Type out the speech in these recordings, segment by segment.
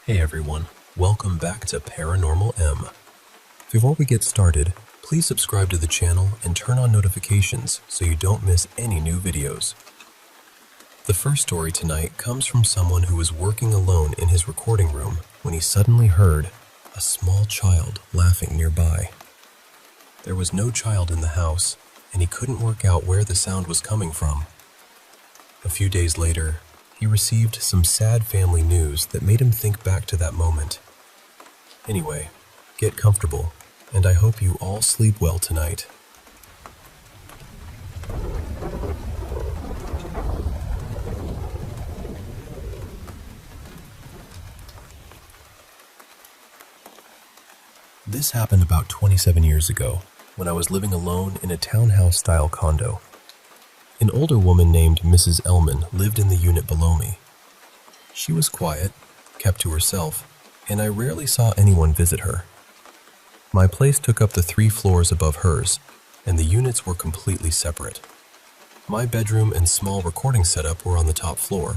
Hey everyone, welcome back to Paranormal M. Before we get started, please subscribe to the channel and turn on notifications so you don't miss any new videos. The first story tonight comes from someone who was working alone in his recording room when he suddenly heard a small child laughing nearby. There was no child in the house, and he couldn't work out where the sound was coming from. A few days later, he received some sad family news that made him think back to that moment. Anyway, get comfortable, and I hope you all sleep well tonight. This happened about 27 years ago, when I was living alone in a townhouse-style condo. An older woman named Mrs. Ellman lived in the unit below me. She was quiet, kept to herself, and I rarely saw anyone visit her. My place took up the 3 floors above hers, and the units were completely separate. My bedroom and small recording setup were on the top floor.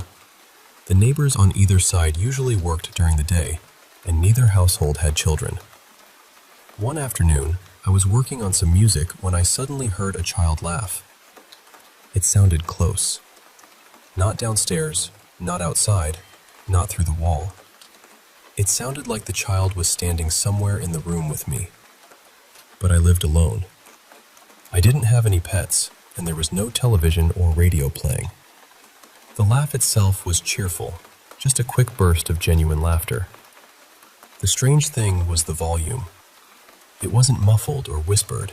The neighbors on either side usually worked during the day, and neither household had children. One afternoon, I was working on some music when I suddenly heard a child laugh. It sounded close. Not downstairs, not outside, not through the wall. It sounded like the child was standing somewhere in the room with me. But I lived alone. I didn't have any pets, and there was no television or radio playing. The laugh itself was cheerful, just a quick burst of genuine laughter. The strange thing was the volume. It wasn't muffled or whispered.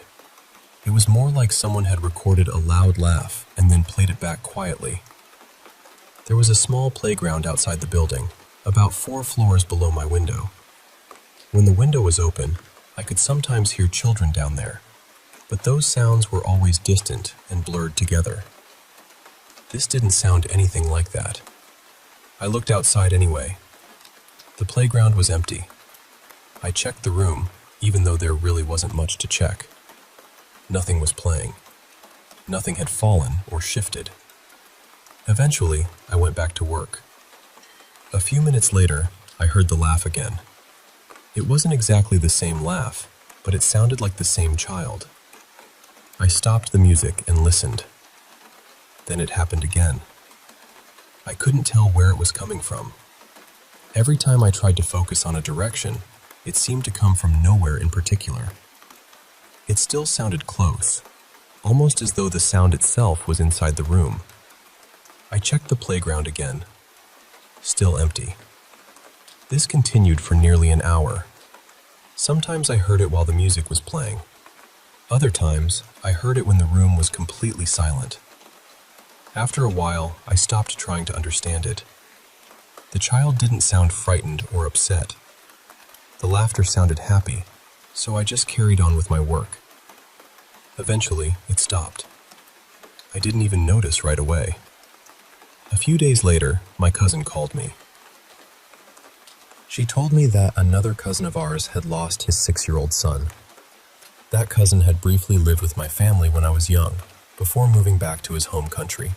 It was more like someone had recorded a loud laugh and then played it back quietly. There was a small playground outside the building, about 4 floors below my window. When the window was open, I could sometimes hear children down there, but those sounds were always distant and blurred together. This didn't sound anything like that. I looked outside anyway. The playground was empty. I checked the room, even though there really wasn't much to check. Nothing was playing. Nothing had fallen or shifted. Eventually, I went back to work. A few minutes later, I heard the laugh again. It wasn't exactly the same laugh, but it sounded like the same child. I stopped the music and listened. Then it happened again. I couldn't tell where it was coming from. Every time I tried to focus on a direction, it seemed to come from nowhere in particular. It still sounded close, almost as though the sound itself was inside the room. I checked the playground again. Still empty. This continued for nearly an hour. Sometimes I heard it while the music was playing. Other times, I heard it when the room was completely silent. After a while, I stopped trying to understand it. The child didn't sound frightened or upset. The laughter sounded happy, so I just carried on with my work. Eventually, it stopped. I didn't even notice right away. A few days later, my cousin called me. She told me that another cousin of ours had lost his 6-year-old son. That cousin had briefly lived with my family when I was young, before moving back to his home country.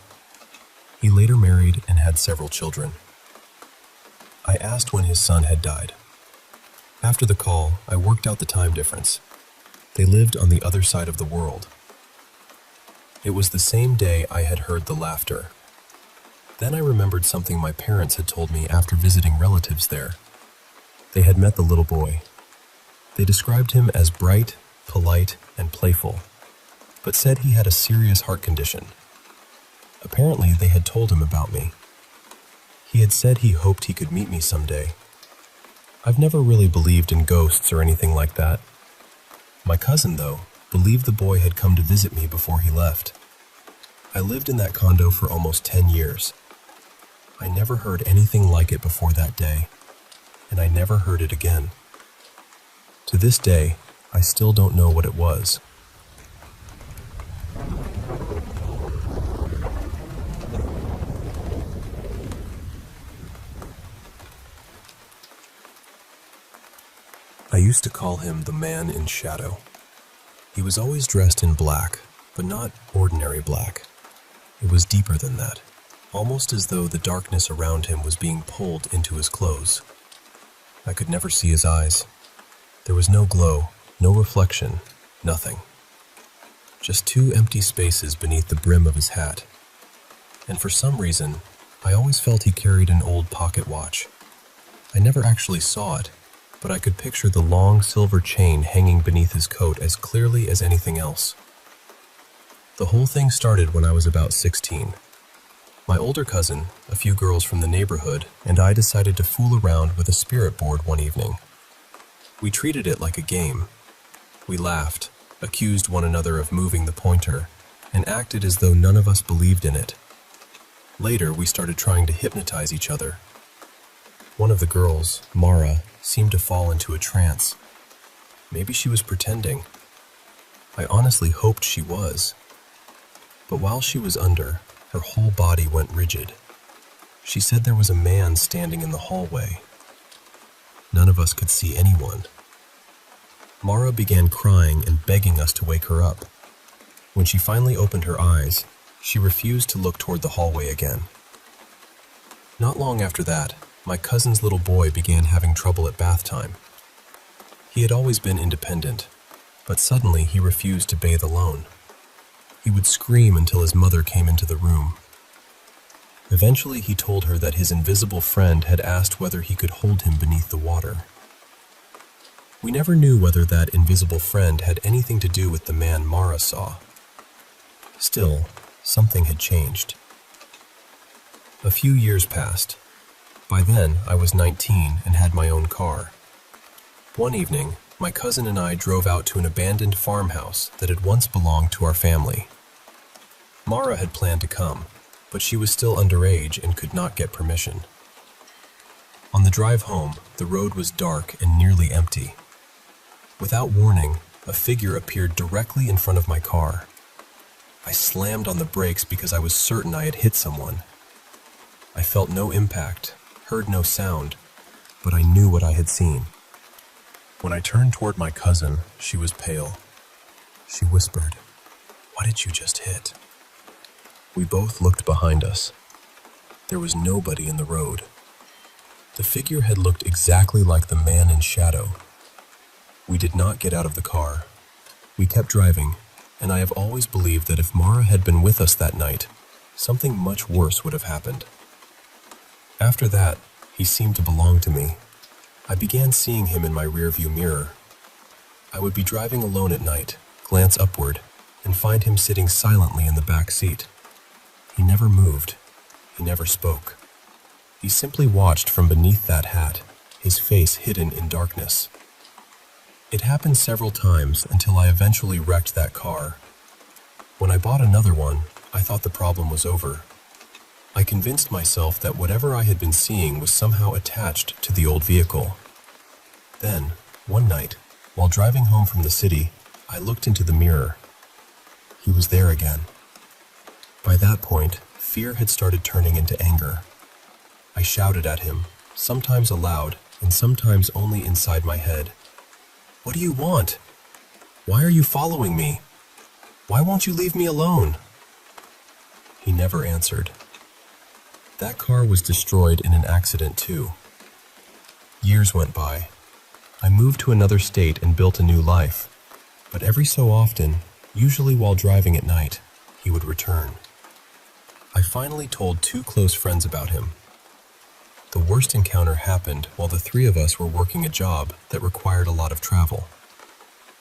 He later married and had several children. I asked when his son had died. After the call, I worked out the time difference. They lived on the other side of the world. It was the same day I had heard the laughter. Then I remembered something my parents had told me after visiting relatives there. They had met the little boy. They described him as bright, polite, and playful, but said he had a serious heart condition. Apparently, they had told him about me. He had said he hoped he could meet me someday. I've never really believed in ghosts or anything like that. My cousin, though, believed the boy had come to visit me before he left. I lived in that condo for almost 10 years. I never heard anything like it before that day, and I never heard it again. To this day, I still don't know what it was. I used to call him the man in shadow. He was always dressed in black, but not ordinary black. It was deeper than that, almost as though the darkness around him was being pulled into his clothes. I could never see his eyes. There was no glow, no reflection, nothing. Just two empty spaces beneath the brim of his hat. And for some reason, I always felt he carried an old pocket watch. I never actually saw it, but I could picture the long silver chain hanging beneath his coat as clearly as anything else. The whole thing started when I was about 16. My older cousin, a few girls from the neighborhood, and I decided to fool around with a spirit board one evening. We treated it like a game. We laughed, accused one another of moving the pointer, and acted as though none of us believed in it. Later, we started trying to hypnotize each other. One of the girls, Mara, seemed to fall into a trance. Maybe she was pretending. I honestly hoped she was. But while she was under, her whole body went rigid. She said there was a man standing in the hallway. None of us could see anyone. Mara began crying and begging us to wake her up. When she finally opened her eyes, she refused to look toward the hallway again. Not long after that, my cousin's little boy began having trouble at bath time. He had always been independent, but suddenly he refused to bathe alone. He would scream until his mother came into the room. Eventually, he told her that his invisible friend had asked whether he could hold him beneath the water. We never knew whether that invisible friend had anything to do with the man Mara saw. Still, something had changed. A few years passed. By then, I was 19 and had my own car. One evening, my cousin and I drove out to an abandoned farmhouse that had once belonged to our family. Mara had planned to come, but she was still underage and could not get permission. On the drive home, the road was dark and nearly empty. Without warning, a figure appeared directly in front of my car. I slammed on the brakes because I was certain I had hit someone. I felt no impact, heard no sound, but I knew what I had seen. When I turned toward my cousin, she was pale. She whispered, "What did you just hit?" We both looked behind us. There was nobody in the road. The figure had looked exactly like the man in shadow. We did not get out of the car. We kept driving, and I have always believed that if Mara had been with us that night, something much worse would have happened. After that, he seemed to belong to me. I began seeing him in my rearview mirror. I would be driving alone at night, glance upward, and find him sitting silently in the back seat. He never moved. He never spoke. He simply watched from beneath that hat, his face hidden in darkness. It happened several times until I eventually wrecked that car. When I bought another one, I thought the problem was over. I convinced myself that whatever I had been seeing was somehow attached to the old vehicle. Then, one night, while driving home from the city, I looked into the mirror. He was there again. By that point, fear had started turning into anger. I shouted at him, sometimes aloud and sometimes only inside my head. "What do you want? Why are you following me? Why won't you leave me alone?" He never answered. That car was destroyed in an accident too. Years went by. I moved to another state and built a new life. But every so often, usually while driving at night, he would return. I finally told two close friends about him. The worst encounter happened while the three of us were working a job that required a lot of travel.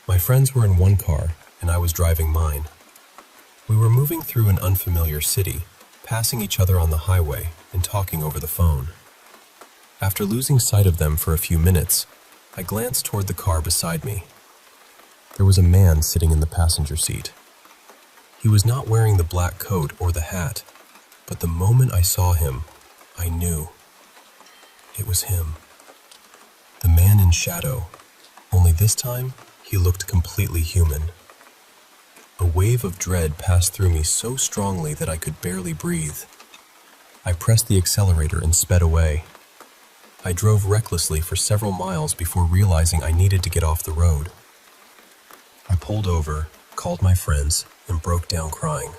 My friends were in one car, and I was driving mine. We were moving through an unfamiliar city, passing each other on the highway and talking over the phone. After losing sight of them for a few minutes, I glanced toward the car beside me. There was a man sitting in the passenger seat. He was not wearing the black coat or the hat, but the moment I saw him, I knew. It was him. The man in shadow, only this time he looked completely human. A wave of dread passed through me so strongly that I could barely breathe. I pressed the accelerator and sped away. I drove recklessly for several miles before realizing I needed to get off the road. I pulled over, called my friends, and broke down crying.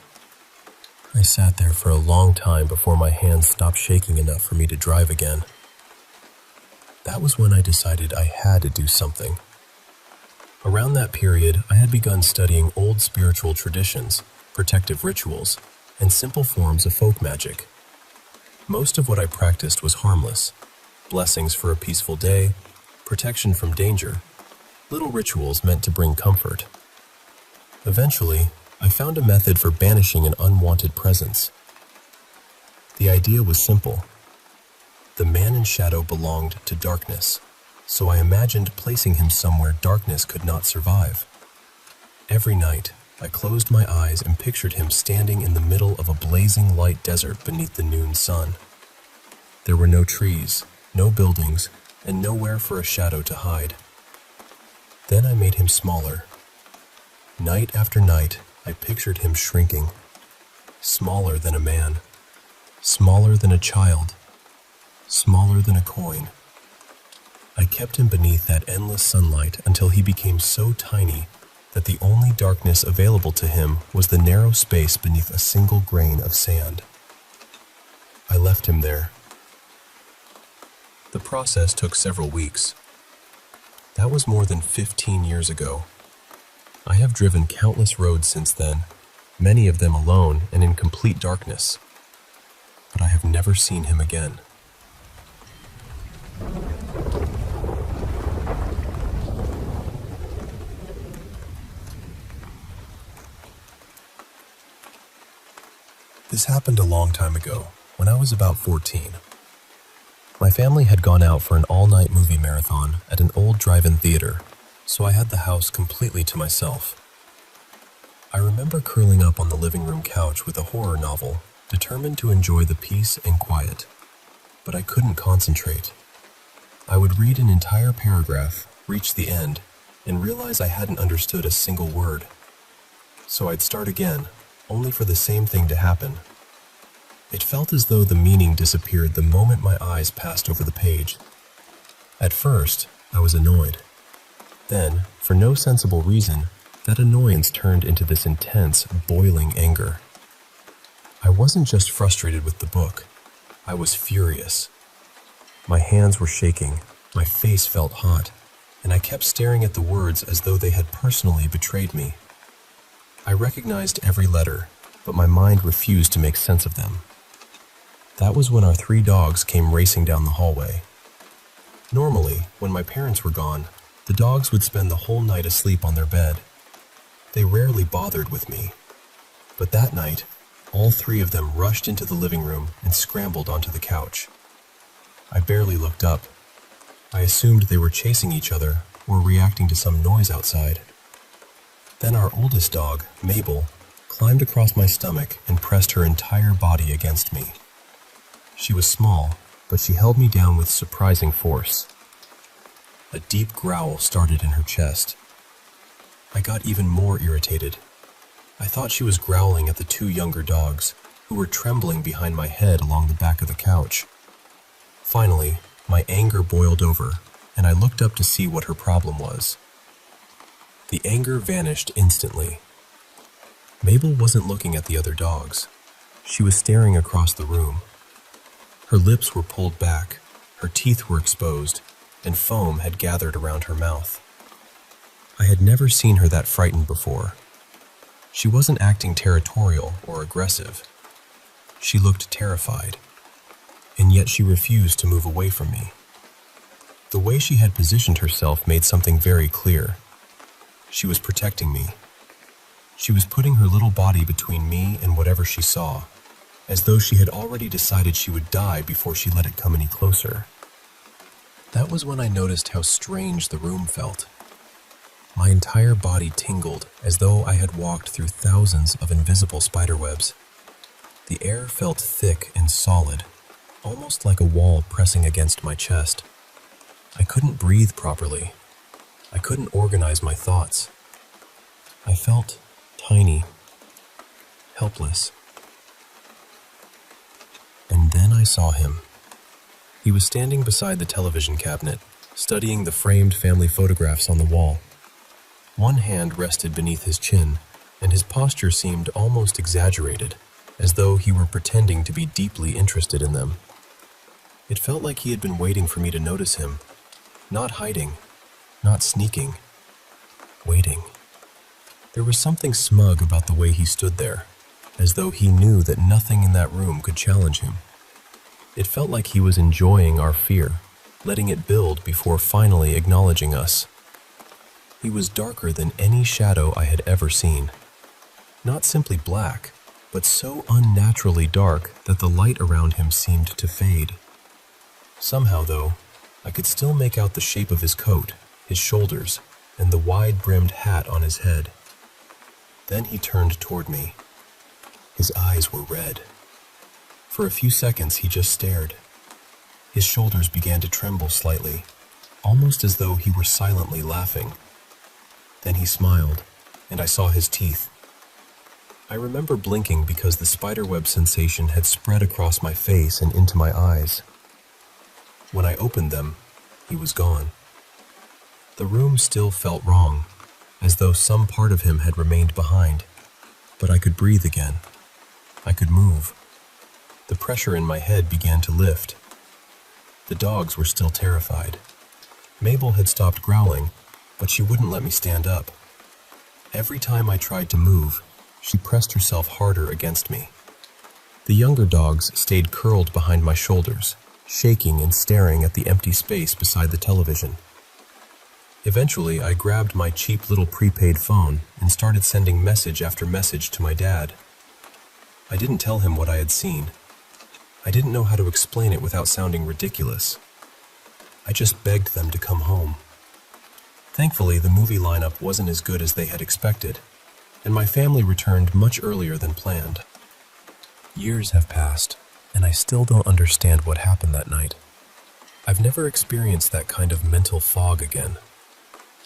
I sat there for a long time before my hands stopped shaking enough for me to drive again. That was when I decided I had to do something. Around that period, I had begun studying old spiritual traditions, protective rituals, and simple forms of folk magic. Most of what I practiced was harmless: blessings for a peaceful day, protection from danger, little rituals meant to bring comfort. Eventually, I found a method for banishing an unwanted presence. The idea was simple. The man in shadow belonged to darkness, so I imagined placing him somewhere darkness could not survive. Every night, I closed my eyes and pictured him standing in the middle of a blazing light desert beneath the noon sun. There were no trees, no buildings, and nowhere for a shadow to hide. Then I made him smaller. Night after night, I pictured him shrinking, smaller than a man, smaller than a child, smaller than a coin. I kept him beneath that endless sunlight until he became so tiny that the only darkness available to him was the narrow space beneath a single grain of sand. I left him there. The process took several weeks. That was more than 15 years ago. I have driven countless roads since then, many of them alone and in complete darkness. But I have never seen him again. This happened a long time ago, when I was about 14. My family had gone out for an all-night movie marathon at an old drive-in theater, so I had the house completely to myself. I remember curling up on the living room couch with a horror novel, determined to enjoy the peace and quiet. But I couldn't concentrate. I would read an entire paragraph, reach the end, and realize I hadn't understood a single word. So I'd start again, only for the same thing to happen. It felt as though the meaning disappeared the moment my eyes passed over the page. At first, I was annoyed. Then, for no sensible reason, that annoyance turned into this intense, boiling anger. I wasn't just frustrated with the book. I was furious. My hands were shaking, my face felt hot, and I kept staring at the words as though they had personally betrayed me. I recognized every letter, but my mind refused to make sense of them. That was when our 3 dogs came racing down the hallway. Normally, when my parents were gone, the dogs would spend the whole night asleep on their bed. They rarely bothered with me. But that night, all 3 of them rushed into the living room and scrambled onto the couch. I barely looked up. I assumed they were chasing each other or reacting to some noise outside. Then our oldest dog, Mabel, climbed across my stomach and pressed her entire body against me. She was small, but she held me down with surprising force. A deep growl started in her chest. I got even more irritated. I thought she was growling at the 2 younger dogs, who were trembling behind my head along the back of the couch. Finally, my anger boiled over, and I looked up to see what her problem was. The anger vanished instantly. Mabel wasn't looking at the other dogs. She was staring across the room. Her lips were pulled back, her teeth were exposed, and foam had gathered around her mouth. I had never seen her that frightened before. She wasn't acting territorial or aggressive. She looked terrified, and yet she refused to move away from me. The way she had positioned herself made something very clear. She was protecting me. She was putting her little body between me and whatever she saw, as though she had already decided she would die before she let it come any closer. That was when I noticed how strange the room felt. My entire body tingled as though I had walked through thousands of invisible spiderwebs. The air felt thick and solid, almost like a wall pressing against my chest. I couldn't breathe properly. I couldn't organize my thoughts. I felt tiny, helpless. And then I saw him. He was standing beside the television cabinet, studying the framed family photographs on the wall. One hand rested beneath his chin, and his posture seemed almost exaggerated, as though he were pretending to be deeply interested in them. It felt like he had been waiting for me to notice him, Not hiding, not sneaking, waiting. There was something smug about the way he stood there, as though he knew that nothing in that room could challenge him. It felt like he was enjoying our fear, letting it build before finally acknowledging us. He was darker than any shadow I had ever seen. Not simply black, but so unnaturally dark that the light around him seemed to fade. Somehow, though, I could still make out the shape of his coat, his shoulders, and the wide-brimmed hat on his head. Then he turned toward me. His eyes were red. For a few seconds, he just stared. His shoulders began to tremble slightly, almost as though he were silently laughing. Then he smiled, and I saw his teeth. I remember blinking because the spiderweb sensation had spread across my face and into my eyes. When I opened them, he was gone. The room still felt wrong, as though some part of him had remained behind, but I could breathe again. I could move. The pressure in my head began to lift. The dogs were still terrified. Mabel had stopped growling, but she wouldn't let me stand up. Every time I tried to move, she pressed herself harder against me. The younger dogs stayed curled behind my shoulders, shaking and staring at the empty space beside the television. Eventually, I grabbed my cheap little prepaid phone and started sending message after message to my dad. I didn't tell him what I had seen. I didn't know how to explain it without sounding ridiculous. I just begged them to come home. Thankfully, the movie lineup wasn't as good as they had expected, and my family returned much earlier than planned. Years have passed, and I still don't understand what happened that night. I've never experienced that kind of mental fog again.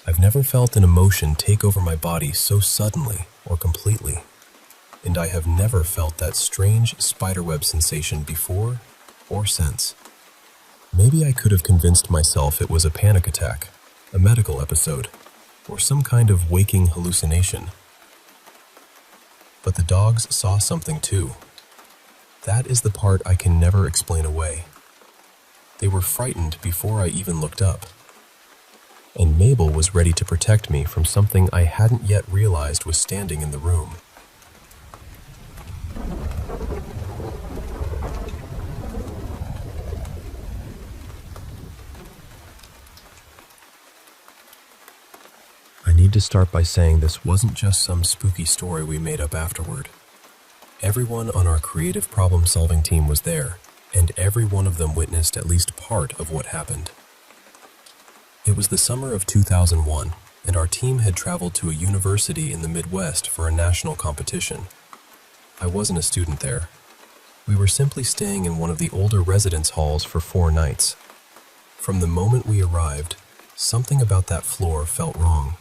I've never felt an emotion take over my body so suddenly or completely, and I have never felt that strange spiderweb sensation before or since. Maybe I could have convinced myself it was a panic attack, a medical episode, or some kind of waking hallucination. But the dogs saw something too. That is the part I can never explain away. They were frightened before I even looked up. And Mabel was ready to protect me from something I hadn't yet realized was standing in the room. I need to start by saying this wasn't just some spooky story we made up afterward. Everyone on our creative problem-solving team was there, and every one of them witnessed at least part of what happened. It was the summer of 2001, and our team had traveled to a university in the Midwest for a national competition. I wasn't a student there. We were simply staying in one of the older residence halls for 4 nights. From the moment we arrived, something about that floor felt wrong.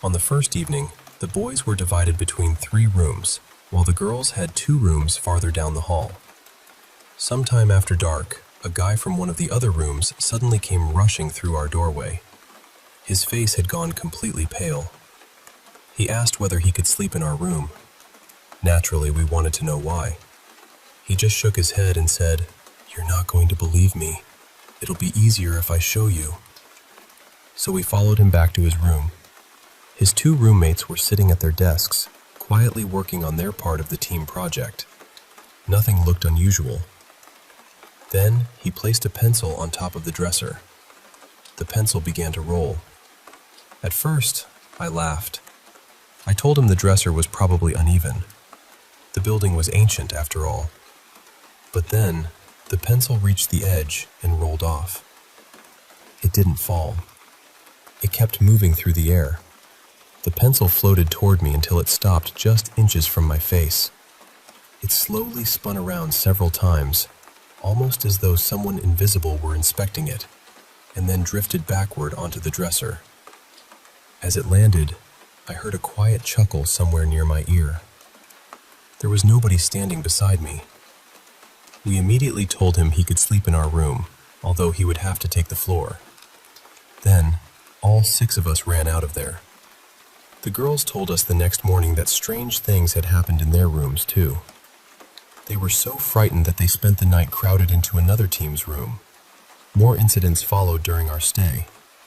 On the first evening, the boys were divided between 3 rooms, while the girls had 2 rooms farther down the hall. Sometime after dark, a guy from one of the other rooms suddenly came rushing through our doorway. His face had gone completely pale. He asked whether he could sleep in our room. Naturally, we wanted to know why. He just shook his head and said, "You're not going to believe me. It'll be easier if I show you." So we followed him back to his room. His 2 roommates were sitting at their desks, quietly working on their part of the team project. Nothing looked unusual. Then he placed a pencil on top of the dresser. The pencil began to roll. At first, I laughed. I told him the dresser was probably uneven. The building was ancient after all. But then, the pencil reached the edge and rolled off. It didn't fall. It kept moving through the air. The pencil floated toward me until it stopped just inches from my face. It slowly spun around several times, almost as though someone invisible were inspecting it, and then drifted backward onto the dresser. As it landed, I heard a quiet chuckle somewhere near my ear. There was nobody standing beside me. We immediately told him he could sleep in our room, although he would have to take the floor. Then, all 6 of us ran out of there. The girls told us the next morning that strange things had happened in their rooms, too. They were so frightened that they spent the night crowded into another team's room. More incidents followed during our stay,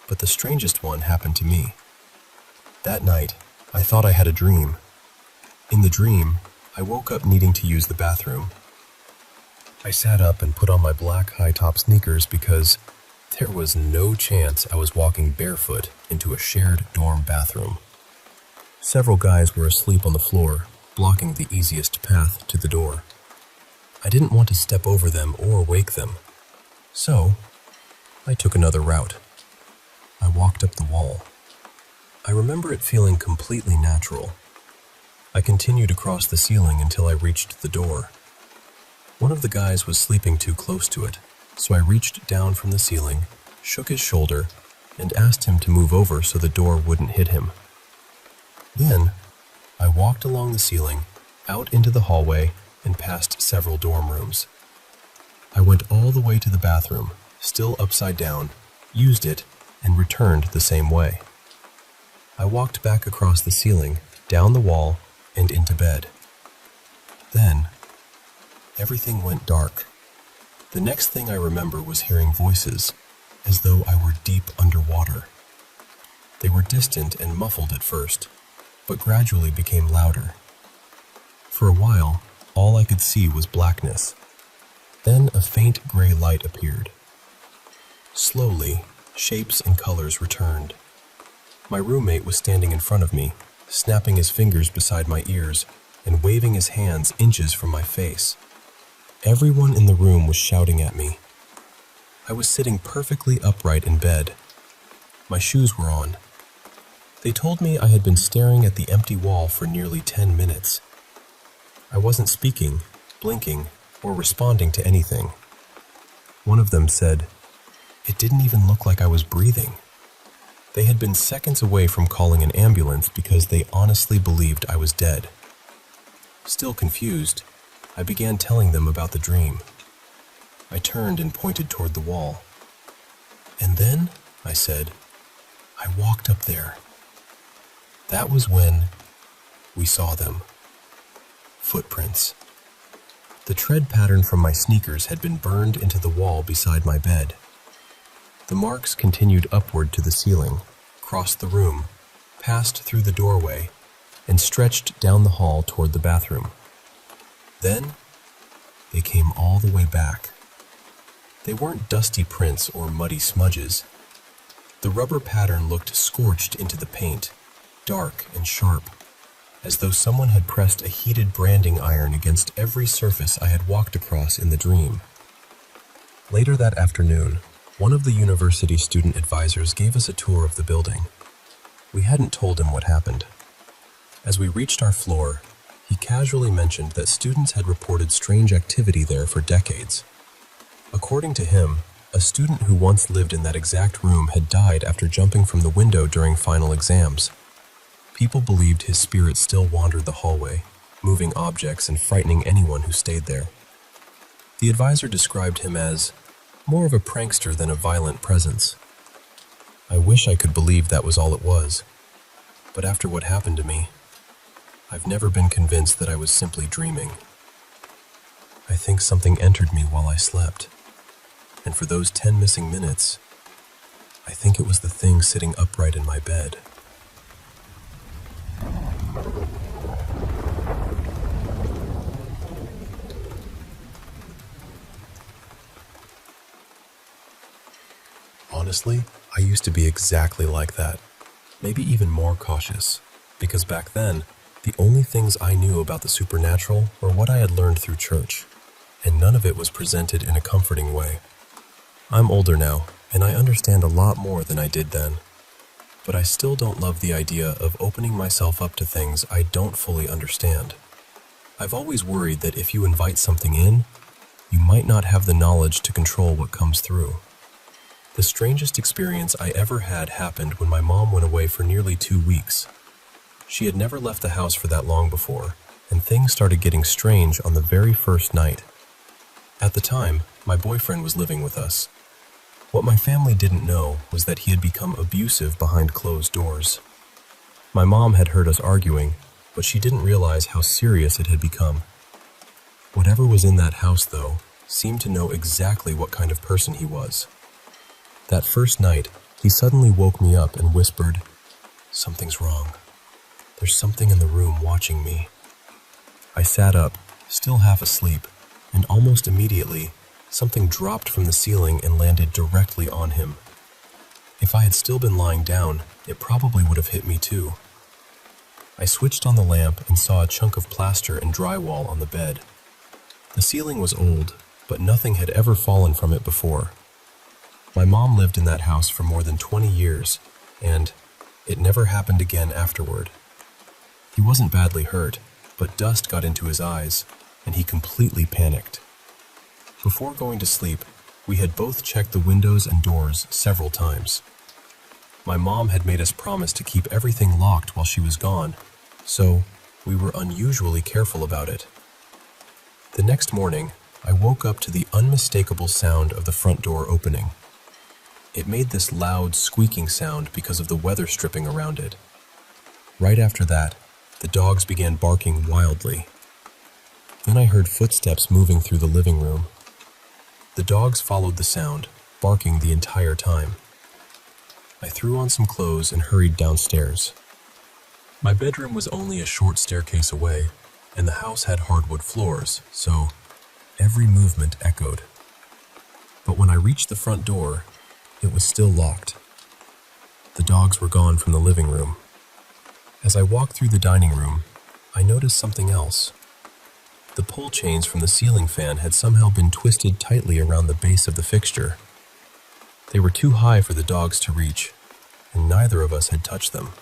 but the strangest one happened to me. That night, I thought I had a dream. In the dream, I woke up needing to use the bathroom. I sat up and put on my black high-top sneakers because there was no chance I was walking barefoot into a shared dorm bathroom. Several guys were asleep on the floor, blocking the easiest path to the door. I didn't want to step over them or wake them, so I took another route. I walked up the wall. I remember it feeling completely natural. I continued across the ceiling until I reached the door. One of the guys was sleeping too close to it, so I reached down from the ceiling, shook his shoulder, and asked him to move over so the door wouldn't hit him. Then, I walked along the ceiling, out into the hallway, and past several dorm rooms. I went all the way to the bathroom, still upside down, used it, and returned the same way. I walked back across the ceiling, down the wall, and into bed. Then, everything went dark. The next thing I remember was hearing voices, as though I were deep underwater. They were distant and muffled at first, but gradually became louder. For a while, all I could see was blackness. Then a faint gray light appeared. Slowly, shapes and colors returned. My roommate was standing in front of me, snapping his fingers beside my ears and waving his hands inches from my face. Everyone in the room was shouting at me. I was sitting perfectly upright in bed. My shoes were on. They told me I had been staring at the empty wall for nearly 10 minutes. I wasn't speaking, blinking, or responding to anything. One of them said, "It didn't even look like I was breathing." They had been seconds away from calling an ambulance because they honestly believed I was dead. Still confused, I began telling them about the dream. I turned and pointed toward the wall. "And then," I said, "I walked up there." That was when we saw them. Footprints. The tread pattern from my sneakers had been burned into the wall beside my bed. The marks continued upward to the ceiling, crossed the room, passed through the doorway, and stretched down the hall toward the bathroom. Then, they came all the way back. They weren't dusty prints or muddy smudges. The rubber pattern looked scorched into the paint, dark and sharp, as though someone had pressed a heated branding iron against every surface I had walked across in the dream. Later that afternoon, one of the university student advisors gave us a tour of the building. We hadn't told him what happened. As we reached our floor, he casually mentioned that students had reported strange activity there for decades. According to him, a student who once lived in that exact room had died after jumping from the window during final exams. People believed his spirit still wandered the hallway, moving objects and frightening anyone who stayed there. The advisor described him as more of a prankster than a violent presence. I wish I could believe that was all it was, but after what happened to me, I've never been convinced that I was simply dreaming. I think something entered me while I slept, and for those 10 missing minutes, I think it was the thing sitting upright in my bed. Honestly, I used to be exactly like that, maybe even more cautious, because back then, the only things I knew about the supernatural were what I had learned through church, and none of it was presented in a comforting way. I'm older now, and I understand a lot more than I did then, but I still don't love the idea of opening myself up to things I don't fully understand. I've always worried that if you invite something in, you might not have the knowledge to control what comes through. The strangest experience I ever had happened when my mom went away for nearly 2 weeks. She had never left the house for that long before, and things started getting strange on the very first night. At the time, my boyfriend was living with us. What my family didn't know was that he had become abusive behind closed doors. My mom had heard us arguing, but she didn't realize how serious it had become. Whatever was in that house, though, seemed to know exactly what kind of person he was. That first night, He suddenly woke me up and whispered, "Something's wrong. There's something in the room watching me." I sat up, still half asleep, and almost immediately, something dropped from the ceiling and landed directly on him. If I had still been lying down, it probably would have hit me too. I switched on the lamp and saw a chunk of plaster and drywall on the bed. The ceiling was old, but nothing had ever fallen from it before. My mom lived in that house for more than 20 years, and it never happened again afterward. He wasn't badly hurt, but dust got into his eyes, and he completely panicked. Before going to sleep, we had both checked the windows and doors several times. My mom had made us promise to keep everything locked while she was gone, so we were unusually careful about it. The next morning, I woke up to the unmistakable sound of the front door opening. It made this loud, squeaking sound because of the weather stripping around it. Right after that, the dogs began barking wildly. Then I heard footsteps moving through the living room. The dogs followed the sound, barking the entire time. I threw on some clothes and hurried downstairs. My bedroom was only a short staircase away, and the house had hardwood floors, so every movement echoed. But when I reached the front door, it was still locked. The dogs were gone from the living room. As I walked through the dining room, I noticed something else. The pull chains from the ceiling fan had somehow been twisted tightly around the base of the fixture. They were too high for the dogs to reach, and neither of us had touched them.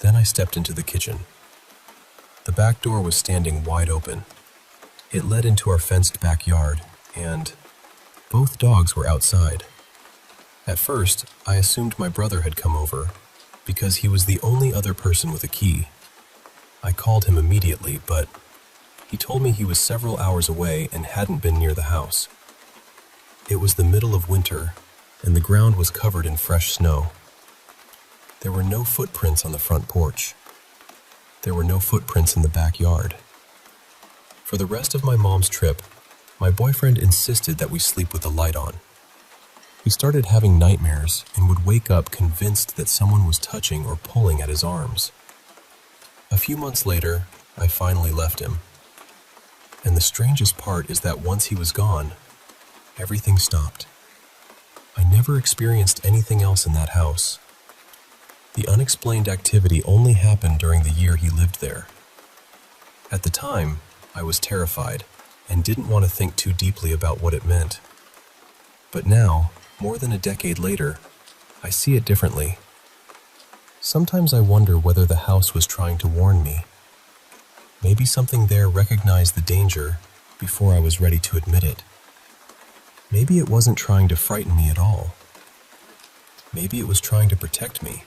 Then I stepped into the kitchen. The back door was standing wide open. It led into our fenced backyard, and both dogs were outside. At first, I assumed my brother had come over, because he was the only other person with a key. I called him immediately, but he told me he was several hours away and hadn't been near the house. It was the middle of winter, and the ground was covered in fresh snow. There were no footprints on the front porch. There were no footprints in the backyard. For the rest of my mom's trip, my boyfriend insisted that we sleep with the light on. He started having nightmares and would wake up convinced that someone was touching or pulling at his arms. A few months later, I finally left him. And the strangest part is that once he was gone, everything stopped. I never experienced anything else in that house. The unexplained activity only happened during the year he lived there. At the time, I was terrified and didn't want to think too deeply about what it meant. But now, more than a decade later, I see it differently. Sometimes I wonder whether the house was trying to warn me. Maybe something there recognized the danger before I was ready to admit it. Maybe it wasn't trying to frighten me at all. Maybe it was trying to protect me.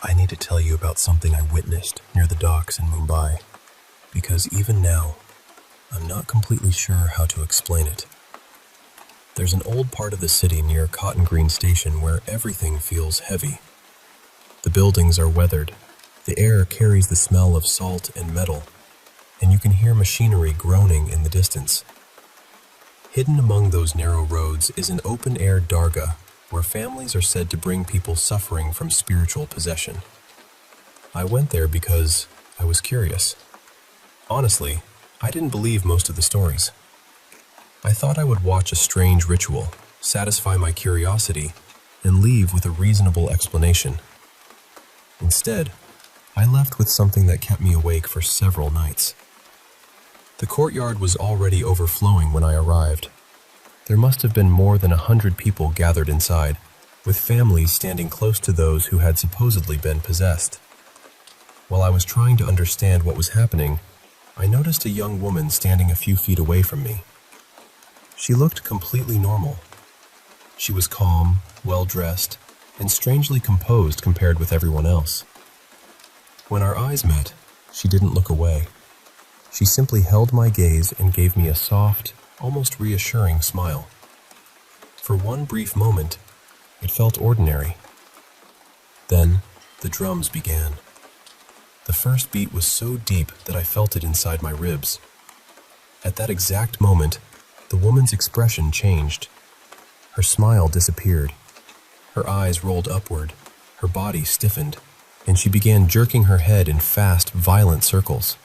I need to tell you about something I witnessed near the docks in Mumbai, because even now, I'm not completely sure how to explain it. There's an old part of the city near Cotton Green Station where everything feels heavy. The buildings are weathered, the air carries the smell of salt and metal, and you can hear machinery groaning in the distance. Hidden among those narrow roads is an open-air dargah where families are said to bring people suffering from spiritual possession. I went there because I was curious. Honestly, I didn't believe most of the stories. I thought I would watch a strange ritual, satisfy my curiosity, and leave with a reasonable explanation. Instead, I left with something that kept me awake for several nights. The courtyard was already overflowing when I arrived. There must have been more than 100 people gathered inside, with families standing close to those who had supposedly been possessed. While I was trying to understand what was happening, I noticed a young woman standing a few feet away from me. She looked completely normal. She was calm, well-dressed, and strangely composed compared with everyone else. When our eyes met, she didn't look away. She simply held my gaze and gave me a soft, almost reassuring smile. For one brief moment, it felt ordinary. Then, the drums began. The first beat was so deep that I felt it inside my ribs. At that exact moment, the woman's expression changed. Her smile disappeared. Her eyes rolled upward, her body stiffened, and she began jerking her head in fast, violent circles.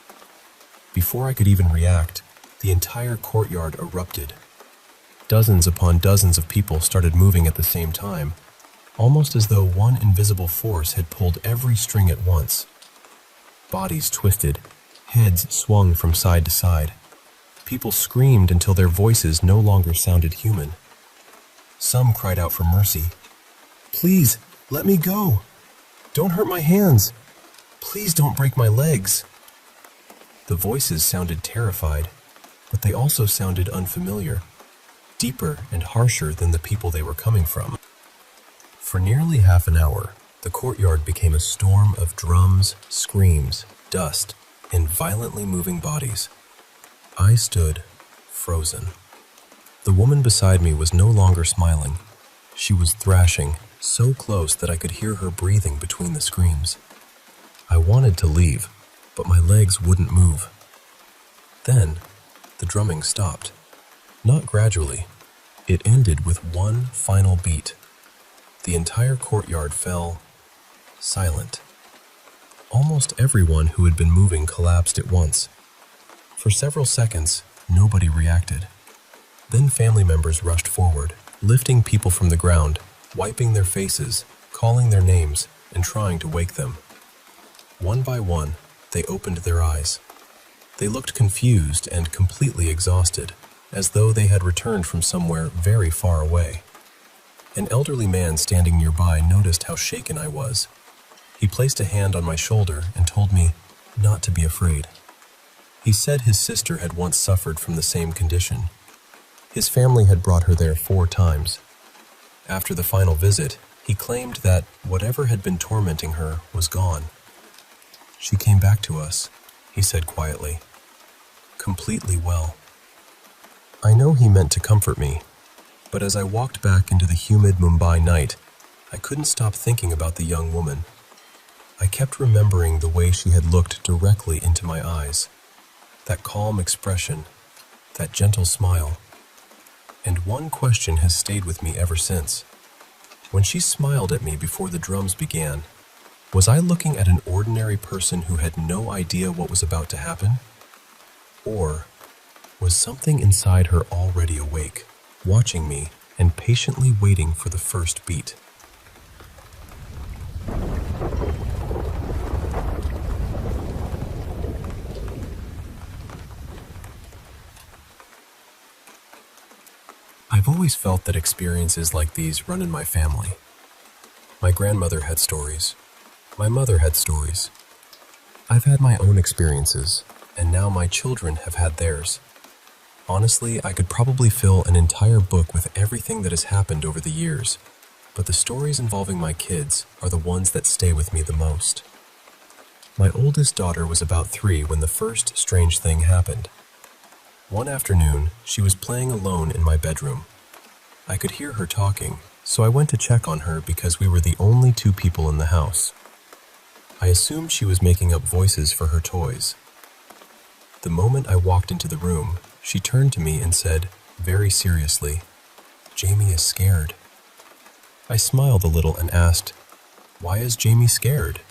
Before I could even react, the entire courtyard erupted. Dozens upon dozens of people started moving at the same time, almost as though one invisible force had pulled every string at once. Bodies twisted, heads swung from side to side. People screamed until their voices no longer sounded human. Some cried out for mercy. "Please, let me go. Don't hurt my hands. Please don't break my legs." The voices sounded terrified, but they also sounded unfamiliar, deeper and harsher than the people they were coming from. For nearly half an hour, the courtyard became a storm of drums, screams, dust, and violently moving bodies. I stood, frozen. The woman beside me was no longer smiling. She was thrashing, so close that I could hear her breathing between the screams. I wanted to leave, but my legs wouldn't move. Then, the drumming stopped. Not gradually. It ended with one final beat. The entire courtyard fell silent. Almost everyone who had been moving collapsed at once. For several seconds, nobody reacted. Then family members rushed forward, lifting people from the ground, wiping their faces, calling their names, and trying to wake them. One by one, they opened their eyes. They looked confused and completely exhausted, as though they had returned from somewhere very far away. An elderly man standing nearby noticed how shaken I was. He placed a hand on my shoulder and told me not to be afraid. He said his sister had once suffered from the same condition. His family had brought her there 4 times. After the final visit, he claimed that whatever had been tormenting her was gone. "She came back to us," he said quietly, "completely well." I know he meant to comfort me, but as I walked back into the humid Mumbai night, I couldn't stop thinking about the young woman. I kept remembering the way she had looked directly into my eyes, that calm expression, that gentle smile. And one question has stayed with me ever since. When she smiled at me before the drums began, was I looking at an ordinary person who had no idea what was about to happen? Or was something inside her already awake, watching me and patiently waiting for the first beat? I've always felt that experiences like these run in my family. My grandmother had stories. My mother had stories. I've had my own experiences, and now my children have had theirs. Honestly, I could probably fill an entire book with everything that has happened over the years, but the stories involving my kids are the ones that stay with me the most. My oldest daughter was about 3 when the first strange thing happened. One afternoon, she was playing alone in my bedroom. I could hear her talking, so I went to check on her because we were the only 2 people in the house. I assumed she was making up voices for her toys. The moment I walked into the room, she turned to me and said, very seriously, "Jamie is scared." I smiled a little and asked, "Why is Jamie scared?"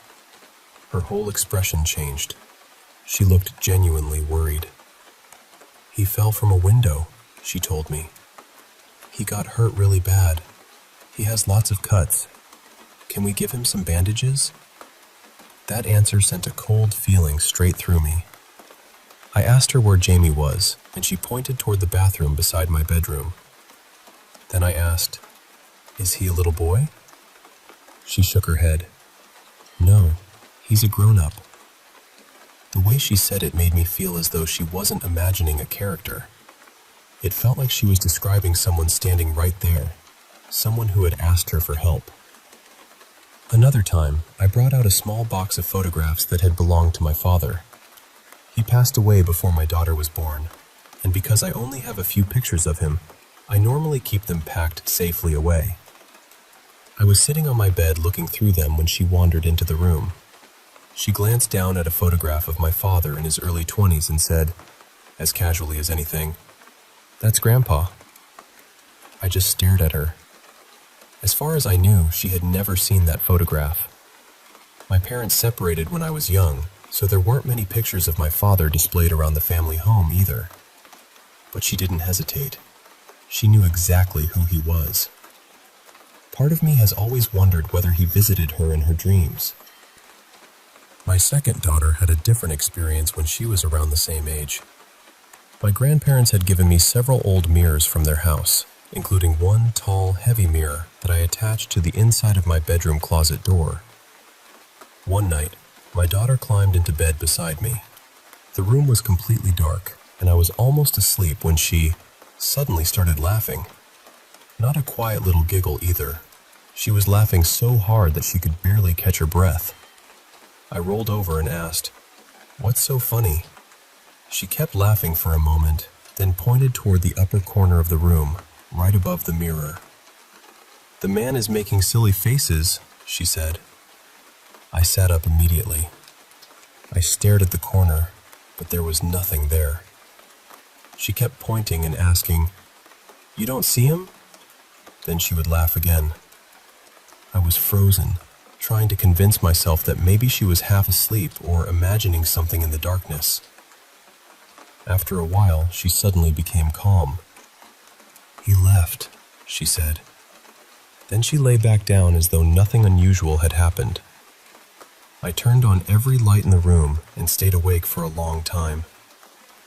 Her whole expression changed. She looked genuinely worried. "He fell from a window," she told me. "He got hurt really bad. He has lots of cuts. Can we give him some bandages?" That answer sent a cold feeling straight through me. I asked her where Jamie was, and she pointed toward the bathroom beside my bedroom. Then I asked, "Is he a little boy?" She shook her head. "No, he's a grown-up." The way she said it made me feel as though she wasn't imagining a character. It felt like she was describing someone standing right there, someone who had asked her for help. Another time, I brought out a small box of photographs that had belonged to my father. He passed away before my daughter was born, and because I only have a few pictures of him, I normally keep them packed safely away. I was sitting on my bed looking through them when she wandered into the room. She glanced down at a photograph of my father in his early 20s and said, as casually as anything, "That's Grandpa." I just stared at her. As far as I knew, she had never seen that photograph. My parents separated when I was young, so there weren't many pictures of my father displayed around the family home either. But she didn't hesitate. She knew exactly who he was. Part of me has always wondered whether he visited her in her dreams. My second daughter had a different experience when she was around the same age. My grandparents had given me several old mirrors from their house, including one tall, heavy mirror that I attached to the inside of my bedroom closet door. One night, my daughter climbed into bed beside me. The room was completely dark, and I was almost asleep when she suddenly started laughing. Not a quiet little giggle either. She was laughing so hard that she could barely catch her breath. I rolled over and asked, "What's so funny?" She kept laughing for a moment, then pointed toward the upper corner of the room, right above the mirror. "The man is making silly faces," she said. I sat up immediately. I stared at the corner, but there was nothing there. She kept pointing and asking, "You don't see him?" Then she would laugh again. I was frozen, trying to convince myself that maybe she was half asleep or imagining something in the darkness. After a while, she suddenly became calm. "He left," she said. Then she lay back down as though nothing unusual had happened. I turned on every light in the room and stayed awake for a long time.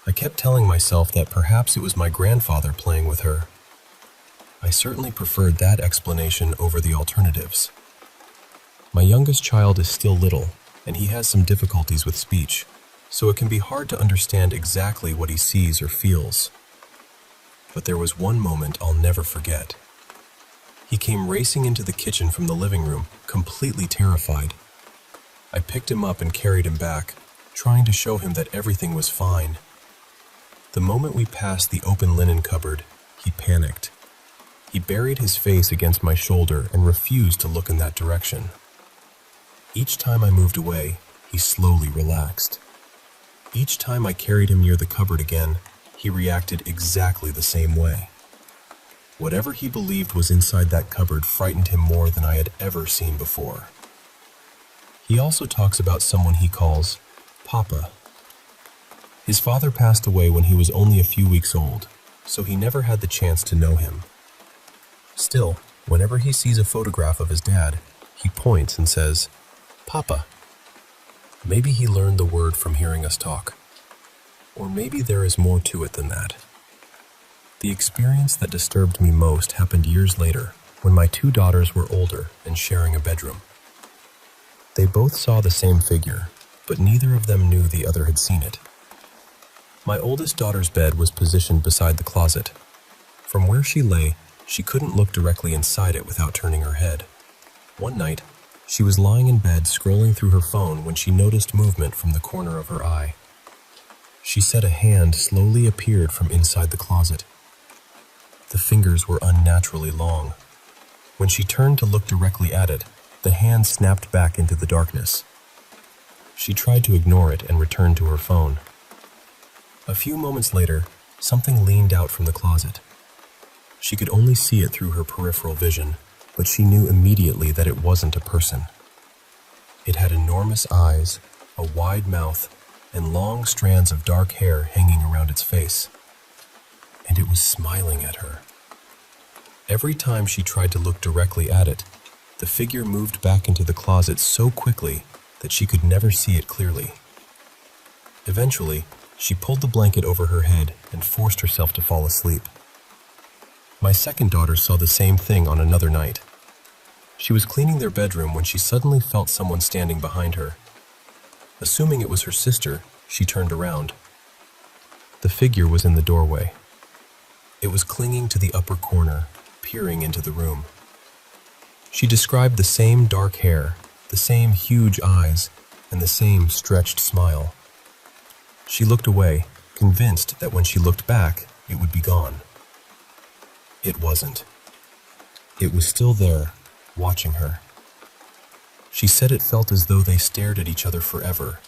I kept telling myself that perhaps it was my grandfather playing with her. I certainly preferred that explanation over the alternatives. My youngest child is still little, and he has some difficulties with speech, so it can be hard to understand exactly what he sees or feels. But there was one moment I'll never forget. He came racing into the kitchen from the living room, completely terrified. I picked him up and carried him back, trying to show him that everything was fine. The moment we passed the open linen cupboard, he panicked. He buried his face against my shoulder and refused to look in that direction. Each time I moved away, he slowly relaxed. Each time I carried him near the cupboard again, he reacted exactly the same way. Whatever he believed was inside that cupboard frightened him more than I had ever seen before. He also talks about someone he calls Papa. His father passed away when he was only a few weeks old, so he never had the chance to know him. Still, whenever he sees a photograph of his dad, he points and says, "Papa." Maybe he learned the word from hearing us talk. Or maybe there is more to it than that. The experience that disturbed me most happened years later, when my two daughters were older and sharing a bedroom. They both saw the same figure, but neither of them knew the other had seen it. My oldest daughter's bed was positioned beside the closet. From where she lay, she couldn't look directly inside it without turning her head. One night, she was lying in bed scrolling through her phone when she noticed movement from the corner of her eye. She said a hand slowly appeared from inside the closet. The fingers were unnaturally long. When she turned to look directly at it, the hand snapped back into the darkness. She tried to ignore it and returned to her phone. A few moments later, something leaned out from the closet. She could only see it through her peripheral vision, but she knew immediately that it wasn't a person. It had enormous eyes, a wide mouth, and long strands of dark hair hanging around its face. And it was smiling at her. Every time she tried to look directly at it, the figure moved back into the closet so quickly that she could never see it clearly. Eventually, she pulled the blanket over her head and forced herself to fall asleep. My second daughter saw the same thing on another night. She was cleaning their bedroom when she suddenly felt someone standing behind her. Assuming it was her sister, she turned around. The figure was in the doorway. It was clinging to the upper corner, peering into the room. She described the same dark hair, the same huge eyes, and the same stretched smile. She looked away, convinced that when she looked back, it would be gone. It wasn't. It was still there, watching her. She said it felt as though they stared at each other forever,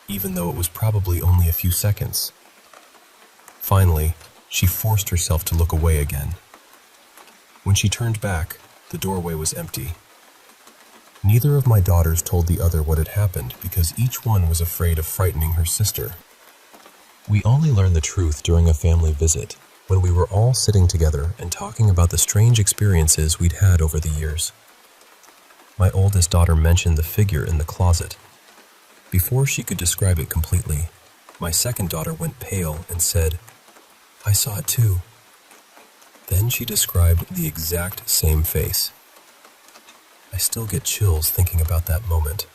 even though it was probably only a few seconds. Finally, she forced herself to look away again. When she turned back, the doorway was empty. Neither of my daughters told the other what had happened because each one was afraid of frightening her sister. We only learned the truth during a family visit, when we were all sitting together and talking about the strange experiences we'd had over the years. My oldest daughter mentioned the figure in the closet. Before she could describe it completely, my second daughter went pale and said, "I saw it too." Then she described the exact same face. I still get chills thinking about that moment.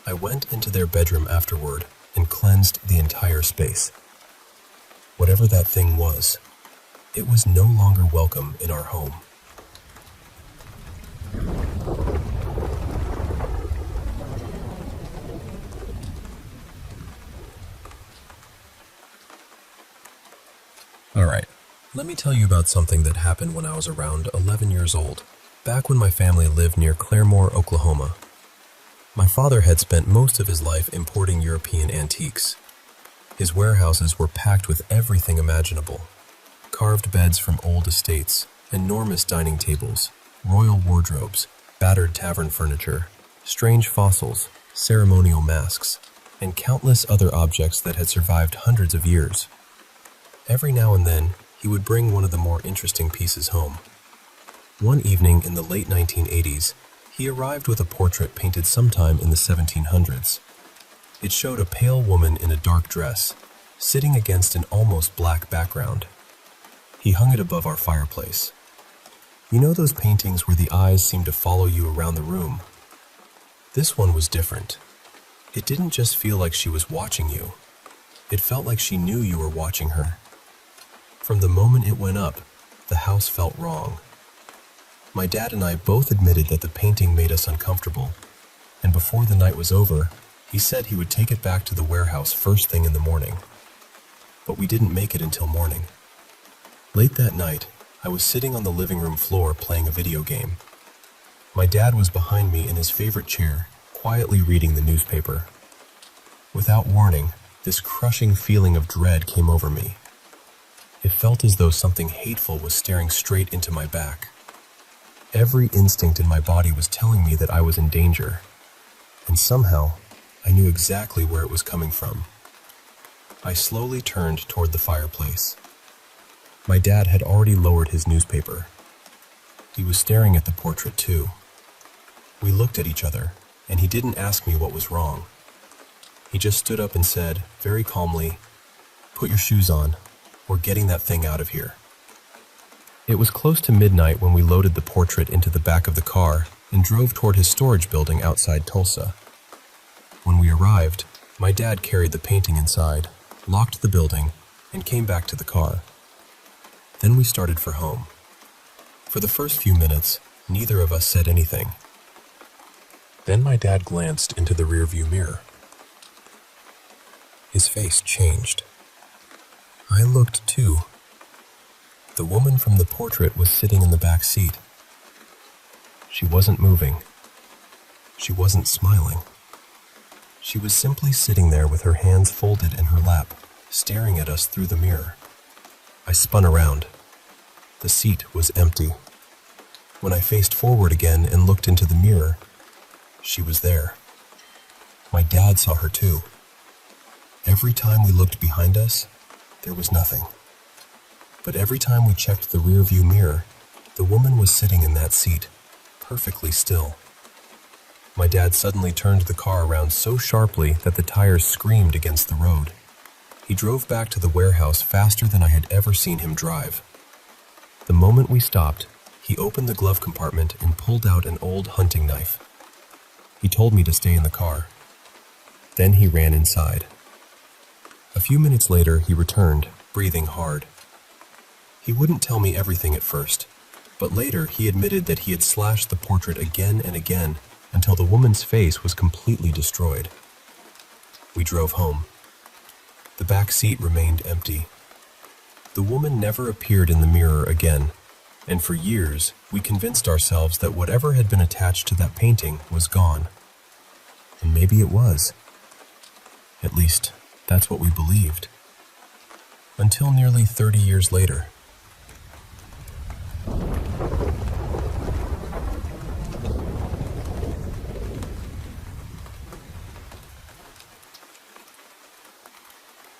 I went into their bedroom afterward and cleansed the entire space. Whatever that thing was, it was no longer welcome in our home. Alright, let me tell you about something that happened when I was around 11 years old, back when my family lived near Claremore, Oklahoma. My father had spent most of his life importing European antiques. His warehouses were packed with everything imaginable: carved beds from old estates, enormous dining tables, royal wardrobes, battered tavern furniture, strange fossils, ceremonial masks, and countless other objects that had survived hundreds of years. Every now and then, he would bring one of the more interesting pieces home. One evening in the late 1980s, he arrived with a portrait painted sometime in the 1700s. It showed a pale woman in a dark dress, sitting against an almost black background. He hung it above our fireplace. You know those paintings where the eyes seem to follow you around the room? This one was different. It didn't just feel like she was watching you. It felt like she knew you were watching her. From the moment it went up, the house felt wrong. My dad and I both admitted that the painting made us uncomfortable, and before the night was over, he said he would take it back to the warehouse first thing in the morning. But we didn't make it until morning. Late that night, I was sitting on the living room floor playing a video game. My dad was behind me in his favorite chair, quietly reading the newspaper. Without warning, this crushing feeling of dread came over me. It felt as though something hateful was staring straight into my back. Every instinct in my body was telling me that I was in danger, and somehow, I knew exactly where it was coming from. I slowly turned toward the fireplace. My dad had already lowered his newspaper. He was staring at the portrait too. We looked at each other, and he didn't ask me what was wrong. He just stood up and said, very calmly, "Put your shoes on. We're getting that thing out of here." It was close to midnight when we loaded the portrait into the back of the car and drove toward his storage building outside Tulsa. When we arrived, my dad carried the painting inside, locked the building, and came back to the car. Then we started for home. For the first few minutes, neither of us said anything. Then my dad glanced into the rearview mirror. His face changed. I looked too. The woman from the portrait was sitting in the back seat. She wasn't moving. She wasn't smiling. She was simply sitting there with her hands folded in her lap, staring at us through the mirror. I spun around. The seat was empty. When I faced forward again and looked into the mirror, she was there. My dad saw her too. Every time we looked behind us, there was nothing. But every time we checked the rearview mirror, the woman was sitting in that seat, perfectly still. My dad suddenly turned the car around so sharply that the tires screamed against the road. He drove back to the warehouse faster than I had ever seen him drive. The moment we stopped, he opened the glove compartment and pulled out an old hunting knife. He told me to stay in the car. Then he ran inside. A few minutes later, he returned, breathing hard. He wouldn't tell me everything at first, but later he admitted that he had slashed the portrait again and again until the woman's face was completely destroyed. We drove home. The back seat remained empty. The woman never appeared in the mirror again, And for years, we convinced ourselves that whatever had been attached to that painting was gone. And maybe it was. At least, that's what we believed. Until nearly 30 years later.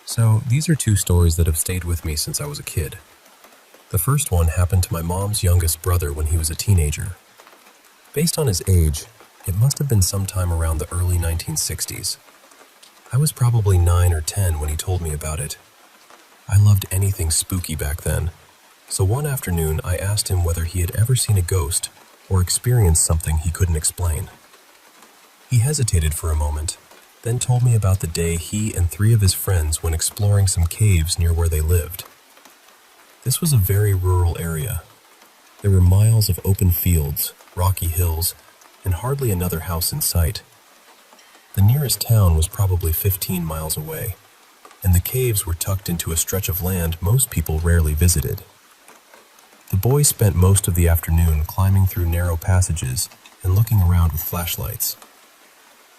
So, these are two stories that have stayed with me since I was a kid. The first one happened to my mom's youngest brother when he was a teenager. Based on his age, it must have been sometime around the early 1960s. I was probably 9 or 10 when he told me about it. I loved anything spooky back then, so one afternoon I asked him whether he had ever seen a ghost or experienced something he couldn't explain. He hesitated for a moment, then told me about the day he and 3 of his friends went exploring some caves near where they lived. This was a very rural area. There were miles of open fields, rocky hills, and hardly another house in sight. The nearest town was probably 15 miles away, and the caves were tucked into a stretch of land most people rarely visited. The boys spent most of the afternoon climbing through narrow passages and looking around with flashlights.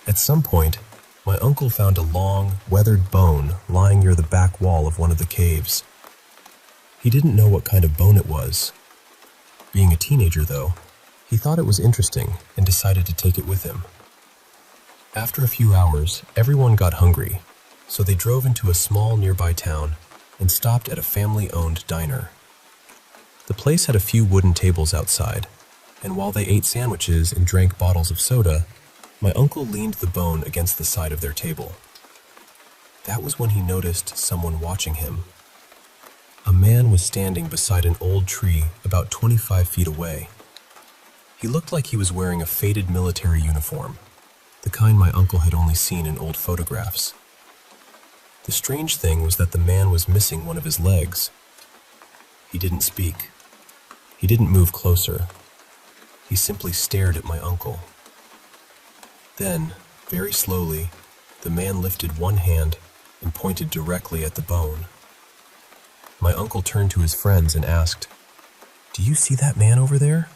At some point, my uncle found a long, weathered bone lying near the back wall of one of the caves. He didn't know what kind of bone it was. Being a teenager, though, he thought it was interesting and decided to take it with him. After a few hours, everyone got hungry, so they drove into a small nearby town and stopped at a family-owned diner. The place had a few wooden tables outside, and while they ate sandwiches and drank bottles of soda, my uncle leaned the bone against the side of their table. That was when he noticed someone watching him. A man was standing beside an old tree about 25 feet away. He looked like he was wearing a faded military uniform, the kind my uncle had only seen in old photographs. The strange thing was that the man was missing one of his legs. He didn't speak. He didn't move closer. He simply stared at my uncle. Then, very slowly, the man lifted one hand and pointed directly at the bone. My uncle turned to his friends and asked, "Do you see that man over there?"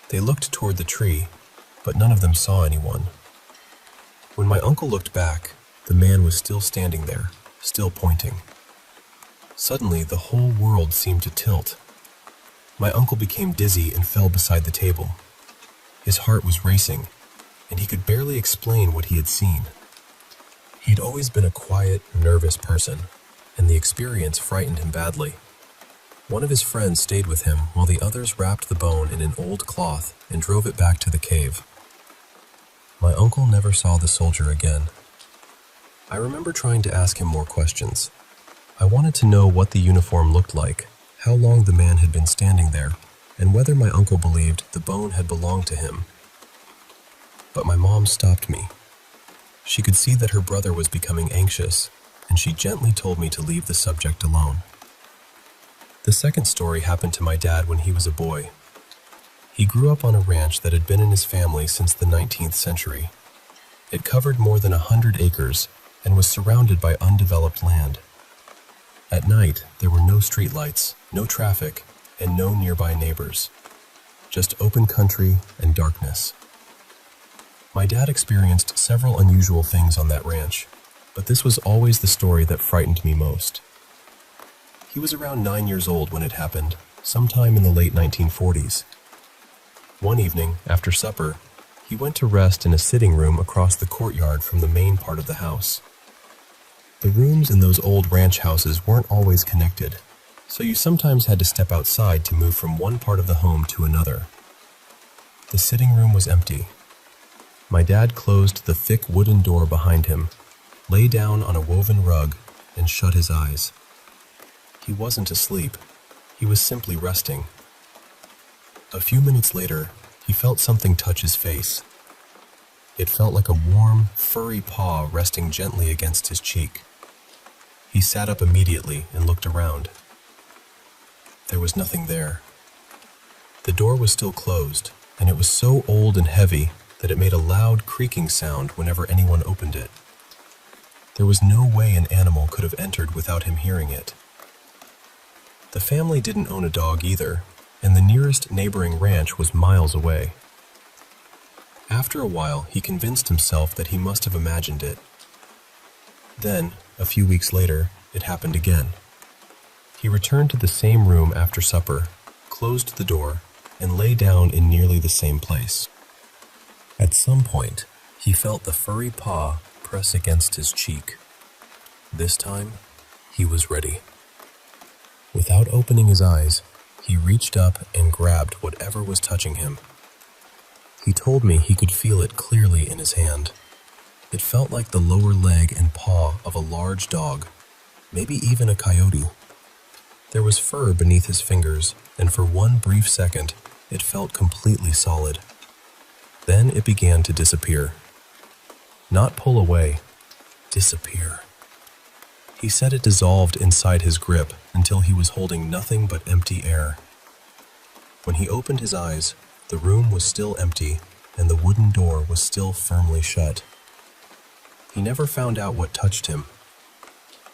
They looked toward the tree, but none of them saw anyone. When my uncle looked back, the man was still standing there, still pointing. Suddenly, the whole world seemed to tilt. My uncle became dizzy and fell beside the table. His heart was racing, and he could barely explain what he had seen. He'd always been a quiet, nervous person, and the experience frightened him badly. One of his friends stayed with him while the others wrapped the bone in an old cloth and drove it back to the cave. My uncle never saw the soldier again. I remember trying to ask him more questions. I wanted to know what the uniform looked like, how long the man had been standing there, and whether my uncle believed the bone had belonged to him. But my mom stopped me. She could see that her brother was becoming anxious, and she gently told me to leave the subject alone. The second story happened to my dad when he was a boy. He grew up on a ranch that had been in his family since the 19th century. It covered more than 100 acres and was surrounded by undeveloped land. At night, there were no streetlights, no traffic, and no nearby neighbors. Just open country and darkness. My dad experienced several unusual things on that ranch, but this was always the story that frightened me most. He was around 9 years old when it happened, sometime in the late 1940s. One evening, after supper, he went to rest in a sitting room across the courtyard from the main part of the house. The rooms in those old ranch houses weren't always connected, so you sometimes had to step outside to move from one part of the home to another. The sitting room was empty. My dad closed the thick wooden door behind him, lay down on a woven rug, and shut his eyes. He wasn't asleep. He was simply resting. A few minutes later, he felt something touch his face. It felt like a warm, furry paw resting gently against his cheek. He sat up immediately and looked around. There was nothing there. The door was still closed, and it was so old and heavy that it made a loud creaking sound whenever anyone opened it. There was no way an animal could have entered without him hearing it. The family didn't own a dog either, and the nearest neighboring ranch was miles away. After a while, he convinced himself that he must have imagined it. Then, a few weeks later, it happened again. He returned to the same room after supper, closed the door, and lay down in nearly the same place. At some point, he felt the furry paw press against his cheek. This time, he was ready. Without opening his eyes, he reached up and grabbed whatever was touching him. He told me he could feel it clearly in his hand. It felt like the lower leg and paw of a large dog, maybe even a coyote. There was fur beneath his fingers, and for one brief second, it felt completely solid. Then it began to disappear. Not pull away, disappear. He said it dissolved inside his grip until he was holding nothing but empty air. When he opened his eyes, the room was still empty and the wooden door was still firmly shut. He never found out what touched him.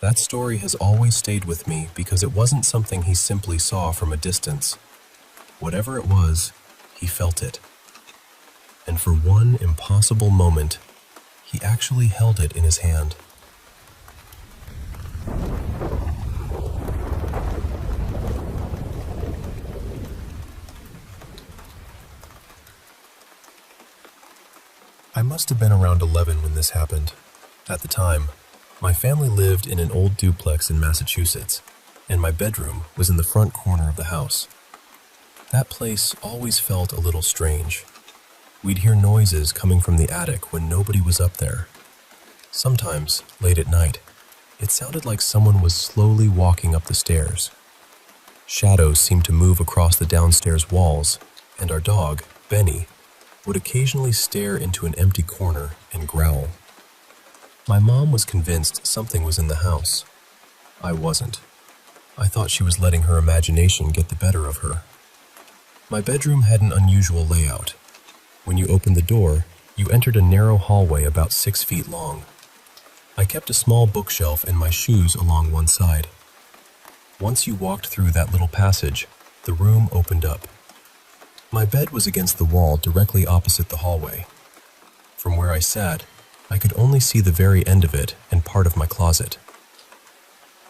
That story has always stayed with me because it wasn't something he simply saw from a distance. Whatever it was, he felt it. And for one impossible moment, he actually held it in his hand. I must have been around 11 when this happened. At the time, my family lived in an old duplex in Massachusetts, and my bedroom was in the front corner of the house. That place always felt a little strange. We'd hear noises coming from the attic when nobody was up there. Sometimes, late at night, it sounded like someone was slowly walking up the stairs. Shadows seemed to move across the downstairs walls, and our dog, Benny, would occasionally stare into an empty corner and growl. My mom was convinced something was in the house. I wasn't. I thought she was letting her imagination get the better of her. My bedroom had an unusual layout. When you opened the door, you entered a narrow hallway about 6 feet long. I kept a small bookshelf and my shoes along one side. Once you walked through that little passage, the room opened up. My bed was against the wall directly opposite the hallway. From where I sat, I could only see the very end of it and part of my closet.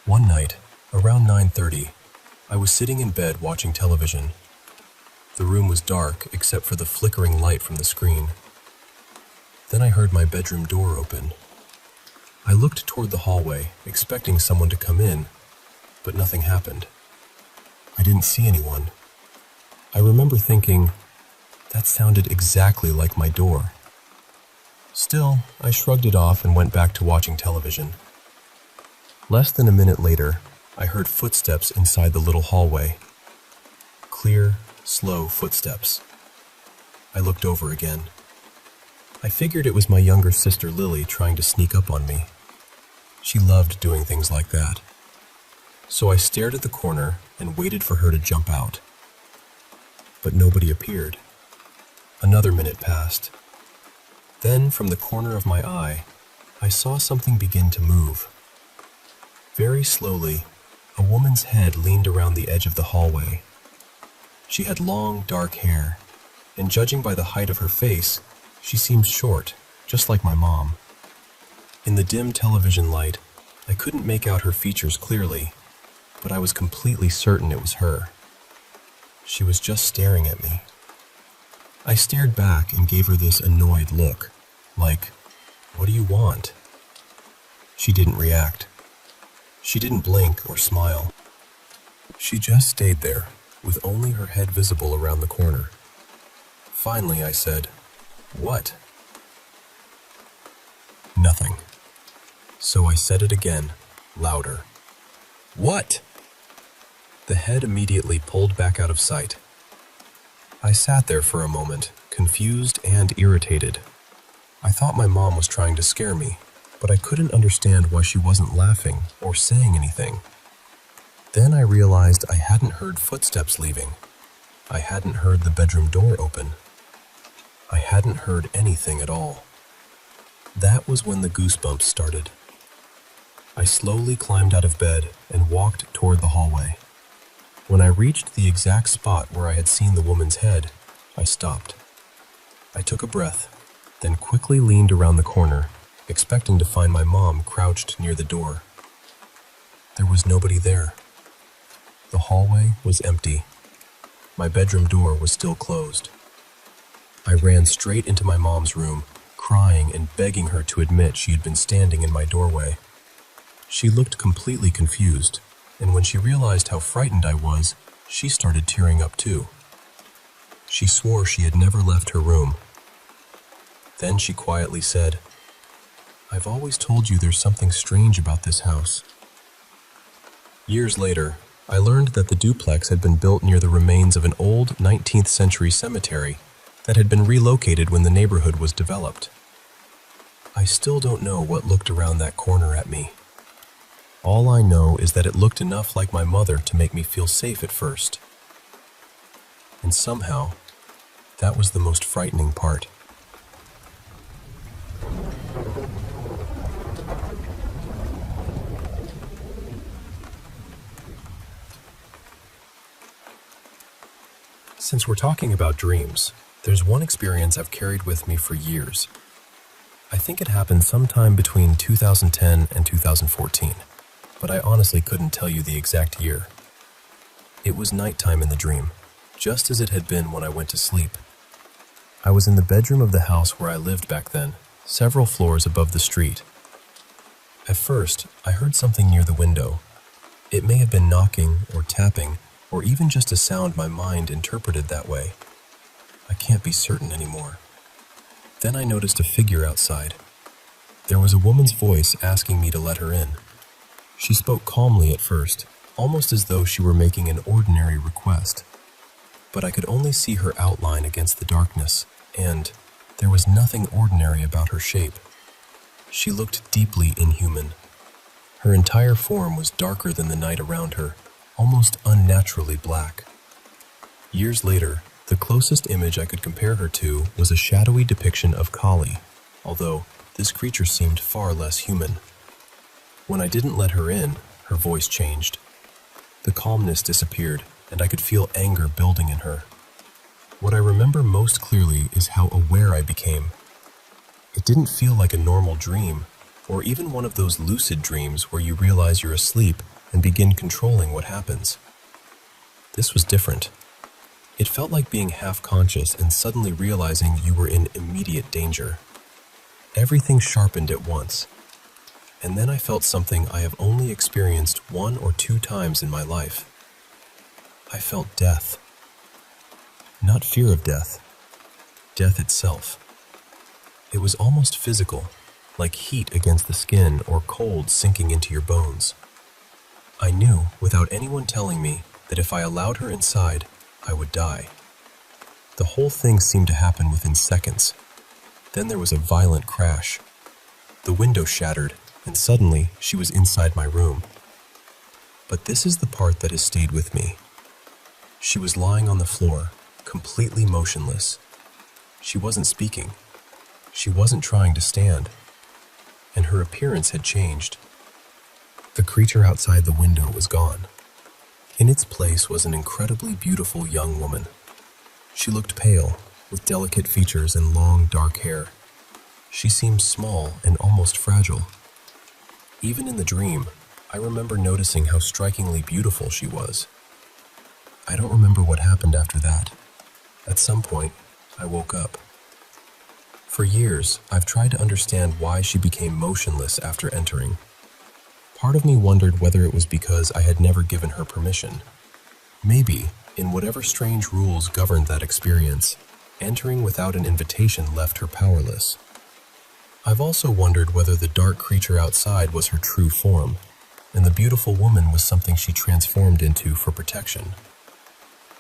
One night, around 9:30, I was sitting in bed watching television. The room was dark except for the flickering light from the screen. Then I heard my bedroom door open. I looked toward the hallway, expecting someone to come in, but nothing happened. I didn't see anyone. I remember thinking, that sounded exactly like my door. Still, I shrugged it off and went back to watching television. Less than a minute later, I heard footsteps inside the little hallway. Clear, slow footsteps. I looked over again. I figured it was my younger sister Lily trying to sneak up on me. She loved doing things like that. So I stared at the corner and waited for her to jump out. But nobody appeared. Another minute passed. Then, from the corner of my eye, I saw something begin to move. Very slowly, a woman's head leaned around the edge of the hallway. She had long, dark hair, and judging by the height of her face, she seemed short, just like my mom. In the dim television light, I couldn't make out her features clearly, but I was completely certain it was her. She was just staring at me. I stared back and gave her this annoyed look, like, "What do you want?" She didn't react. She didn't blink or smile. She just stayed there, with only her head visible around the corner. Finally, I said, "What?" Nothing. So I said it again, louder. "What?" The head immediately pulled back out of sight. I sat there for a moment, confused and irritated. I thought my mom was trying to scare me, but I couldn't understand why she wasn't laughing or saying anything. Then I realized I hadn't heard footsteps leaving. I hadn't heard the bedroom door open. I hadn't heard anything at all. That was when the goosebumps started. I slowly climbed out of bed and walked toward the hallway. When I reached the exact spot where I had seen the woman's head, I stopped. I took a breath, then quickly leaned around the corner, expecting to find my mom crouched near the door. There was nobody there. The hallway was empty. My bedroom door was still closed. I ran straight into my mom's room, crying and begging her to admit she had been standing in my doorway. She looked completely confused, and when she realized how frightened I was, she started tearing up too. She swore she had never left her room. Then she quietly said, "I've always told you there's something strange about this house." Years later, I learned that the duplex had been built near the remains of an old 19th century cemetery that had been relocated when the neighborhood was developed. I still don't know what looked around that corner at me. All I know is that it looked enough like my mother to make me feel safe at first. And somehow, that was the most frightening part. Since we're talking about dreams, there's one experience I've carried with me for years. I think it happened sometime between 2010 and 2014, but I honestly couldn't tell you the exact year. It was nighttime in the dream, just as it had been when I went to sleep. I was in the bedroom of the house where I lived back then, several floors above the street. At first, I heard something near the window. It may have been knocking or tapping, or even just a sound my mind interpreted that way. I can't be certain anymore. Then I noticed a figure outside. There was a woman's voice asking me to let her in. She spoke calmly at first, almost as though she were making an ordinary request. But I could only see her outline against the darkness, and there was nothing ordinary about her shape. She looked deeply inhuman. Her entire form was darker than the night around her, almost unnaturally black. Years later, the closest image I could compare her to was a shadowy depiction of Kali, although this creature seemed far less human. When I didn't let her in, her voice changed. The calmness disappeared, and I could feel anger building in her. What I remember most clearly is how aware I became. It didn't feel like a normal dream, or even one of those lucid dreams where you realize you're asleep and begin controlling what happens. This was different. It felt like being half-conscious and suddenly realizing you were in immediate danger. Everything sharpened at once. And then I felt something I have only experienced 1 or 2 times in my life. I felt death. Not fear of death. Death itself. It was almost physical, like heat against the skin or cold sinking into your bones. I knew, without anyone telling me, that if I allowed her inside, I would die. The whole thing seemed to happen within seconds. Then there was a violent crash. The window shattered, and suddenly she was inside my room. But this is the part that has stayed with me. She was lying on the floor, completely motionless. She wasn't speaking. She wasn't trying to stand. And her appearance had changed. The creature outside the window was gone. In its place was an incredibly beautiful young woman. She looked pale, with delicate features and long, dark hair. She seemed small and almost fragile. Even in the dream, I remember noticing how strikingly beautiful she was. I don't remember what happened after that. At some point, I woke up. For years, I've tried to understand why she became motionless after entering. Part of me wondered whether it was because I had never given her permission. Maybe, in whatever strange rules governed that experience, entering without an invitation left her powerless. I've also wondered whether the dark creature outside was her true form, and the beautiful woman was something she transformed into for protection.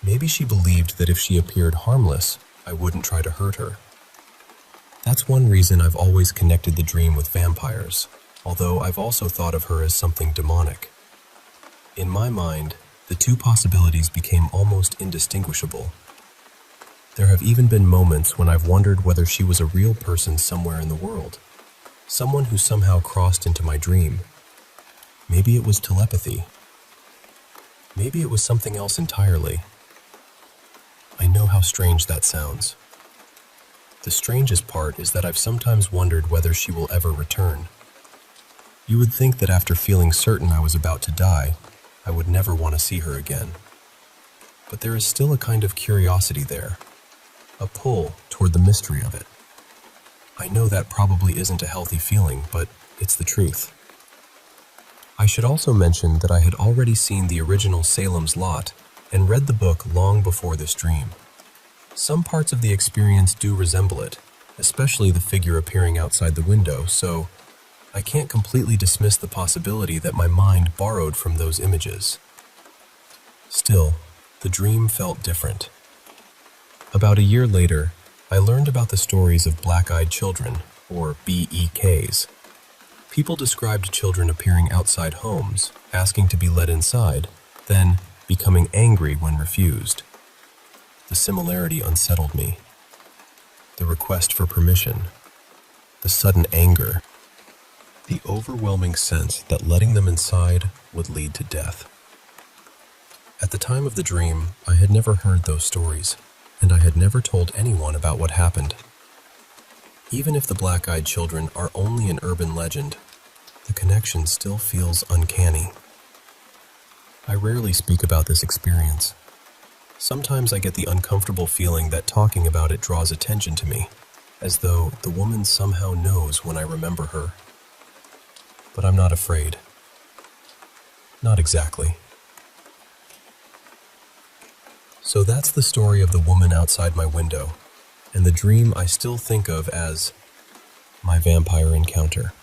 Maybe she believed that if she appeared harmless, I wouldn't try to hurt her. That's one reason I've always connected the dream with vampires, although I've also thought of her as something demonic. In my mind, the two possibilities became almost indistinguishable. There have even been moments when I've wondered whether she was a real person somewhere in the world, someone who somehow crossed into my dream. Maybe it was telepathy. maybe it was something else entirely. I know how strange that sounds. The strangest part is that I've sometimes wondered whether she will ever return. You would think that after feeling certain I was about to die, I would never want to see her again. But there is still a kind of curiosity there, a pull toward the mystery of it. I know that probably isn't a healthy feeling, but it's the truth. I should also mention that I had already seen the original Salem's Lot and read the book long before this dream. Some parts of the experience do resemble it, especially the figure appearing outside the window, so I can't completely dismiss the possibility that my mind borrowed from those images. Still, the dream felt different. About a year later, I learned about the stories of black-eyed children, or BEKs. People described children appearing outside homes, asking to be let inside, then becoming angry when refused. The similarity unsettled me. The request for permission, the sudden anger, the overwhelming sense that letting them inside would lead to death. At the time of the dream, I had never heard those stories, and I had never told anyone about what happened. Even if the black-eyed children are only an urban legend, the connection still feels uncanny. I rarely speak about this experience. Sometimes I get the uncomfortable feeling that talking about it draws attention to me, as though the woman somehow knows when I remember her. But I'm not afraid. Not exactly. So that's the story of the woman outside my window, and the dream I still think of as my vampire encounter.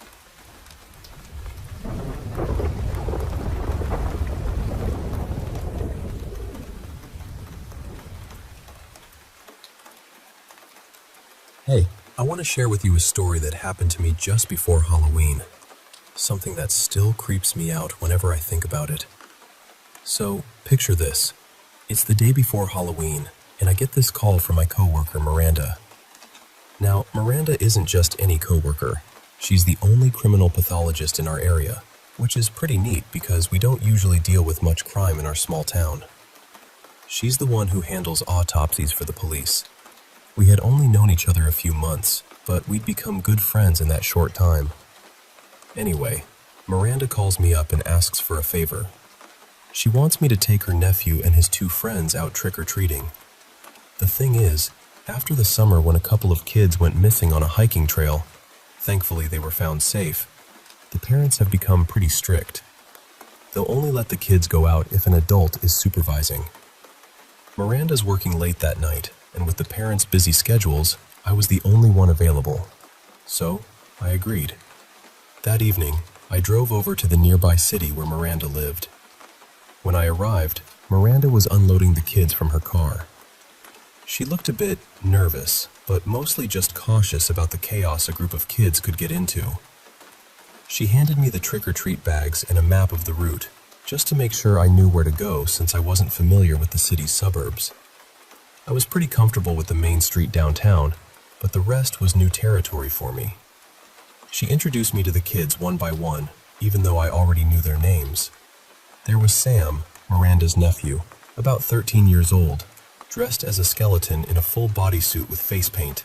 Hey, I want to share with you a story that happened to me just before Halloween. Something that still creeps me out whenever I think about it. So, picture this. It's the day before Halloween, and I get this call from my coworker, Miranda. Now, Miranda isn't just any coworker. She's the only criminal pathologist in our area, which is pretty neat because we don't usually deal with much crime in our small town. She's the one who handles autopsies for the police. We had only known each other a few months, but we'd become good friends in that short time. Anyway, Miranda calls me up and asks for a favor. She wants me to take her nephew and his 2 friends out trick-or-treating. The thing is, after the summer when a couple of kids went missing on a hiking trail, thankfully they were found safe, the parents have become pretty strict. They'll only let the kids go out if an adult is supervising. Miranda's working late that night, and with the parents' busy schedules, I was the only one available. So, I agreed. That evening, I drove over to the nearby city where Miranda lived. When I arrived, Miranda was unloading the kids from her car. She looked a bit nervous, but mostly just cautious about the chaos a group of kids could get into. She handed me the trick-or-treat bags and a map of the route, just to make sure I knew where to go since I wasn't familiar with the city's suburbs. I was pretty comfortable with the main street downtown, but the rest was new territory for me. She introduced me to the kids one by one, even though I already knew their names. There was Sam, Miranda's nephew, about 13 years old, dressed as a skeleton in a full bodysuit with face paint.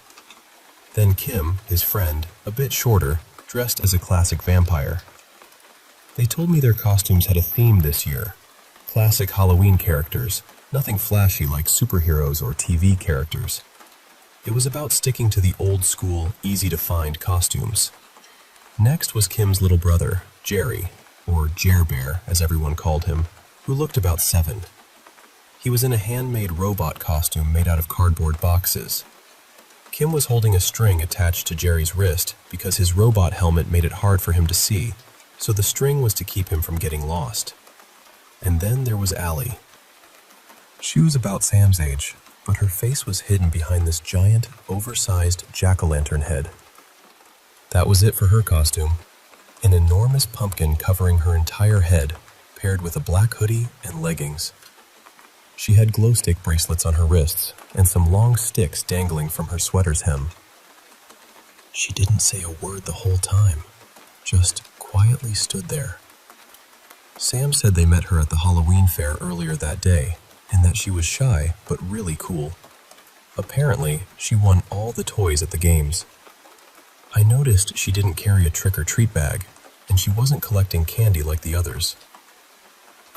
Then Kim, his friend, a bit shorter, dressed as a classic vampire. They told me their costumes had a theme this year. Classic Halloween characters, nothing flashy like superheroes or TV characters. It was about sticking to the old-school, easy-to-find costumes. Next was Kim's little brother, Jerry, or Jer Bear, as everyone called him, who looked about 7. He was in a handmade robot costume made out of cardboard boxes. Kim was holding a string attached to Jerry's wrist because his robot helmet made it hard for him to see, so the string was to keep him from getting lost. And then there was Allie. She was about Sam's age, but her face was hidden behind this giant, oversized jack-o'-lantern head. That was it for her costume. An enormous pumpkin covering her entire head, paired with a black hoodie and leggings. She had glow stick bracelets on her wrists and some long sticks dangling from her sweater's hem. She didn't say a word the whole time, just quietly stood there. Sam said they met her at the Halloween fair earlier that day, and that she was shy but really cool. Apparently, she won all the toys at the games. I noticed she didn't carry a trick-or-treat bag, and she wasn't collecting candy like the others.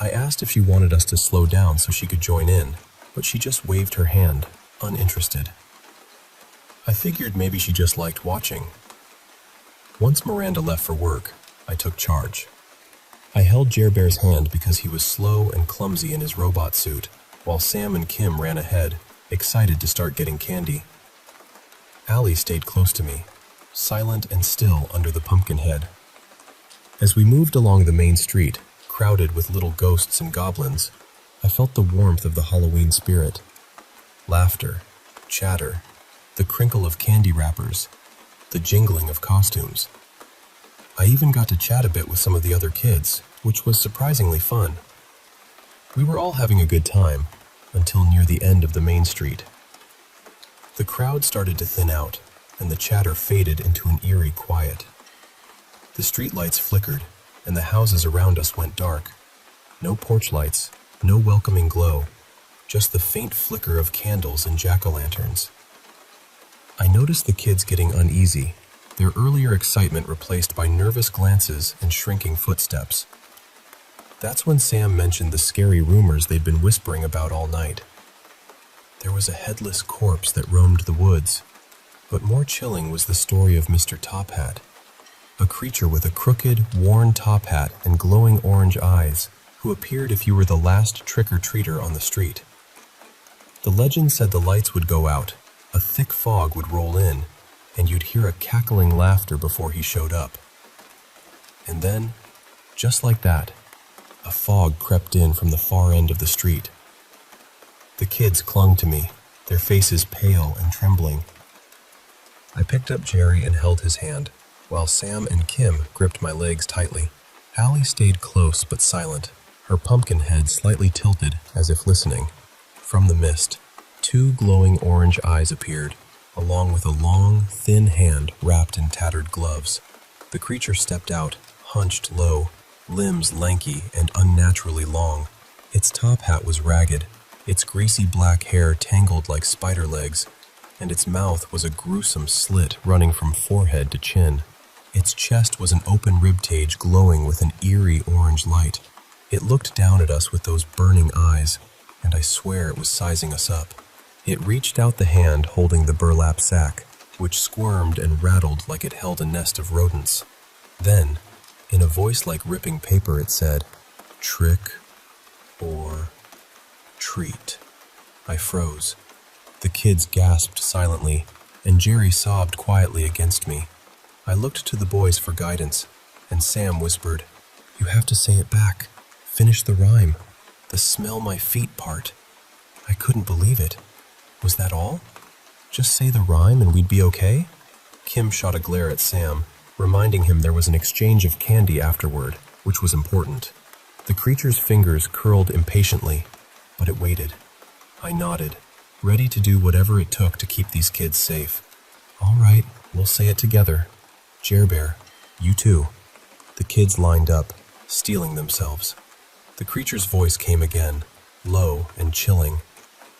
I asked if she wanted us to slow down so she could join in, but she just waved her hand, uninterested. I figured maybe she just liked watching. Once Miranda left for work, I took charge. I held Jer Bear's hand because he was slow and clumsy in his robot suit, while Sam and Kim ran ahead, excited to start getting candy. Allie stayed close to me, silent and still under the pumpkin head. As we moved along the main street, crowded with little ghosts and goblins, I felt the warmth of the Halloween spirit. Laughter, chatter, the crinkle of candy wrappers, the jingling of costumes. I even got to chat a bit with some of the other kids, which was surprisingly fun. We were all having a good time, until near the end of the main street. The crowd started to thin out, and the chatter faded into an eerie quiet. The street lights flickered, and the houses around us went dark. No porch lights, no welcoming glow, just the faint flicker of candles and jack-o'-lanterns. I noticed the kids getting uneasy, their earlier excitement replaced by nervous glances and shrinking footsteps. That's when Sam mentioned the scary rumors they'd been whispering about all night. There was a headless corpse that roamed the woods, but more chilling was the story of Mr. Top Hat, a creature with a crooked, worn top hat and glowing orange eyes, who appeared if you were the last trick-or-treater on the street. The legend said the lights would go out, a thick fog would roll in, and you'd hear a cackling laughter before he showed up. And then, just like that, a fog crept in from the far end of the street. The kids clung to me, their faces pale and trembling. I picked up Jerry and held his hand, while Sam and Kim gripped my legs tightly. Allie stayed close but silent, her pumpkin head slightly tilted as if listening. From the mist, 2 glowing orange eyes appeared, along with a long, thin hand wrapped in tattered gloves. The creature stepped out, hunched low, limbs lanky and unnaturally long. Its top hat was ragged, its greasy black hair tangled like spider legs, and its mouth was a gruesome slit running from forehead to chin. Its chest was an open ribcage glowing with an eerie orange light. It looked down at us with those burning eyes, and I swear it was sizing us up. It reached out the hand holding the burlap sack, which squirmed and rattled like it held a nest of rodents. Then, in a voice like ripping paper, it said, "Trick or treat." I froze. The kids gasped silently, and Jerry sobbed quietly against me. I looked to the boys for guidance, and Sam whispered, "You have to say it back. Finish the rhyme. The smell my feet part." I couldn't believe it. Was that all? Just say the rhyme and we'd be okay? Kim shot a glare at Sam, reminding him there was an exchange of candy afterward, which was important. The creature's fingers curled impatiently, but it waited. I nodded, ready to do whatever it took to keep these kids safe. "All right, we'll say it together. Jer Bear, you too." The kids lined up, steeling themselves. The creature's voice came again, low and chilling.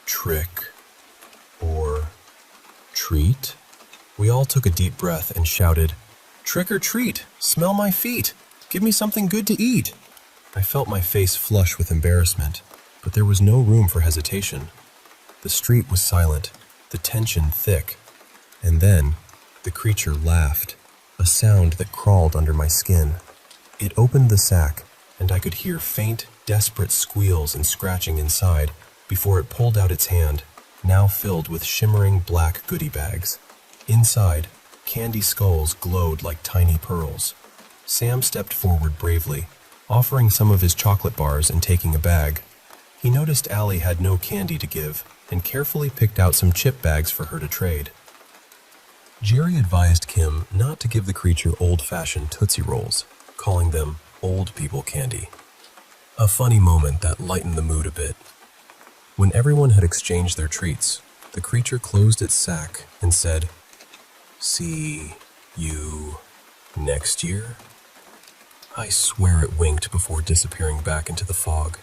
"Trick or treat?" We all took a deep breath and shouted, "Trick or treat! Smell my feet! Give me something good to eat!" I felt my face flush with embarrassment, but there was no room for hesitation. The street was silent, the tension thick, and then the creature laughed, a sound that crawled under my skin. It opened the sack, and I could hear faint, desperate squeals and scratching inside before it pulled out its hand, now filled with shimmering black goodie bags. Inside, candy skulls glowed like tiny pearls. Sam stepped forward bravely, offering some of his chocolate bars and taking a bag. He noticed Allie had no candy to give and carefully picked out some chip bags for her to trade. Jerry advised Kim not to give the creature old-fashioned Tootsie Rolls, calling them old people candy. A funny moment that lightened the mood a bit. When everyone had exchanged their treats, the creature closed its sack and said, "See you next year?" I swear it winked before disappearing back into the fog.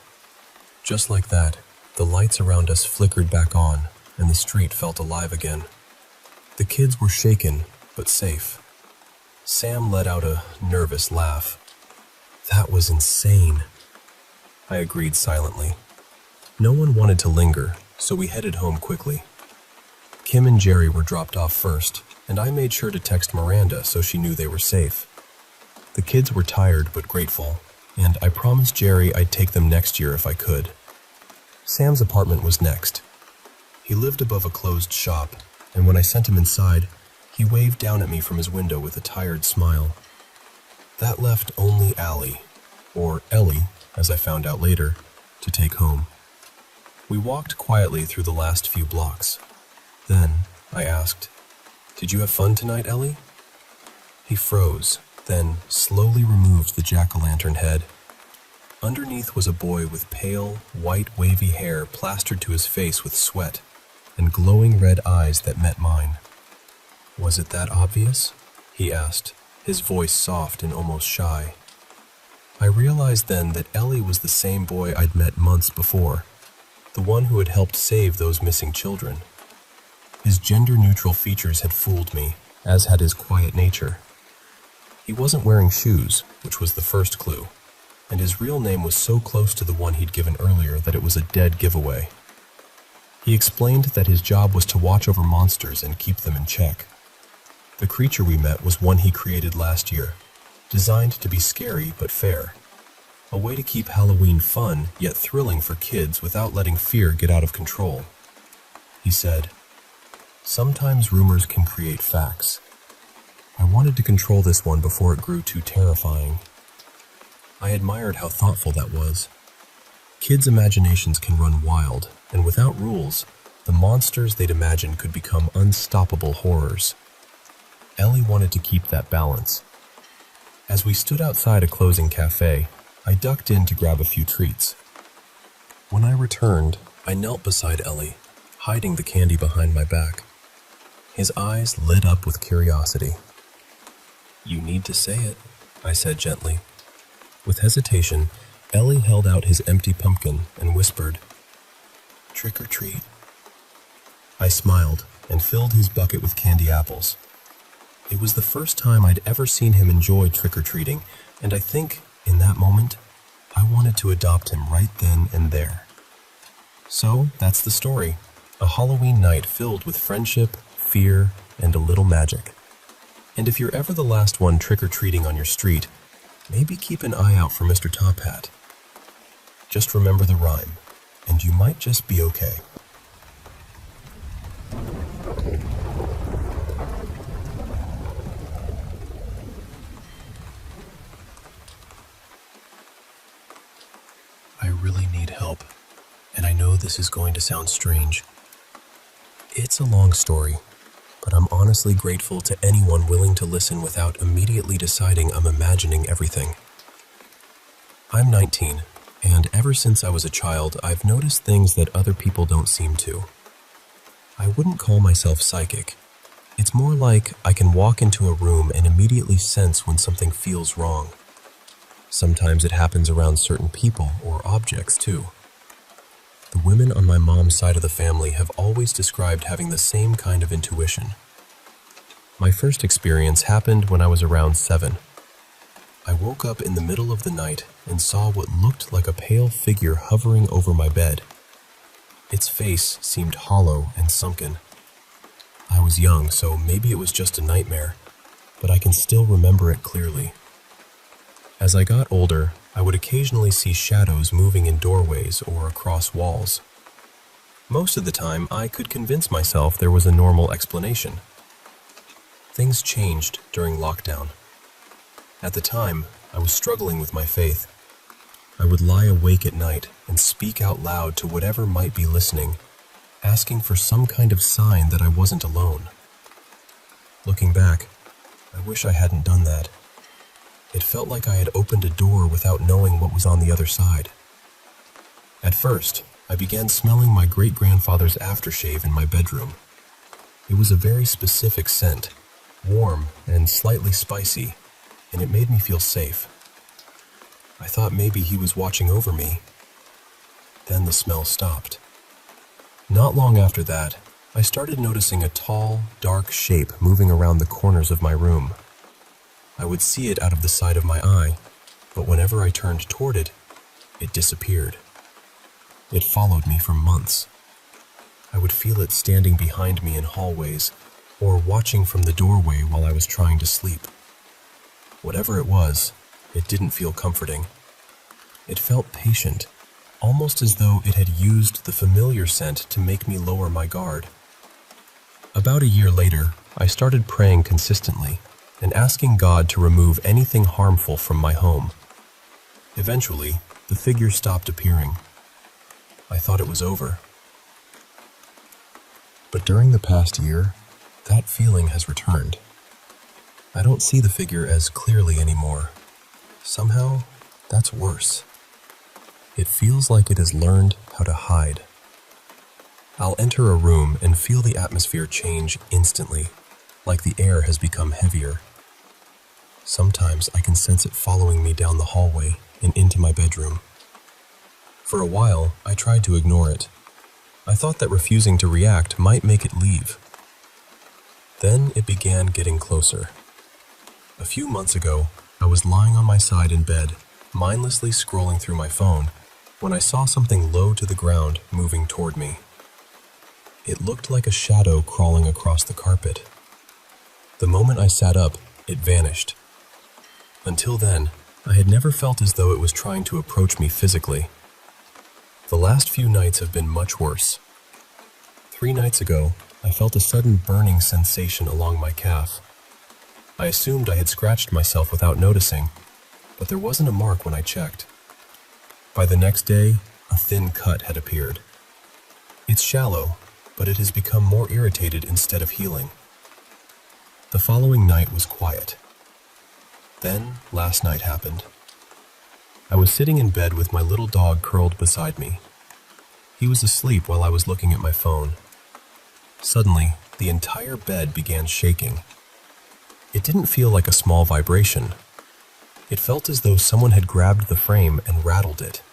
Just like that, the lights around us flickered back on, and the street felt alive again. The kids were shaken, but safe. Sam let out a nervous laugh. That was insane. I agreed silently. No one wanted to linger, so we headed home quickly. Kim and Jerry were dropped off first, and I made sure to text Miranda so she knew they were safe. The kids were tired but grateful, and I promised Jerry I'd take them next year if I could. Sam's apartment was next. He lived above a closed shop, and when I sent him inside, he waved down at me from his window with a tired smile. That left only Allie, or Ellie, as I found out later, to take home. We walked quietly through the last few blocks. Then I asked, "Did you have fun tonight, Ellie?" He froze, then slowly removed the jack-o'-lantern head. Underneath was a boy with pale, white, wavy hair plastered to his face with sweat, and glowing red eyes that met mine. "Was it that obvious?" he asked, his voice soft and almost shy. I realized then that Ellie was the same boy I'd met months before, the one who had helped save those missing children. His gender-neutral features had fooled me, as had his quiet nature. He wasn't wearing shoes, which was the first clue, and his real name was so close to the one he'd given earlier that it was a dead giveaway. He explained that his job was to watch over monsters and keep them in check. The creature we met was one he created last year, designed to be scary but fair. A way to keep Halloween fun yet thrilling for kids without letting fear get out of control. He said, "Sometimes rumors can create facts. I wanted to control this one before it grew too terrifying." I admired how thoughtful that was. Kids' imaginations can run wild, and without rules, the monsters they'd imagine could become unstoppable horrors. Ellie wanted to keep that balance. As we stood outside a closing cafe, I ducked in to grab a few treats. When I returned, I knelt beside Ellie, hiding the candy behind my back. His eyes lit up with curiosity. "You need to say it," I said gently. With hesitation, Ellie held out his empty pumpkin and whispered, "Trick or treat." I smiled and filled his bucket with candy apples. It was the first time I'd ever seen him enjoy trick-or-treating, and I think, in that moment, I wanted to adopt him right then and there. So, that's the story. A Halloween night filled with friendship, fear, and a little magic. And if you're ever the last one trick-or-treating on your street, maybe keep an eye out for Mr. Top Hat. Just remember the rhyme, and you might just be okay. I really need help, and I know this is going to sound strange. It's a long story, but I'm honestly grateful to anyone willing to listen without immediately deciding I'm imagining everything. I'm 19, and ever since I was a child, I've noticed things that other people don't seem to. I wouldn't call myself psychic. It's more like I can walk into a room and immediately sense when something feels wrong. Sometimes it happens around certain people or objects, too. The women on my mom's side of the family have always described having the same kind of intuition. My first experience happened when I was around 7. I woke up in the middle of the night and saw what looked like a pale figure hovering over my bed. Its face seemed hollow and sunken. I was young, so maybe it was just a nightmare, but I can still remember it clearly. As I got older, I would occasionally see shadows moving in doorways or across walls. Most of the time, I could convince myself there was a normal explanation. Things changed during lockdown. At the time, I was struggling with my faith. I would lie awake at night and speak out loud to whatever might be listening, asking for some kind of sign that I wasn't alone. Looking back, I wish I hadn't done that. It felt like I had opened a door without knowing what was on the other side. At first, I began smelling my great-grandfather's aftershave in my bedroom. It was a very specific scent, warm and slightly spicy, and it made me feel safe. I thought maybe he was watching over me. Then the smell stopped. Not long after that, I started noticing a tall, dark shape moving around the corners of my room. I would see it out of the side of my eye, but whenever I turned toward it, it disappeared. It followed me for months. I would feel it standing behind me in hallways or watching from the doorway while I was trying to sleep. Whatever it was, it didn't feel comforting. It felt patient, almost as though it had used the familiar scent to make me lower my guard. About a year later, I started praying consistently and asking God to remove anything harmful from my home. Eventually, the figure stopped appearing. I thought it was over. But during the past year, that feeling has returned. I don't see the figure as clearly anymore. Somehow, that's worse. It feels like it has learned how to hide. I'll enter a room and feel the atmosphere change instantly, like the air has become heavier. Sometimes I can sense it following me down the hallway and into my bedroom. For a while, I tried to ignore it. I thought that refusing to react might make it leave. Then it began getting closer. A few months ago, I was lying on my side in bed, mindlessly scrolling through my phone, when I saw something low to the ground moving toward me. It looked like a shadow crawling across the carpet. The moment I sat up, it vanished. Until then, I had never felt as though it was trying to approach me physically. The last few nights have been much worse. 3 nights ago, I felt a sudden burning sensation along my calf. I assumed I had scratched myself without noticing, but there wasn't a mark when I checked. By the next day, a thin cut had appeared. It's shallow, but it has become more irritated instead of healing. The following night was quiet. Then, last night happened. I was sitting in bed with my little dog curled beside me. He was asleep while I was looking at my phone. Suddenly, the entire bed began shaking. It didn't feel like a small vibration. It felt as though someone had grabbed the frame and rattled it.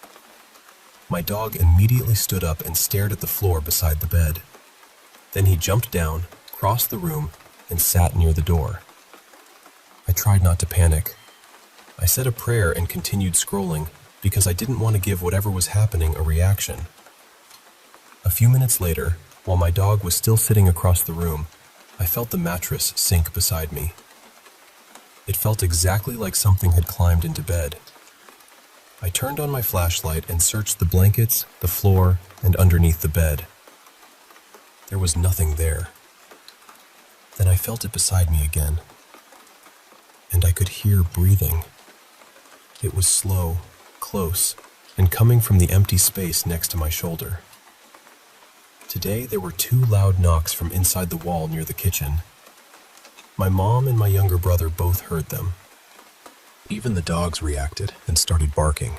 My dog immediately stood up and stared at the floor beside the bed. Then he jumped down, crossed the room, and sat near the door. I tried not to panic. I said a prayer and continued scrolling because I didn't want to give whatever was happening a reaction. A few minutes later, while my dog was still sitting across the room, I felt the mattress sink beside me. It felt exactly like something had climbed into bed. I turned on my flashlight and searched the blankets, the floor, and underneath the bed. There was nothing there. Then I felt it beside me again, and I could hear breathing. It was slow, close, and coming from the empty space next to my shoulder. Today there were 2 loud knocks from inside the wall near the kitchen. My mom and my younger brother both heard them. Even the dogs reacted and started barking,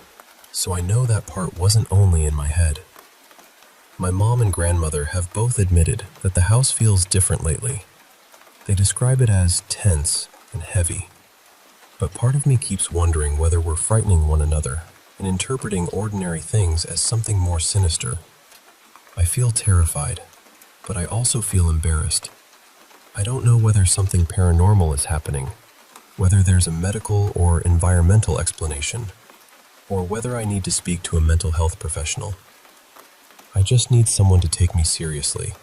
so I know that part wasn't only in my head. My mom and grandmother have both admitted that the house feels different lately. They describe it as tense and heavy. But part of me keeps wondering whether we're frightening one another and interpreting ordinary things as something more sinister. I feel terrified, but I also feel embarrassed. I don't know whether something paranormal is happening, whether there's a medical or environmental explanation, or whether I need to speak to a mental health professional. I just need someone to take me seriously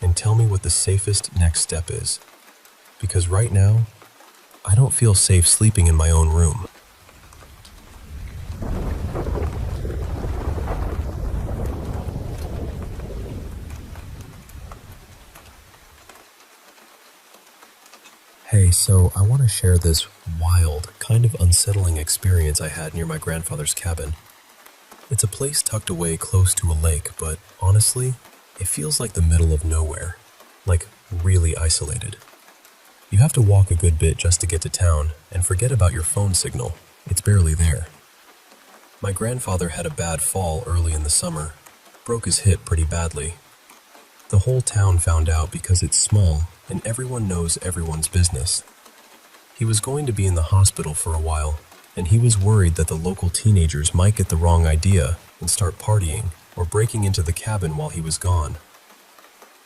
and tell me what the safest next step is, because right now, I don't feel safe sleeping in my own room. Hey, so I want to share this wild, kind of unsettling experience I had near my grandfather's cabin. It's a place tucked away close to a lake, but honestly, it feels like the middle of nowhere, like really isolated. You have to walk a good bit just to get to town, and forget about your phone signal. It's barely there. My grandfather had a bad fall early in the summer, broke his hip pretty badly. The whole town found out because it's small, and everyone knows everyone's business. He was going to be in the hospital for a while, and he was worried that the local teenagers might get the wrong idea and start partying or breaking into the cabin while he was gone.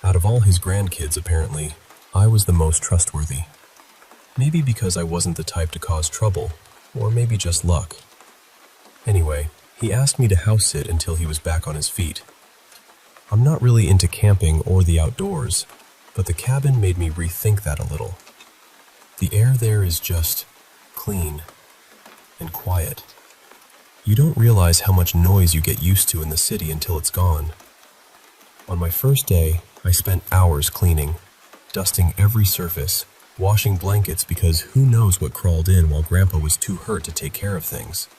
Out of all his grandkids, apparently, I was the most trustworthy. Maybe because I wasn't the type to cause trouble, or maybe just luck. Anyway, he asked me to house sit until he was back on his feet. I'm not really into camping or the outdoors, but the cabin made me rethink that a little. The air there is just clean and quiet. You don't realize how much noise you get used to in the city until it's gone. On my first day, I spent hours cleaning, dusting every surface, washing blankets because who knows what crawled in while Grandpa was too hurt to take care of things.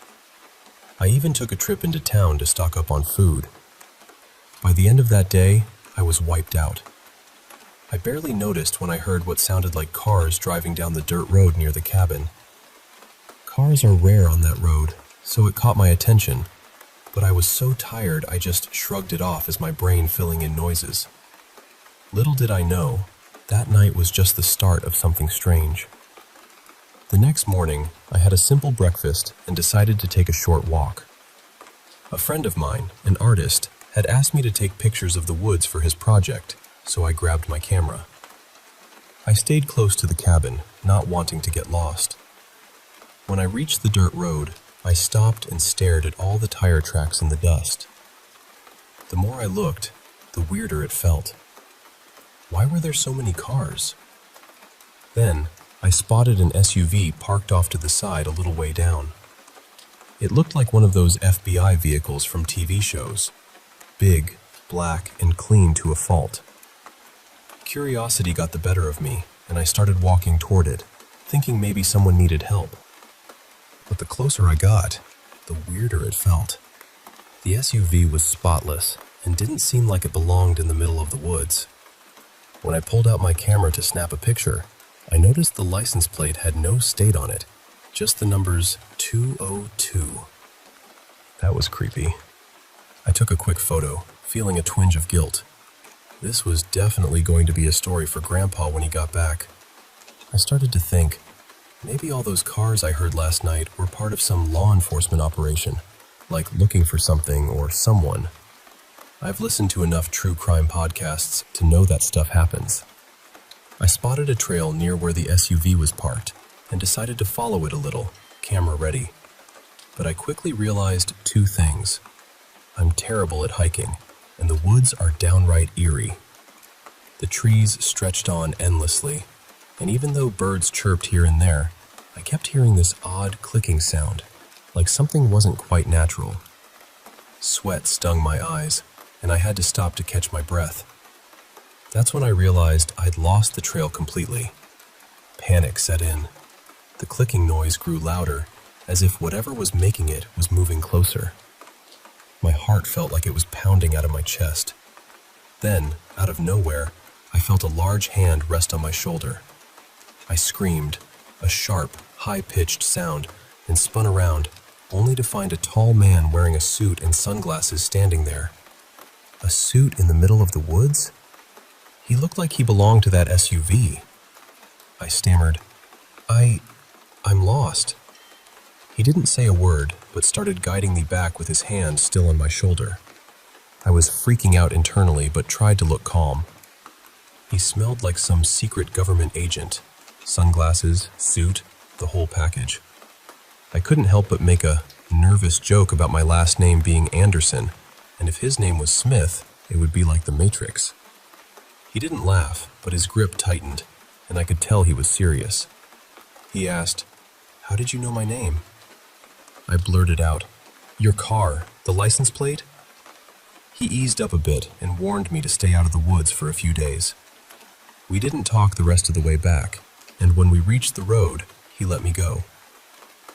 I even took a trip into town to stock up on food. By the end of that day, I was wiped out. I barely noticed when I heard what sounded like cars driving down the dirt road near the cabin. Cars are rare on that road, so it caught my attention, but I was so tired I just shrugged it off as my brain filling in noises. Little did I know, that night was just the start of something strange. The next morning, I had a simple breakfast and decided to take a short walk. A friend of mine, an artist, had asked me to take pictures of the woods for his project, so I grabbed my camera. I stayed close to the cabin, not wanting to get lost. When I reached the dirt road, I stopped and stared at all the tire tracks in the dust. The more I looked, the weirder it felt. Why were there so many cars? Then, I spotted an SUV parked off to the side a little way down. It looked like one of those FBI vehicles from TV shows. Big, black, and clean to a fault. Curiosity got the better of me, and I started walking toward it, thinking maybe someone needed help. But the closer I got, the weirder it felt. The SUV was spotless and didn't seem like it belonged in the middle of the woods. When I pulled out my camera to snap a picture, I noticed the license plate had no state on it, just the numbers 202. That was creepy. I took a quick photo, feeling a twinge of guilt. This was definitely going to be a story for Grandpa when he got back. I started to think, maybe all those cars I heard last night were part of some law enforcement operation, like looking for something or someone. I've listened to enough true crime podcasts to know that stuff happens. I spotted a trail near where the SUV was parked and decided to follow it a little, camera ready. But I quickly realized two things. I'm terrible at hiking, and the woods are downright eerie. The trees stretched on endlessly, and even though birds chirped here and there, I kept hearing this odd clicking sound, like something wasn't quite natural. Sweat stung my eyes, and I had to stop to catch my breath. That's when I realized I'd lost the trail completely. Panic set in. The clicking noise grew louder, as if whatever was making it was moving closer. My heart felt like it was pounding out of my chest. Then, out of nowhere, I felt a large hand rest on my shoulder. I screamed, a sharp, high-pitched sound, and spun around, only to find a tall man wearing a suit and sunglasses standing there. A suit in the middle of the woods? He looked like he belonged to that SUV. I stammered, I'm lost. He didn't say a word, but started guiding me back with his hand still on my shoulder. I was freaking out internally, but tried to look calm. He smelled like some secret government agent. Sunglasses, suit, the whole package. I couldn't help but make a nervous joke about my last name being Anderson, and if his name was Smith, it would be like the Matrix. He didn't laugh, but his grip tightened, and I could tell he was serious. He asked, "How did you know my name?" I blurted out, "Your car, the license plate?" He eased up a bit and warned me to stay out of the woods for a few days. We didn't talk the rest of the way back, and when we reached the road, he let me go.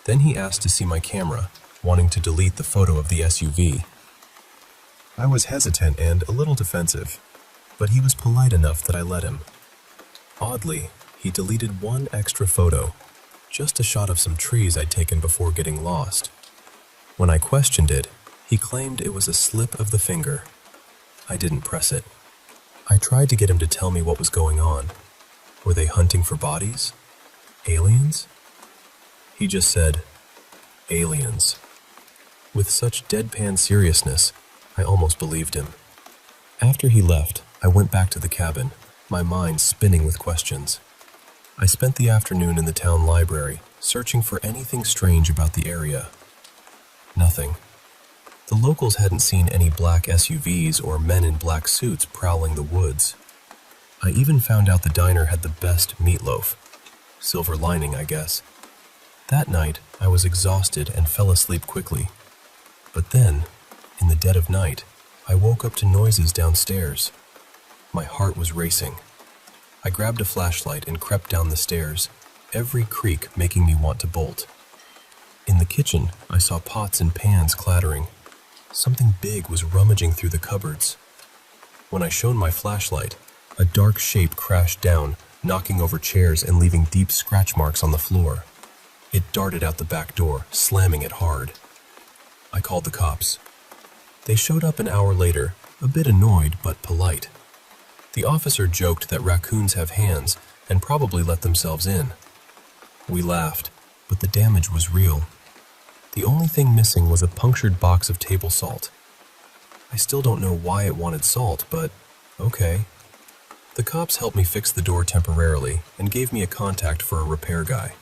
Then he asked to see my camera, wanting to delete the photo of the SUV. I was hesitant and a little defensive, but he was polite enough that I let him. Oddly, he deleted one extra photo, just a shot of some trees I'd taken before getting lost. When I questioned it, he claimed it was a slip of the finger. I didn't press it. I tried to get him to tell me what was going on. Were they hunting for bodies? Aliens? He just said, Aliens. With such deadpan seriousness, I almost believed him. After he left, I went back to the cabin, my mind spinning with questions. I spent the afternoon in the town library, searching for anything strange about the area. Nothing. The locals hadn't seen any black SUVs or men in black suits prowling the woods. I even found out the diner had the best meatloaf. Silver lining, I guess. That night, I was exhausted and fell asleep quickly. But then, in the dead of night, I woke up to noises downstairs. My heart was racing. I grabbed a flashlight and crept down the stairs, every creak making me want to bolt. In the kitchen, I saw pots and pans clattering. Something big was rummaging through the cupboards. When I shone my flashlight, a dark shape crashed down, knocking over chairs and leaving deep scratch marks on the floor. It darted out the back door, slamming it hard. I called the cops. They showed up an hour later, a bit annoyed but polite. The officer joked that raccoons have hands and probably let themselves in. We laughed, but the damage was real. The only thing missing was a punctured box of table salt. I still don't know why it wanted salt, but okay. The cops helped me fix the door temporarily and gave me a contact for a repair guy.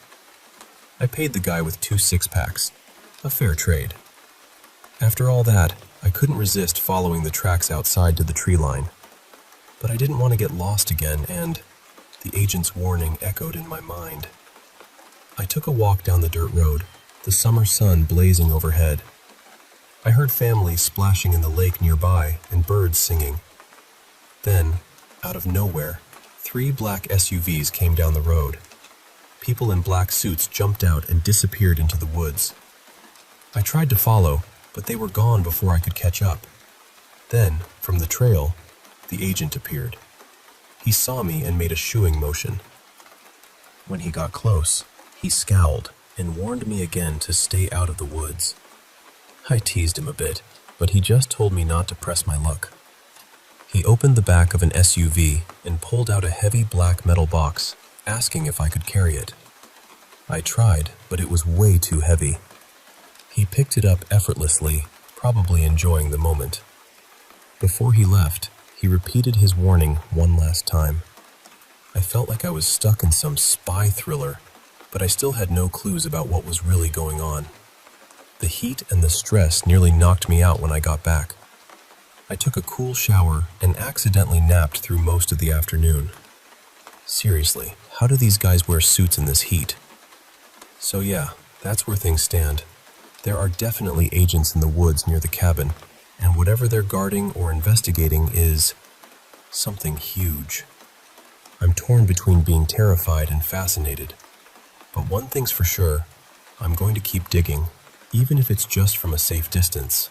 I paid the guy with 2 six-packs, a fair trade. After all that, I couldn't resist following the tracks outside to the tree line. But I didn't want to get lost again, and the agent's warning echoed in my mind. I took a walk down the dirt road, the summer sun blazing overhead. I heard families splashing in the lake nearby and birds singing. Then, out of nowhere, 3 black SUVs came down the road. People in black suits jumped out and disappeared into the woods. I tried to follow, but they were gone before I could catch up. Then, from the trail, the agent appeared. He saw me and made a shooing motion. When he got close, he scowled and warned me again to stay out of the woods. I teased him a bit, but he just told me not to press my luck. He opened the back of an SUV and pulled out a heavy black metal box, asking if I could carry it. I tried, but it was way too heavy. He picked it up effortlessly, probably enjoying the moment. Before he left, he repeated his warning one last time. I felt like I was stuck in some spy thriller, but I still had no clues about what was really going on. The heat and the stress nearly knocked me out when I got back. I took a cool shower and accidentally napped through most of the afternoon. Seriously, how do these guys wear suits in this heat? So yeah, that's where things stand. There are definitely agents in the woods near the cabin, and whatever they're guarding or investigating is something huge. I'm torn between being terrified and fascinated. But one thing's for sure, I'm going to keep digging, even if it's just from a safe distance.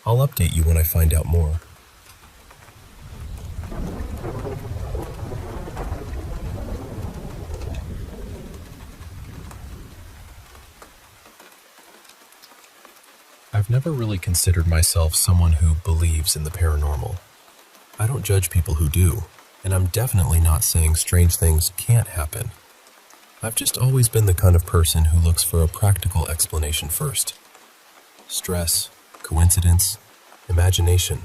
I'll update you when I find out more. I've never really considered myself someone who believes in the paranormal. I don't judge people who do, and I'm definitely not saying strange things can't happen. I've just always been the kind of person who looks for a practical explanation first. Stress, coincidence, imagination,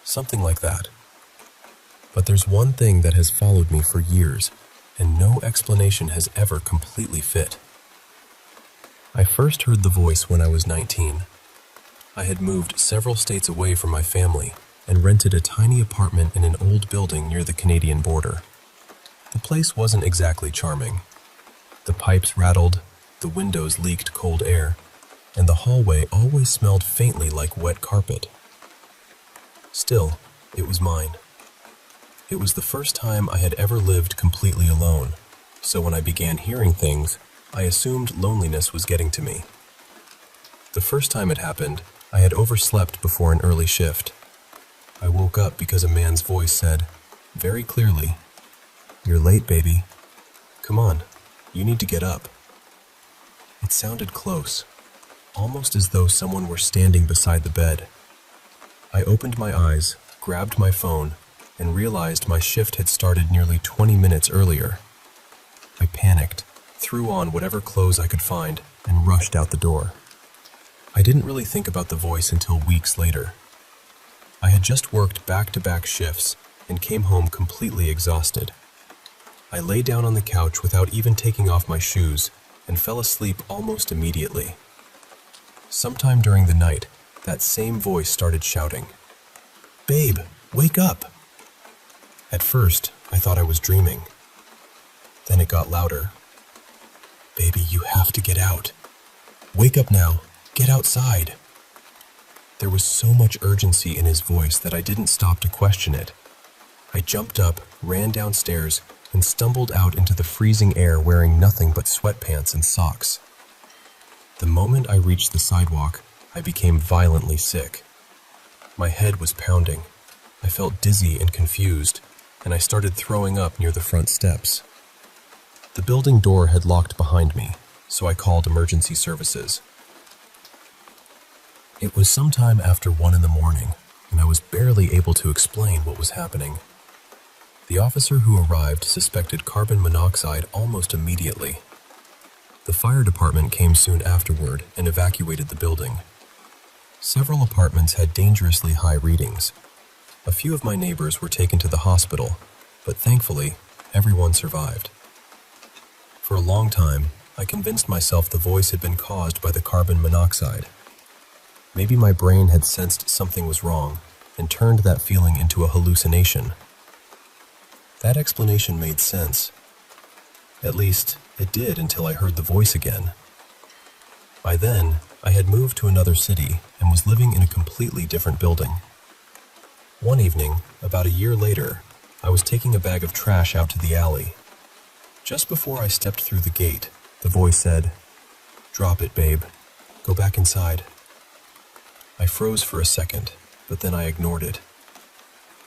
something like that. But there's one thing that has followed me for years, and no explanation has ever completely fit. I first heard the voice when I was 19. I had moved several states away from my family and rented a tiny apartment in an old building near the Canadian border. The place wasn't exactly charming. The pipes rattled, the windows leaked cold air, and the hallway always smelled faintly like wet carpet. Still, it was mine. It was the first time I had ever lived completely alone, so when I began hearing things, I assumed loneliness was getting to me. The first time it happened, I had overslept before an early shift. I woke up because a man's voice said, very clearly, "You're late, baby. Come on, you need to get up." It sounded close, almost as though someone were standing beside the bed. I opened my eyes, grabbed my phone, and realized my shift had started nearly 20 minutes earlier. I panicked, threw on whatever clothes I could find, and rushed out the door. I didn't really think about the voice until weeks later. I had just worked back-to-back shifts and came home completely exhausted. I lay down on the couch without even taking off my shoes and fell asleep almost immediately. Sometime during the night, that same voice started shouting, "Babe, wake up!" At first, I thought I was dreaming. Then it got louder. "Baby, you have to get out. Wake up now. Get outside." There was so much urgency in his voice that I didn't stop to question it. I jumped up, ran downstairs, and stumbled out into the freezing air wearing nothing but sweatpants and socks. The moment I reached the sidewalk, I became violently sick. My head was pounding. I felt dizzy and confused, and I started throwing up near the front steps. The building door had locked behind me, so I called emergency services. It was sometime after 1 in the morning, and I was barely able to explain what was happening. The officer who arrived suspected carbon monoxide almost immediately. The fire department came soon afterward and evacuated the building. Several apartments had dangerously high readings. A few of my neighbors were taken to the hospital, but thankfully, everyone survived. For a long time, I convinced myself the voice had been caused by the carbon monoxide. Maybe my brain had sensed something was wrong and turned that feeling into a hallucination. That explanation made sense. At least, it did until I heard the voice again. By then, I had moved to another city and was living in a completely different building. One evening, about a year later, I was taking a bag of trash out to the alley. Just before I stepped through the gate, the voice said, "Drop it, babe. Go back inside." I froze for a second, but then I ignored it.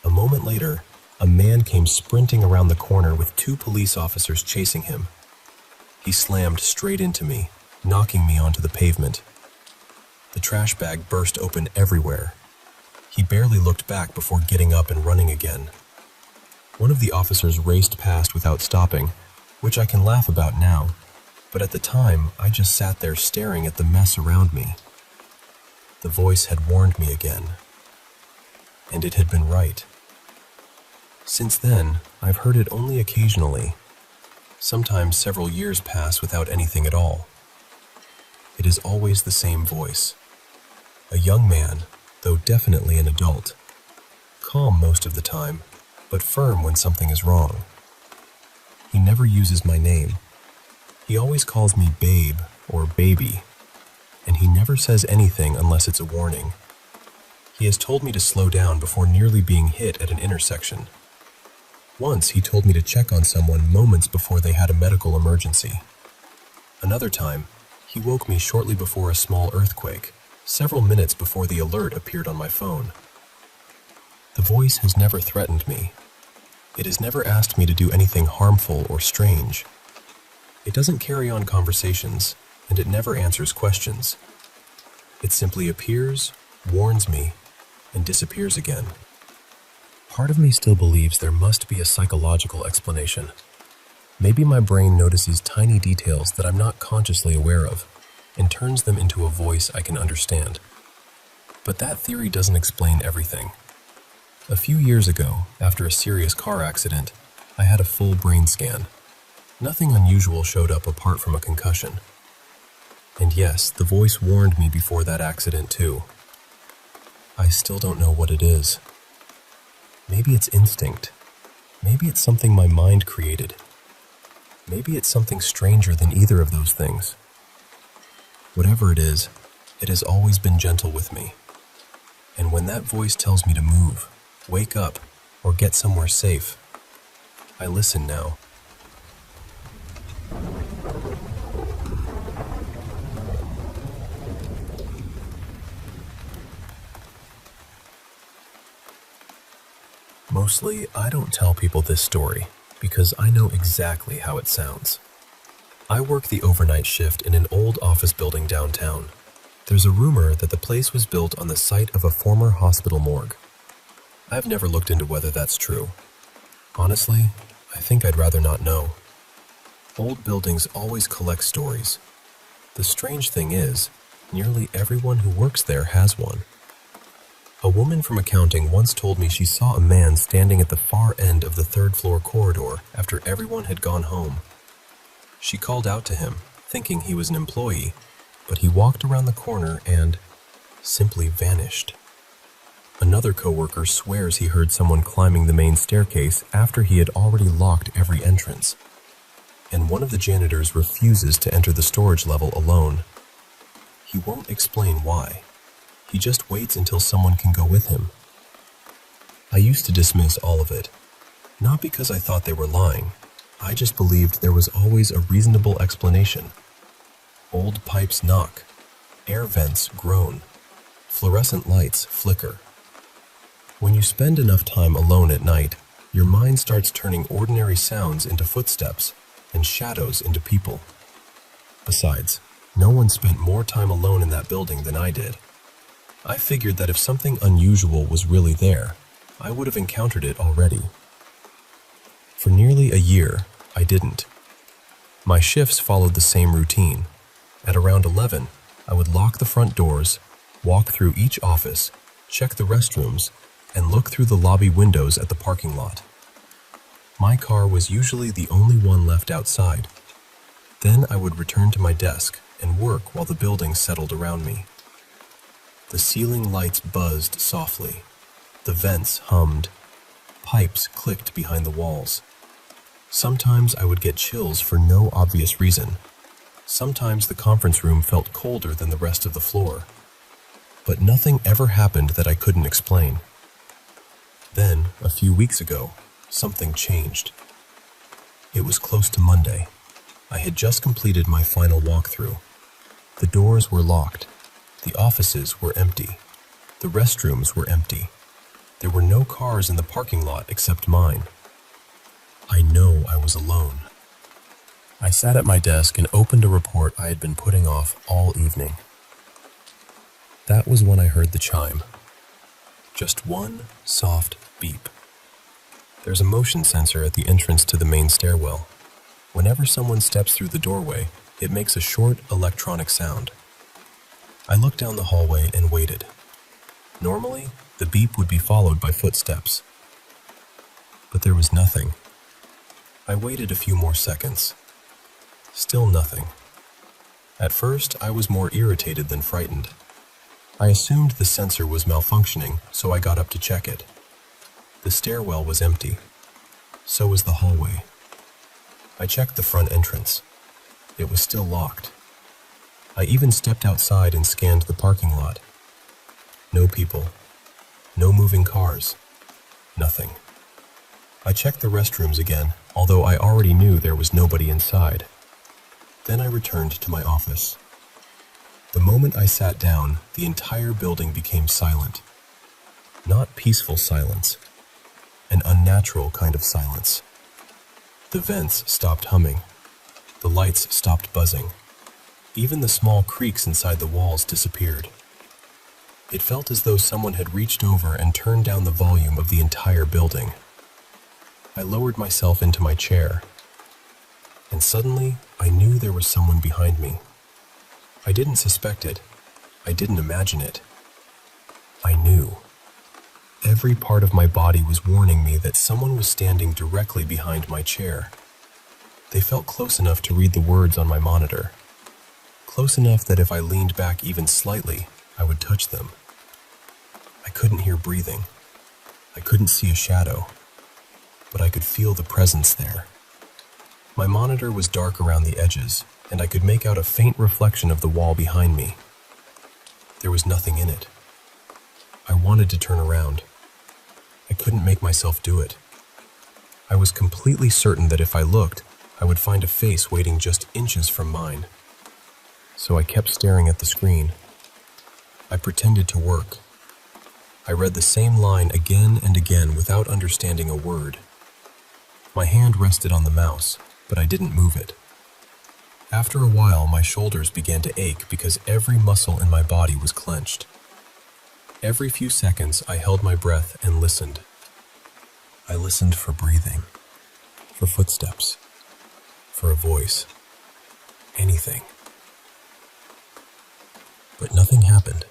A moment later, a man came sprinting around the corner with 2 police officers chasing him. He slammed straight into me, knocking me onto the pavement. The trash bag burst open everywhere. He barely looked back before getting up and running again. One of the officers raced past without stopping, which I can laugh about now, but at the time I just sat there staring at the mess around me. The voice had warned me again, and it had been right. Since then, I've heard it only occasionally. Sometimes several years pass without anything at all. It is always the same voice. A young man, though definitely an adult. Calm most of the time, but firm when something is wrong. He never uses my name. He always calls me babe or baby, and he never says anything unless it's a warning. He has told me to slow down before nearly being hit at an intersection. Once he told me to check on someone moments before they had a medical emergency. Another time, he woke me shortly before a small earthquake, several minutes before the alert appeared on my phone. The voice has never threatened me. It has never asked me to do anything harmful or strange. It doesn't carry on conversations, and it never answers questions. It simply appears, warns me, and disappears again. Part of me still believes there must be a psychological explanation. Maybe my brain notices tiny details that I'm not consciously aware of and turns them into a voice I can understand. But that theory doesn't explain everything. A few years ago, after a serious car accident, I had a full brain scan. Nothing unusual showed up apart from a concussion. And yes, the voice warned me before that accident too. I still don't know what it is. Maybe it's instinct. Maybe it's something my mind created. Maybe it's something stranger than either of those things. Whatever it is, it has always been gentle with me. And when that voice tells me to move, wake up, or get somewhere safe, I listen now. Mostly, I don't tell people this story because I know exactly how it sounds. I work the overnight shift in an old office building downtown. There's a rumor that the place was built on the site of a former hospital morgue. I've never looked into whether that's true. Honestly, I think I'd rather not know. Old buildings always collect stories. The strange thing is, nearly everyone who works there has one. A woman from accounting once told me she saw a man standing at the far end of the third-floor corridor after everyone had gone home. She called out to him, thinking he was an employee, but he walked around the corner and simply vanished. Another coworker swears he heard someone climbing the main staircase after he had already locked every entrance. And one of the janitors refuses to enter the storage level alone. He won't explain why. He just waits until someone can go with him. I used to dismiss all of it, not because I thought they were lying. I just believed there was always a reasonable explanation. Old pipes knock, air vents groan, fluorescent lights flicker. When you spend enough time alone at night, your mind starts turning ordinary sounds into footsteps and shadows into people. Besides, no one spent more time alone in that building than I did. I figured that if something unusual was really there, I would have encountered it already. For nearly a year, I didn't. My shifts followed the same routine. At around 11, I would lock the front doors, walk through each office, check the restrooms, and look through the lobby windows at the parking lot. My car was usually the only one left outside. Then I would return to my desk and work while the building settled around me. The ceiling lights buzzed softly. The vents hummed. Pipes clicked behind the walls. Sometimes I would get chills for no obvious reason. Sometimes the conference room felt colder than the rest of the floor. But nothing ever happened that I couldn't explain. Then, a few weeks ago, something changed. It was close to Monday. I had just completed my final walkthrough. The doors were locked. The offices were empty. The restrooms were empty. There were no cars in the parking lot except mine. I know I was alone. I sat at my desk and opened a report I had been putting off all evening. That was when I heard the chime. Just one soft beep. There's a motion sensor at the entrance to the main stairwell. Whenever someone steps through the doorway, it makes a short electronic sound. I looked down the hallway and waited. Normally, the beep would be followed by footsteps. But there was nothing. I waited a few more seconds. Still nothing. At first, I was more irritated than frightened. I assumed the sensor was malfunctioning, so I got up to check it. The stairwell was empty. So was the hallway. I checked the front entrance. It was still locked. I even stepped outside and scanned the parking lot. No people. No moving cars. Nothing. I checked the restrooms again, although I already knew there was nobody inside. Then I returned to my office. The moment I sat down, the entire building became silent. Not peaceful silence. An unnatural kind of silence. The vents stopped humming. The lights stopped buzzing. Even the small creaks inside the walls disappeared. It felt as though someone had reached over and turned down the volume of the entire building. I lowered myself into my chair, and suddenly I knew there was someone behind me. I didn't suspect it. I didn't imagine it. I knew. Every part of my body was warning me that someone was standing directly behind my chair. They felt close enough to read the words on my monitor. Close enough that if I leaned back even slightly, I would touch them. I couldn't hear breathing. I couldn't see a shadow, but I could feel the presence there. My monitor was dark around the edges, and I could make out a faint reflection of the wall behind me. There was nothing in it. I wanted to turn around. I couldn't make myself do it. I was completely certain that if I looked, I would find a face waiting just inches from mine. So I kept staring at the screen. I pretended to work. I read the same line again and again without understanding a word. My hand rested on the mouse, but I didn't move it. After a while, my shoulders began to ache because every muscle in my body was clenched. Every few seconds, I held my breath and listened. I listened for breathing, for footsteps, for a voice, anything. but nothing happened.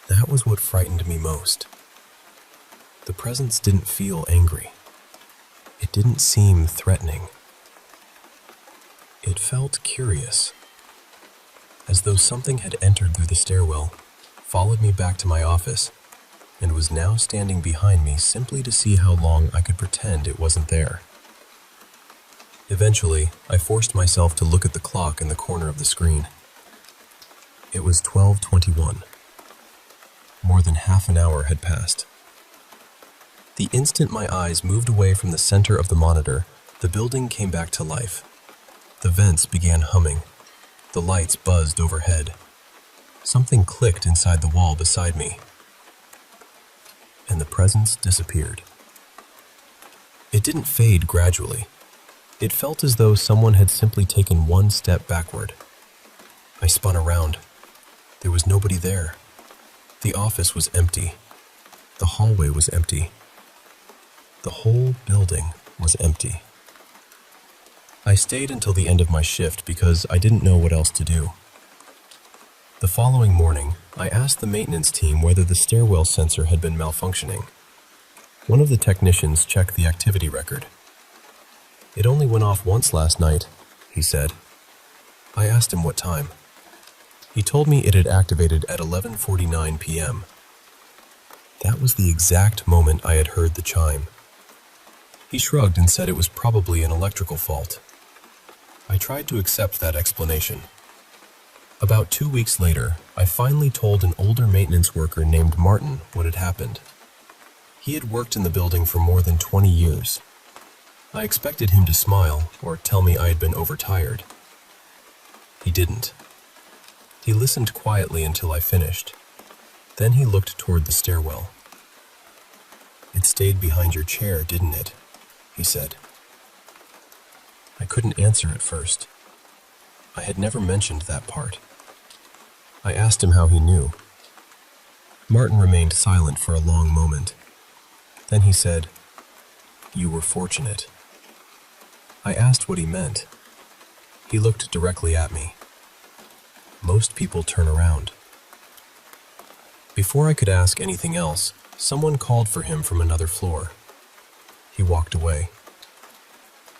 That was what frightened me most. The presence didn't feel angry. It didn't seem threatening. It felt curious, as though something had entered through the stairwell, followed me back to my office, and was now standing behind me simply to see how long I could pretend it wasn't there. Eventually, I forced myself to look at the clock in the corner of the screen. It was 12:21. More than half an hour had passed. The instant my eyes moved away from the center of the monitor, the building came back to life. The vents began humming. The lights buzzed overhead. Something clicked inside the wall beside me, and the presence disappeared. It didn't fade gradually. It felt as though someone had simply taken one step backward. I spun around. There was nobody there. The office was empty. The hallway was empty. The whole building was empty. I stayed until the end of my shift because I didn't know what else to do. The following morning, I asked the maintenance team whether the stairwell sensor had been malfunctioning. One of the technicians checked the activity record. "It only went off once last night," he said. I asked him what time. He told me it had activated at 11:49 p.m. That was the exact moment I had heard the chime. He shrugged and said it was probably an electrical fault. I tried to accept that explanation. About 2 weeks later, I finally told an older maintenance worker named Martin what had happened. He had worked in the building for more than 20 years. I expected him to smile or tell me I had been overtired. He didn't. He listened quietly until I finished. Then he looked toward the stairwell. "It stayed behind your chair, didn't it?" he said. I couldn't answer at first. I had never mentioned that part. I asked him how he knew. Martin remained silent for a long moment. Then he said, "You were fortunate." I asked what he meant. He looked directly at me. "Most people turn around." Before I could ask anything else, someone called for him from another floor. He walked away.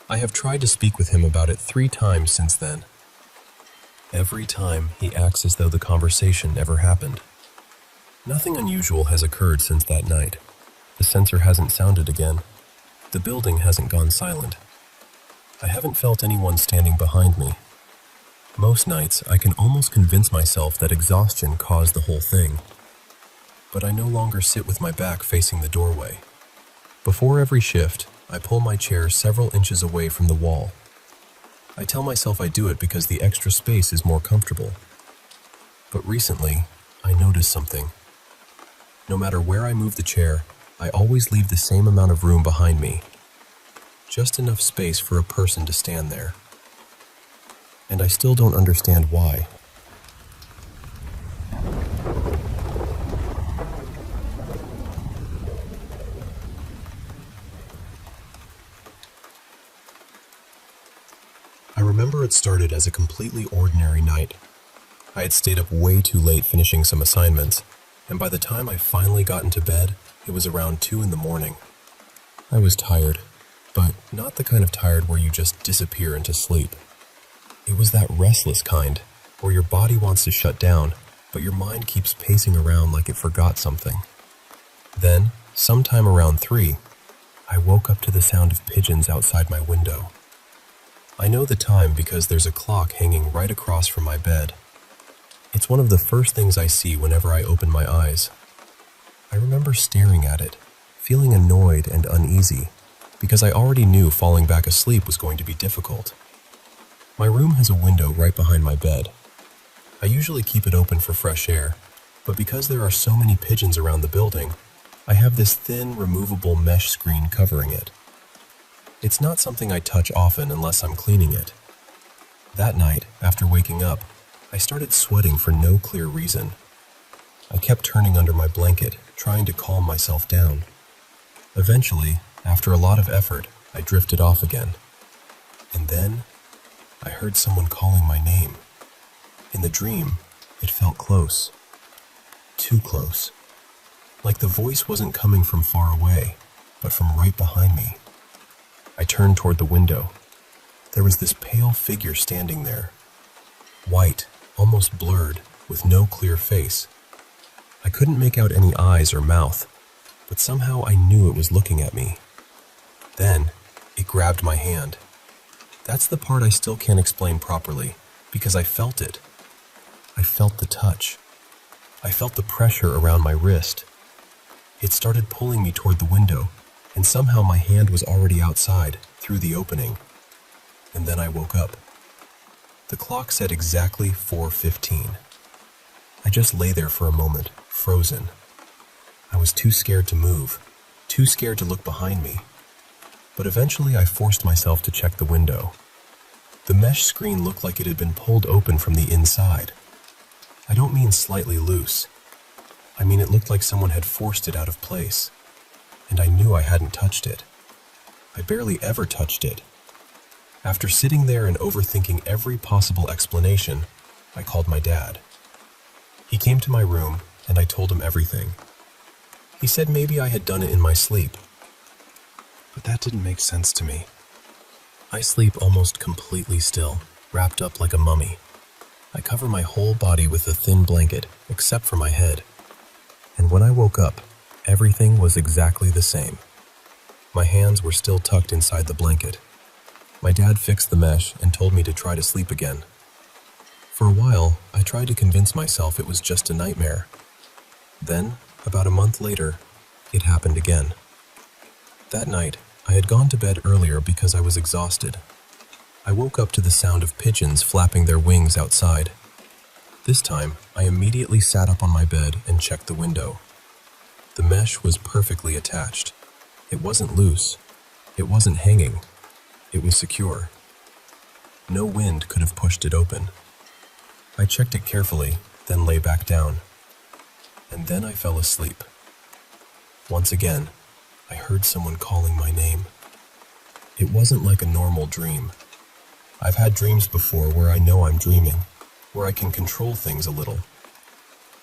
I have tried to speak with him about it 3 times since then. Every time, he acts as though the conversation never happened. Nothing unusual has occurred since that night. The sensor hasn't sounded again. The building hasn't gone silent. I haven't felt anyone standing behind me. Most nights, I can almost convince myself that exhaustion caused the whole thing. But I no longer sit with my back facing the doorway. Before every shift, I pull my chair several inches away from the wall. I tell myself I do it because the extra space is more comfortable. But recently, I noticed something. No matter where I move the chair, I always leave the same amount of room behind me. Just enough space for a person to stand there. And I still don't understand why. I remember it started as a completely ordinary night. I had stayed up way too late finishing some assignments, and by the time I finally got into bed, it was around 2 in the morning. I was tired, but not the kind of tired where you just disappear into sleep. It was that restless kind, where your body wants to shut down, but your mind keeps pacing around like it forgot something. Then, sometime around 3, I woke up to the sound of pigeons outside my window. I know the time because there's a clock hanging right across from my bed. It's one of the first things I see whenever I open my eyes. I remember staring at it, feeling annoyed and uneasy, because I already knew falling back asleep was going to be difficult. My room has a window right behind my bed. I usually keep it open for fresh air, but because there are so many pigeons around the building, I have this thin, removable mesh screen covering it. It's not something I touch often unless I'm cleaning it. That night, after waking up, I started sweating for no clear reason. I kept turning under my blanket, trying to calm myself down. Eventually, after a lot of effort, I drifted off again. And then, I heard someone calling my name. In the dream, it felt close. Too close. Like the voice wasn't coming from far away, but from right behind me. I turned toward the window. There was this pale figure standing there. White, almost blurred, with no clear face. I couldn't make out any eyes or mouth, but somehow I knew it was looking at me. Then, it grabbed my hand. That's the part I still can't explain properly, because I felt it. I felt the touch. I felt the pressure around my wrist. It started pulling me toward the window, and somehow my hand was already outside, through the opening. And then I woke up. The clock said exactly 4:15. I just lay there for a moment, frozen. I was too scared to move, too scared to look behind me. But eventually I forced myself to check the window. The mesh screen looked like it had been pulled open from the inside. I don't mean slightly loose. I mean it looked like someone had forced it out of place. And I knew I hadn't touched it. I barely ever touched it. After sitting there and overthinking every possible explanation, I called my dad. He came to my room, and I told him everything. He said maybe I had done it in my sleep. But that didn't make sense to me. I sleep almost completely still, wrapped up like a mummy. I cover my whole body with a thin blanket, except for my head. And when I woke up, everything was exactly the same. My hands were still tucked inside the blanket. My dad fixed the mesh and told me to try to sleep again. For a while, I tried to convince myself it was just a nightmare. Then, about a month later, it happened again. That night, I had gone to bed earlier because I was exhausted. I woke up to the sound of pigeons flapping their wings outside. This time, I immediately sat up on my bed and checked the window. The mesh was perfectly attached. It wasn't loose. It wasn't hanging. It was secure. No wind could have pushed it open. I checked it carefully, then lay back down. And then I fell asleep. Once again, I heard someone calling my name. It wasn't like a normal dream. I've had dreams before where I know I'm dreaming, where I can control things a little.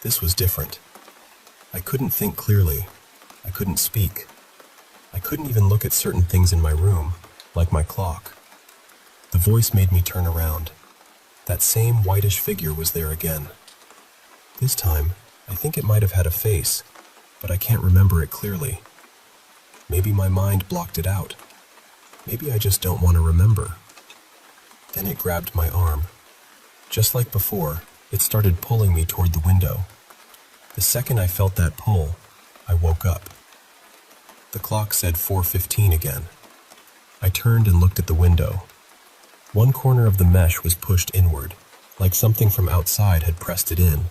This was different. I couldn't think clearly. I couldn't speak. I couldn't even look at certain things in my room, like my clock. The voice made me turn around. That same whitish figure was there again. This time, I think it might have had a face, but I can't remember it clearly. Maybe my mind blocked it out. Maybe I just don't want to remember. Then it grabbed my arm. Just like before, it started pulling me toward the window. The second I felt that pull, I woke up. The clock said 4:15 again. I turned and looked at the window. One corner of the mesh was pushed inward, like something from outside had pressed it in.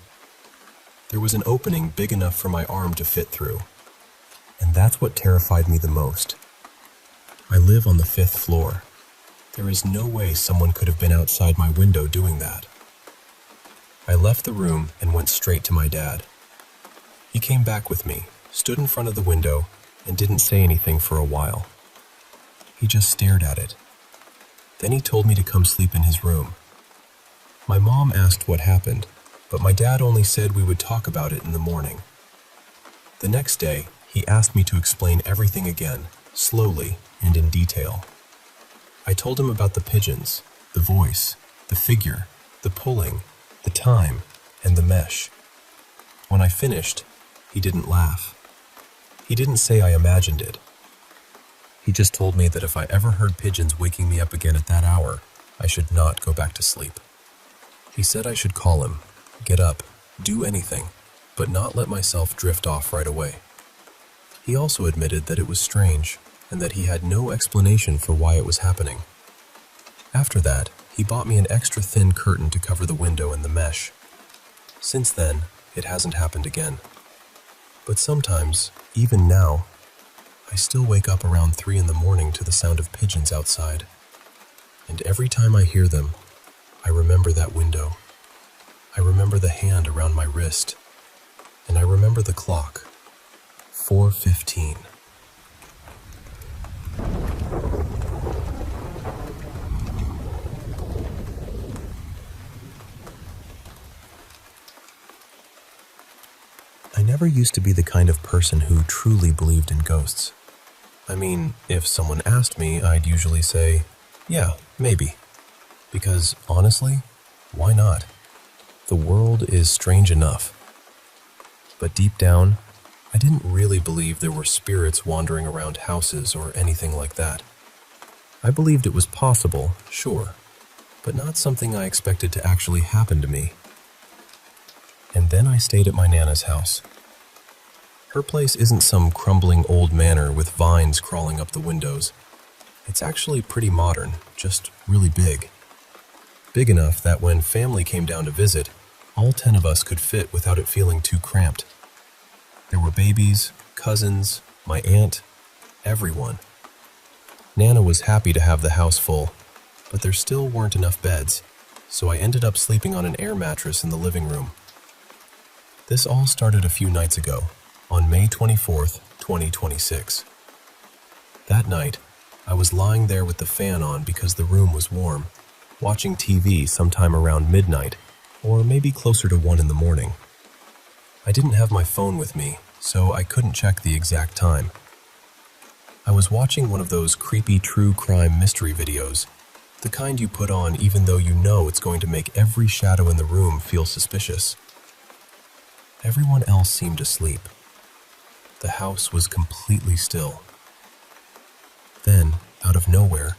There was an opening big enough for my arm to fit through. And that's what terrified me the most. I live on the 5th floor. There is no way someone could have been outside my window doing that. I left the room and went straight to my dad. He came back with me, stood in front of the window, and didn't say anything for a while. He just stared at it. Then he told me to come sleep in his room. My mom asked what happened, but my dad only said we would talk about it in the morning. The next day, he asked me to explain everything again, slowly and in detail. I told him about the pigeons, the voice, the figure, the pulling, the time, and the mesh. When I finished, he didn't laugh. He didn't say I imagined it. He just told me that if I ever heard pigeons waking me up again at that hour, I should not go back to sleep. He said I should call him, get up, do anything, but not let myself drift off right away. He also admitted that it was strange, and that he had no explanation for why it was happening. After that, he bought me an extra thin curtain to cover the window and the mesh. Since then, it hasn't happened again. But sometimes, even now, I still wake up around 3 in the morning to the sound of pigeons outside. And every time I hear them, I remember that window. I remember the hand around my wrist. And I remember the clock. 4:15. never used to be the kind of person who truly believed in ghosts. I mean, if someone asked me, I'd usually say, yeah, maybe. Because honestly, why not? The world is strange enough. But deep down, I didn't really believe there were spirits wandering around houses or anything like that. I believed it was possible, sure, but not something I expected to actually happen to me. And then I stayed at my Nana's house. Her place isn't some crumbling old manor with vines crawling up the windows. It's actually pretty modern, just really big. Big enough that when family came down to visit, all 10 of us could fit without it feeling too cramped. There were babies, cousins, my aunt, everyone. Nana was happy to have the house full, but there still weren't enough beds, so I ended up sleeping on an air mattress in the living room. This all started a few nights ago, on May 24th, 2026. That night, I was lying there with the fan on because the room was warm, watching TV sometime around midnight, or maybe closer to 1 in the morning. I didn't have my phone with me, so I couldn't check the exact time. I was watching one of those creepy true crime mystery videos, the kind you put on even though you know it's going to make every shadow in the room feel suspicious. Everyone else seemed asleep. The house was completely still. Then, out of nowhere,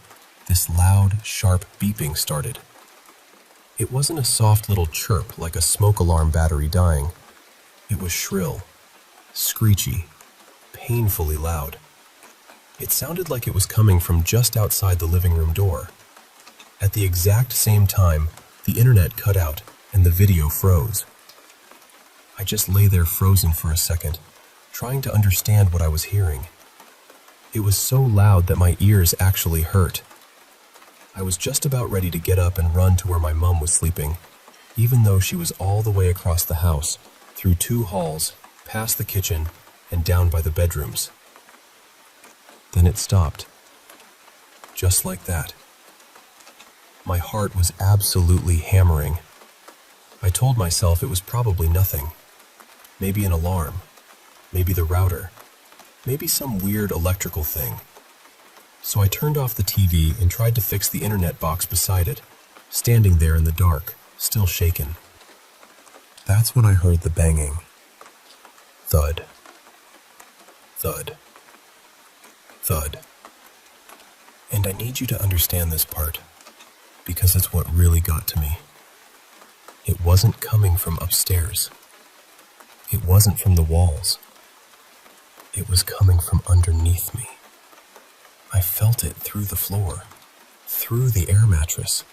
this loud, sharp beeping started. It wasn't a soft little chirp like a smoke alarm battery dying. It was shrill, screechy, painfully loud. It sounded like it was coming from just outside the living room door. At the exact same time, the internet cut out and the video froze. I just lay there frozen for a second, trying to understand what I was hearing. It was so loud that my ears actually hurt. I was just about ready to get up and run to where my mom was sleeping, even though she was all the way across the house, through 2 halls, past the kitchen, and down by the bedrooms. Then it stopped. Just like that. My heart was absolutely hammering. I told myself it was probably nothing. Maybe an alarm. Maybe the router. Maybe some weird electrical thing. So I turned off the TV and tried to fix the internet box beside it, standing there in the dark, still shaken. That's when I heard the banging. Thud. Thud. Thud. And I need you to understand this part, because it's what really got to me. It wasn't coming from upstairs. It wasn't from the walls. It was coming from underneath me. I felt it through the floor, through the air mattress,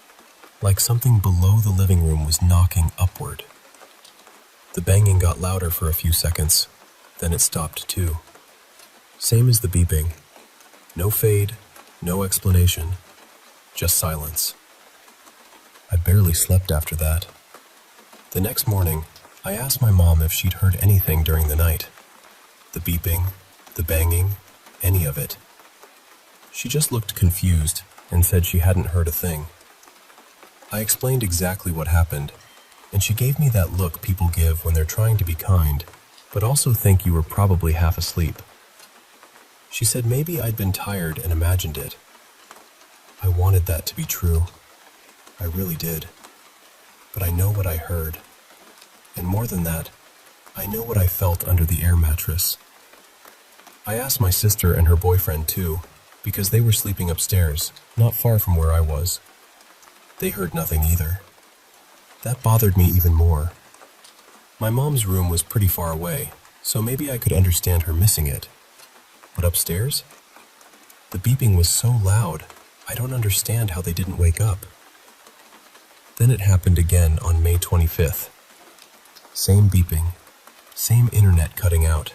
like something below the living room was knocking upward. The banging got louder for a few seconds, then it stopped too. Same as the beeping. No fade, no explanation, just silence. I barely slept after that. The next morning, I asked my mom if she'd heard anything during the night. The beeping, the banging, any of it. She just looked confused and said she hadn't heard a thing. I explained exactly what happened, and she gave me that look people give when they're trying to be kind, but also think you were probably half asleep. She said maybe I'd been tired and imagined it. I wanted that to be true. I really did. But I know what I heard. And more than that, I know what I felt under the air mattress. I asked my sister and her boyfriend too, because they were sleeping upstairs, not far from where I was. They heard nothing either. That bothered me even more. My mom's room was pretty far away, so maybe I could understand her missing it. But upstairs? The beeping was so loud, I don't understand how they didn't wake up. Then it happened again on May 25th. Same beeping, same internet cutting out,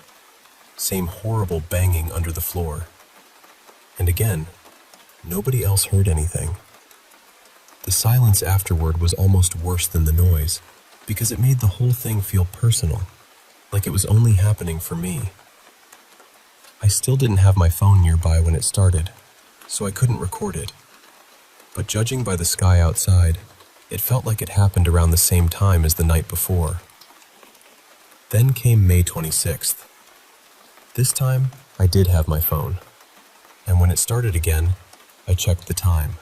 same horrible banging under the floor. And again, nobody else heard anything. The silence afterward was almost worse than the noise, because it made the whole thing feel personal, like it was only happening for me. I still didn't have my phone nearby when it started, so I couldn't record it. But judging by the sky outside, it felt like it happened around the same time as the night before. Then came May 26th. This time, I did have my phone, and when it started again, I checked the time.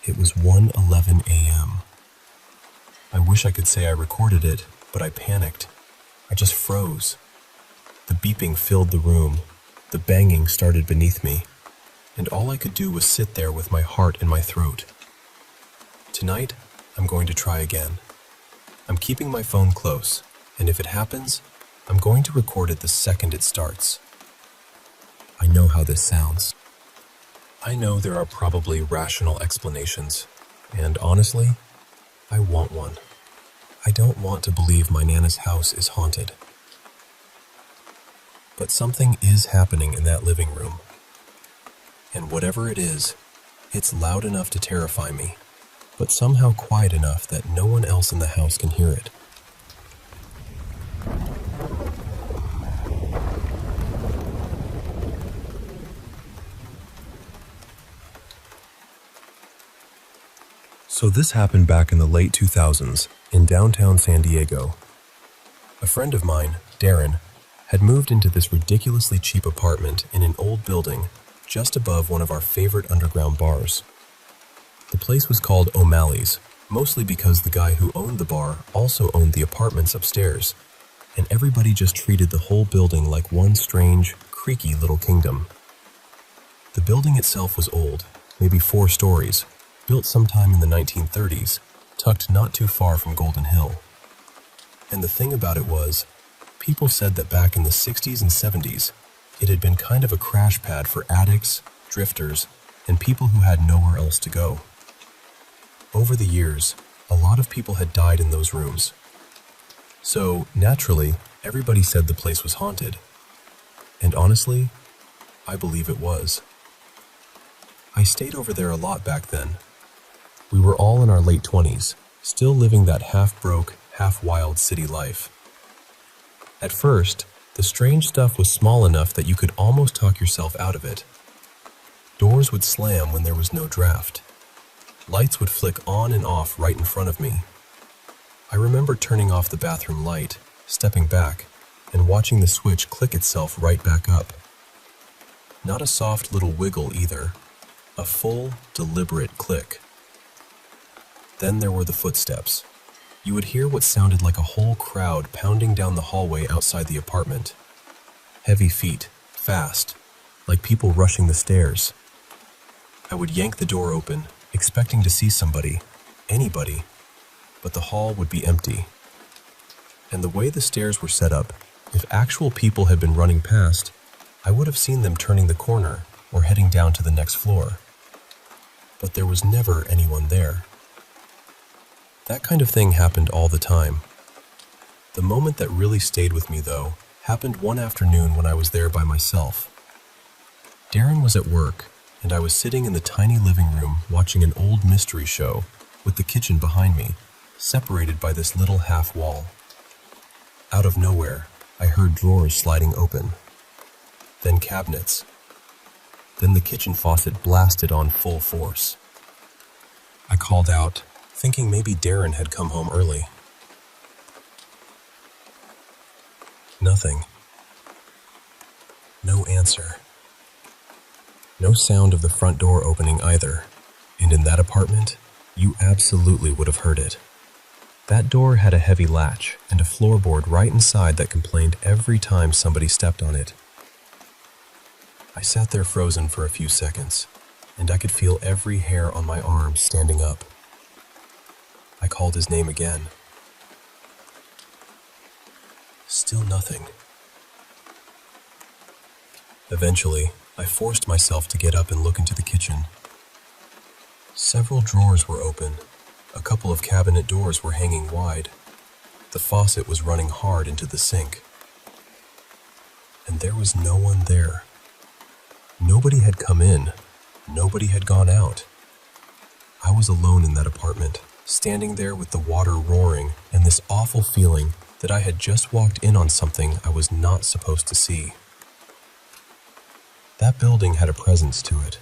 It was 1:11 a.m. I wish I could say I recorded it, but I panicked. I just froze. The beeping filled the room, the banging started beneath me, and all I could do was sit there with my heart in my throat. Tonight, I'm going to try again. I'm keeping my phone close, and if it happens, I'm going to record it the second it starts. I know how this sounds. I know there are probably rational explanations, and honestly, I want one. I don't want to believe my Nana's house is haunted. But something is happening in that living room. And whatever it is, it's loud enough to terrify me, but somehow quiet enough that no one else in the house can hear it. So this happened back in the late 2000s in downtown San Diego. A friend of mine, Darren, had moved into this ridiculously cheap apartment in an old building just above one of our favorite underground bars. The place was called O'Malley's, mostly because the guy who owned the bar also owned the apartments upstairs, and everybody just treated the whole building like one strange, creaky little kingdom. The building itself was old, maybe 4 stories, built sometime in the 1930s, tucked not too far from Golden Hill. And the thing about it was, people said that back in the 60s and 70s, it had been kind of a crash pad for addicts, drifters, and people who had nowhere else to go. Over the years, a lot of people had died in those rooms. So, naturally, everybody said the place was haunted. And honestly, I believe it was. I stayed over there a lot back then. We were all in our late 20s, still living that half-broke, half-wild city life. At first, the strange stuff was small enough that you could almost talk yourself out of it. Doors would slam when there was no draft. Lights would flick on and off right in front of me. I remember turning off the bathroom light, stepping back, and watching the switch click itself right back up. Not a soft little wiggle either, a full, deliberate click. Then there were the footsteps. You would hear what sounded like a whole crowd pounding down the hallway outside the apartment. Heavy feet, fast, like people rushing the stairs. I would yank the door open, expecting to see somebody, anybody, but the hall would be empty. And the way the stairs were set up, if actual people had been running past, I would have seen them turning the corner or heading down to the next floor. But there was never anyone there. That kind of thing happened all the time. The moment that really stayed with me, though, happened one afternoon when I was there by myself. Darren was at work, and I was sitting in the tiny living room watching an old mystery show with the kitchen behind me, separated by this little half wall. Out of nowhere, I heard drawers sliding open, then cabinets. Then the kitchen faucet blasted on full force. I called out, thinking maybe Darren had come home early. Nothing. No answer. No sound of the front door opening either, and in that apartment, you absolutely would have heard it. That door had a heavy latch and a floorboard right inside that complained every time somebody stepped on it. I sat there frozen for a few seconds, and I could feel every hair on my arm standing up. I called his name again. Still nothing. Eventually, I forced myself to get up and look into the kitchen. Several drawers were open. A couple of cabinet doors were hanging wide. The faucet was running hard into the sink. And there was no one there. Nobody had come in. Nobody had gone out. I was alone in that apartment, standing there with the water roaring and this awful feeling that I had just walked in on something I was not supposed to see. That building had a presence to it.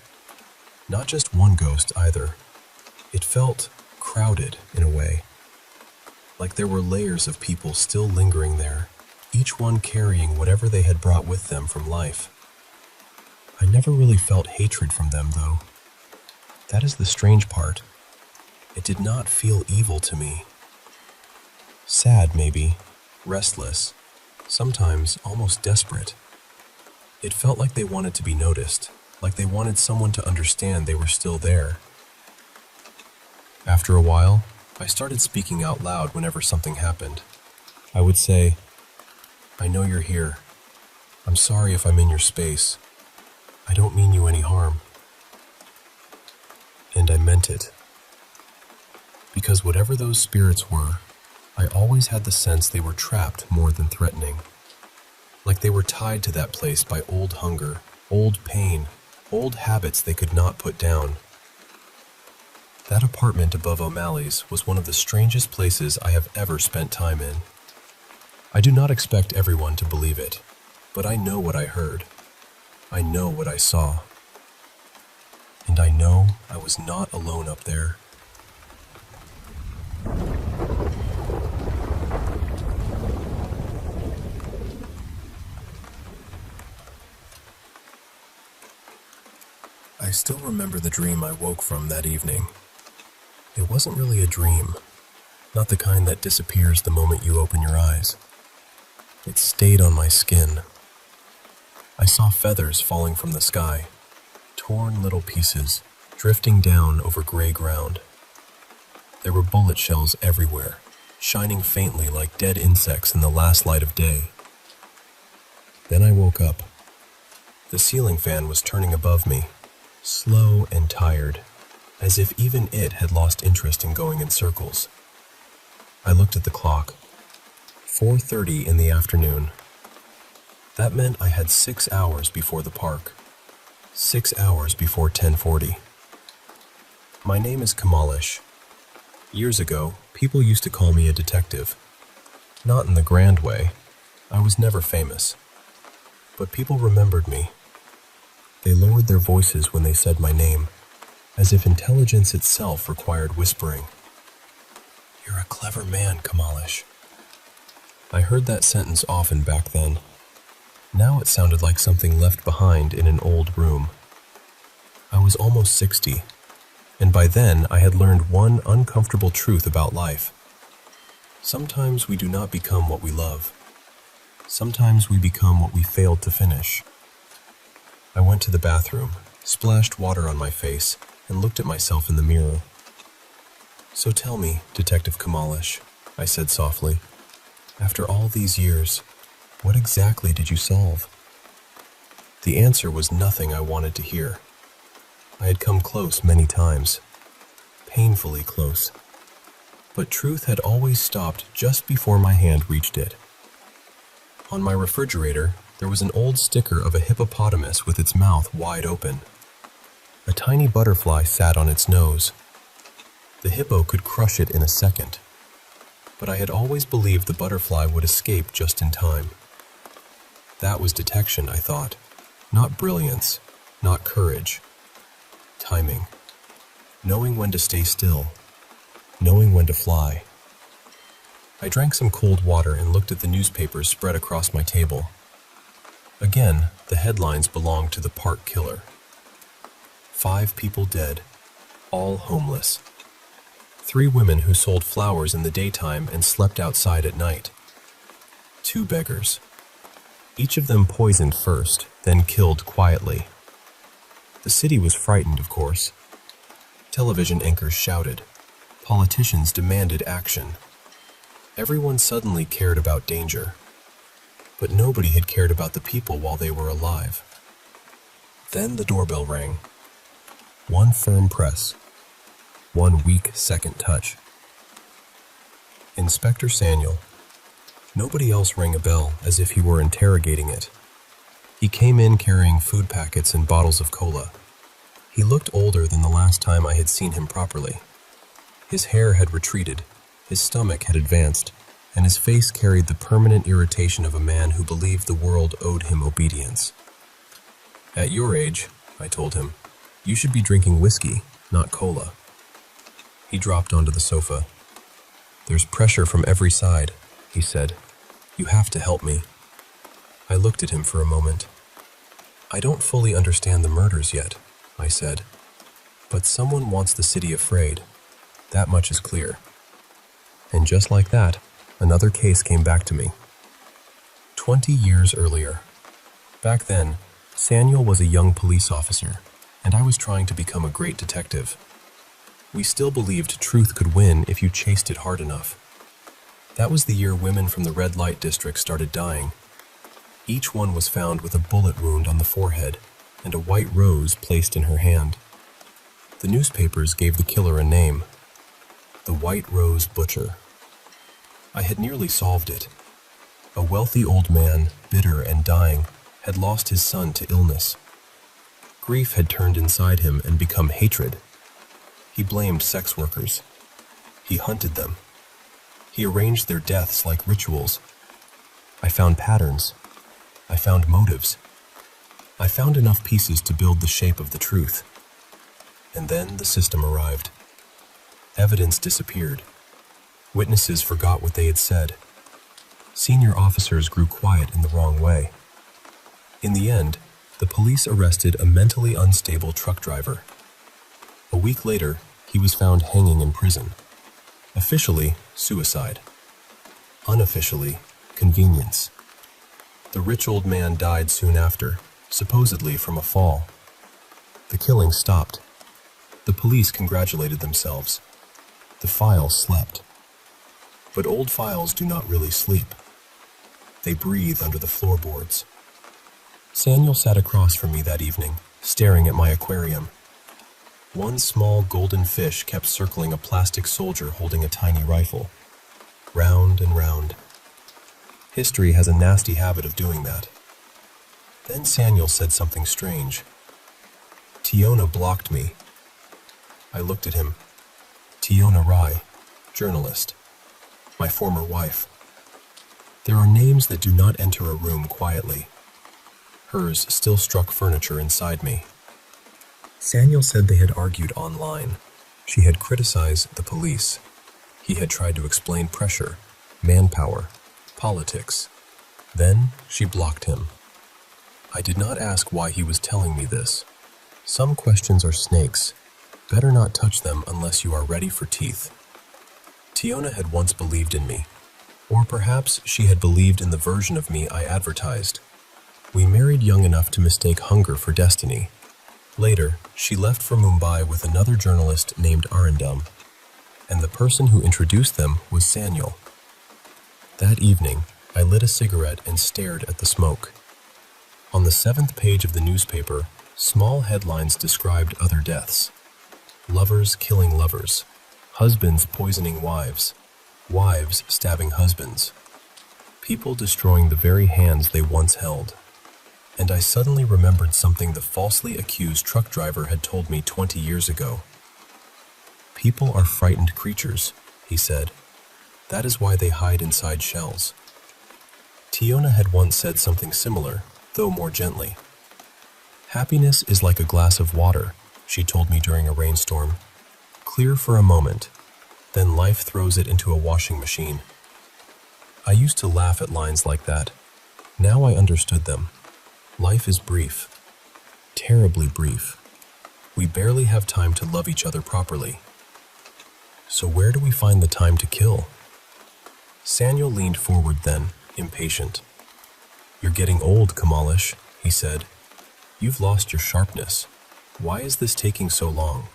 Not just one ghost either. It felt crowded in a way. like there were layers of people still lingering there, each one carrying whatever they had brought with them from life. I never really felt hatred from them, though. That is the strange part. It did not feel evil to me. Sad, maybe, restless, sometimes almost desperate. It felt like they wanted to be noticed, like they wanted someone to understand they were still there. After a while, I started speaking out loud whenever something happened. I would say, "I know you're here. I'm sorry if I'm in your space. I don't mean you any harm." And I meant it. Because whatever those spirits were, I always had the sense they were trapped more than threatening. Like they were tied to that place by old hunger, old pain, old habits they could not put down. That apartment above O'Malley's was one of the strangest places I have ever spent time in. I do not expect everyone to believe it, but I know what I heard. I know what I saw. And I know I was not alone up there. I still remember the dream I woke from that evening. It wasn't really a dream, not the kind that disappears the moment you open your eyes. It stayed on my skin. I saw feathers falling from the sky, torn little pieces, drifting down over gray ground. There were bullet shells everywhere, shining faintly like dead insects in the last light of day. Then I woke up. The ceiling fan was turning above me, slow and tired, as if even it had lost interest in going in circles. I looked at the clock. 4:30 in the afternoon. That meant I had 6 hours before the park. 6 hours before 10:40. My name is Kamalish. Years ago, people used to call me a detective. Not in the grand way. I was never famous. But people remembered me. They lowered their voices when they said my name, as if intelligence itself required whispering. "You're a clever man, Kamalish." I heard that sentence often back then. Now it sounded like something left behind in an old room. I was almost 60, and by then I had learned one uncomfortable truth about life. Sometimes we do not become what we love. Sometimes we become what we failed to finish. I went to the bathroom, splashed water on my face, and looked at myself in the mirror. "So tell me, Detective Kamalish," I said softly, "after all these years, what exactly did you solve?" The answer was nothing I wanted to hear. I had come close many times, painfully close, but truth had always stopped just before my hand reached it. On my refrigerator, there was an old sticker of a hippopotamus with its mouth wide open. A tiny butterfly sat on its nose. The hippo could crush it in a second, but I had always believed the butterfly would escape just in time. That was detection, I thought. Not brilliance, not courage. Timing. Knowing when to stay still. Knowing when to fly. I drank some cold water and looked at the newspapers spread across my table. Again, the headlines belonged to the park killer. 5 people dead, all homeless. 3 women who sold flowers in the daytime and slept outside at night. 2 beggars. Each of them poisoned first, then killed quietly. The city was frightened, of course. Television anchors shouted. Politicians demanded action. Everyone suddenly cared about danger. But nobody had cared about the people while they were alive. Then the doorbell rang. 1 firm press. 1 weak second touch. Inspector Saniel. Nobody else rang a bell as if he were interrogating it. He came in carrying food packets and bottles of cola. He looked older than the last time I had seen him properly. His hair had retreated, his stomach had advanced, and his face carried the permanent irritation of a man who believed the world owed him obedience. "At your age," I told him, "you should be drinking whiskey, not cola." He dropped onto the sofa. "There's pressure from every side," he said. "You have to help me." I looked at him for a moment. "I don't fully understand the murders yet," I said. "But someone wants the city afraid. That much is clear." And just like that, another case came back to me. 20 years earlier. Back then, Samuel was a young police officer, and I was trying to become a great detective. We still believed truth could win if you chased it hard enough. That was the year women from the red light district started dying. Each one was found with a bullet wound on the forehead and a white rose placed in her hand. The newspapers gave the killer a name: the White Rose Butcher. I had nearly solved it. A wealthy old man, bitter and dying, had lost his son to illness. Grief had turned inside him and become hatred. He blamed sex workers. He hunted them. He arranged their deaths like rituals. I found patterns. I found motives. I found enough pieces to build the shape of the truth. And then the system arrived. Evidence disappeared. Witnesses forgot what they had said. Senior officers grew quiet in the wrong way. In the end, the police arrested a mentally unstable truck driver. A week later, he was found hanging in prison. Officially, suicide. Unofficially, convenience. The rich old man died soon after, supposedly from a fall. The killing stopped. The police congratulated themselves. The file slept. But old files do not really sleep. They breathe under the floorboards. Samuel sat across from me that evening, staring at my aquarium. One small golden fish kept circling a plastic soldier holding a tiny rifle. Round and round. History has a nasty habit of doing that. Then Samuel said something strange. Tiona blocked me. I looked at him. Tiona Rai, journalist. My former wife. There are names that do not enter a room quietly. Hers still struck furniture inside me. Samuel said they had argued online. She had criticized the police. He had tried to explain pressure, manpower, politics. Then she blocked him. I did not ask why he was telling me this. Some questions are snakes. Better not touch them unless you are ready for teeth. Tiona had once believed in me. Or perhaps she had believed in the version of me I advertised. We married young enough to mistake hunger for destiny. Later, she left for Mumbai with another journalist named Arindam, and the person who introduced them was Samuel. That evening, I lit a cigarette and stared at the smoke. On the 7th page of the newspaper, small headlines described other deaths. Lovers killing lovers, husbands poisoning wives, wives stabbing husbands, people destroying the very hands they once held. And I suddenly remembered something the falsely accused truck driver had told me 20 years ago. People are frightened creatures, he said. That is why they hide inside shells. Tiona had once said something similar, though more gently. Happiness is like a glass of water, she told me during a rainstorm. Clear for a moment, then life throws it into a washing machine. I used to laugh at lines like that. Now I understood them. Life is brief, terribly brief. We barely have time to love each other properly. So where do we find the time to kill? Samuel leaned forward then, impatient. You're getting old, Kamalish, he said. You've lost your sharpness. Why is this taking so long?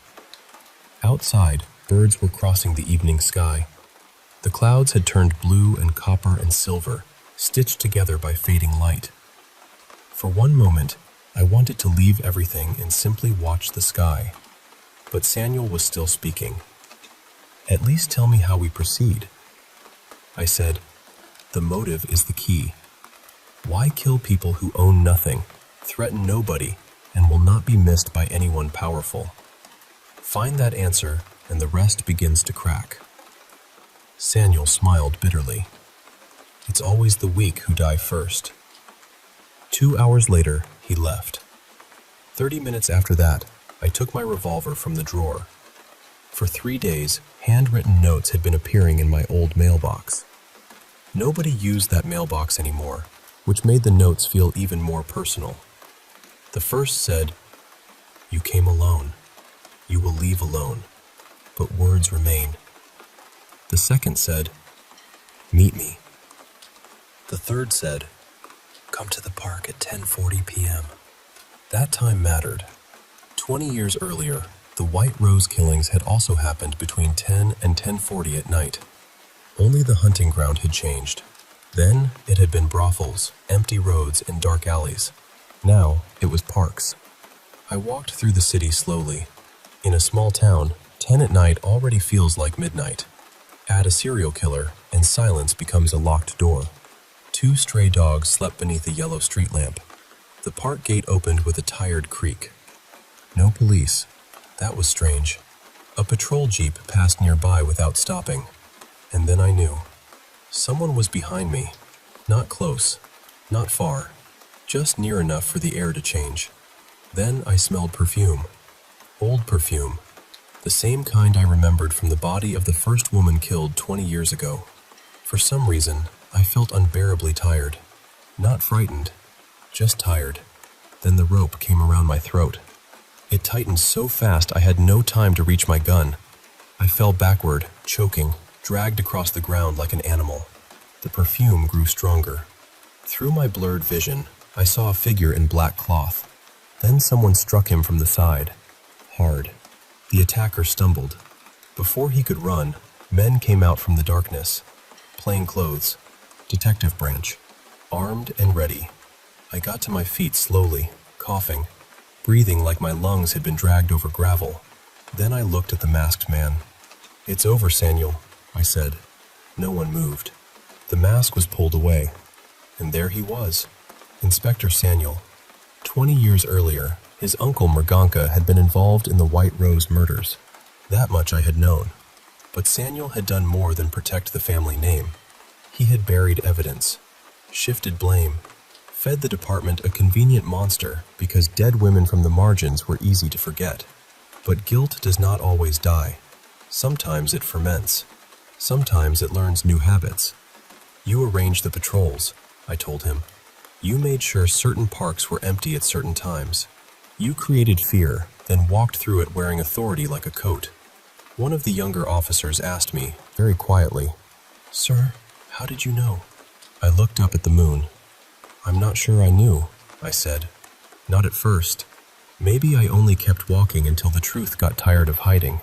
Outside, birds were crossing the evening sky. The clouds had turned blue and copper and silver, stitched together by fading light. For one moment, I wanted to leave everything and simply watch the sky. But Samuel was still speaking. At least tell me how we proceed. I said, the motive is the key. Why kill people who own nothing, threaten nobody, and will not be missed by anyone powerful? Find that answer, and the rest begins to crack. Samuel smiled bitterly. It's always the weak who die first. 2 hours later, he left. 30 minutes after that, I took my revolver from the drawer. For 3 days, handwritten notes had been appearing in my old mailbox. Nobody used that mailbox anymore, which made the notes feel even more personal. The first said, "You came alone. You will leave alone, but words remain." The second said, "Meet me." The third said, "Come to the park at 10:40 p.m. That time mattered. 20 years earlier, the White Rose killings had also happened between 10 and 10:40 at night. Only the hunting ground had changed. Then it had been brothels, empty roads, and dark alleys. Now it was parks. I walked through the city slowly. In a small town, 10 at night already feels like midnight. Add a serial killer, and silence becomes a locked door. 2 stray dogs slept beneath a yellow street lamp. The park gate opened with a tired creak. No police. That was strange. A patrol jeep passed nearby without stopping. And then I knew. Someone was behind me. Not close. Not far. Just near enough for the air to change. Then I smelled perfume. Old perfume. The same kind I remembered from the body of the first woman killed 20 years ago. For some reason, I felt unbearably tired. Not frightened. Just tired. Then the rope came around my throat. It tightened so fast I had no time to reach my gun. I fell backward, choking, dragged across the ground like an animal. The perfume grew stronger. Through my blurred vision, I saw a figure in black cloth. Then someone struck him from the side. Hard. The attacker stumbled. Before he could run, men came out from the darkness. Plain clothes. Detective branch. Armed and ready. I got to my feet slowly, coughing, breathing like my lungs had been dragged over gravel. Then I looked at the masked man. "It's over, Samuel," I said. No one moved. The mask was pulled away. And there he was, Inspector Samuel. 20 years earlier, his uncle Merganka had been involved in the White Rose murders. That much I had known. But Samuel had done more than protect the family name. He had buried evidence, shifted blame, fed the department a convenient monster because dead women from the margins were easy to forget. But guilt does not always die. Sometimes it ferments. Sometimes it learns new habits. "You arranged the patrols," I told him. "You made sure certain parks were empty at certain times. You created fear, then walked through it wearing authority like a coat." One of the younger officers asked me, very quietly, "Sir, how did you know?" I looked up at the moon. "I'm not sure I knew," I said. "Not at first. Maybe I only kept walking until the truth got tired of hiding."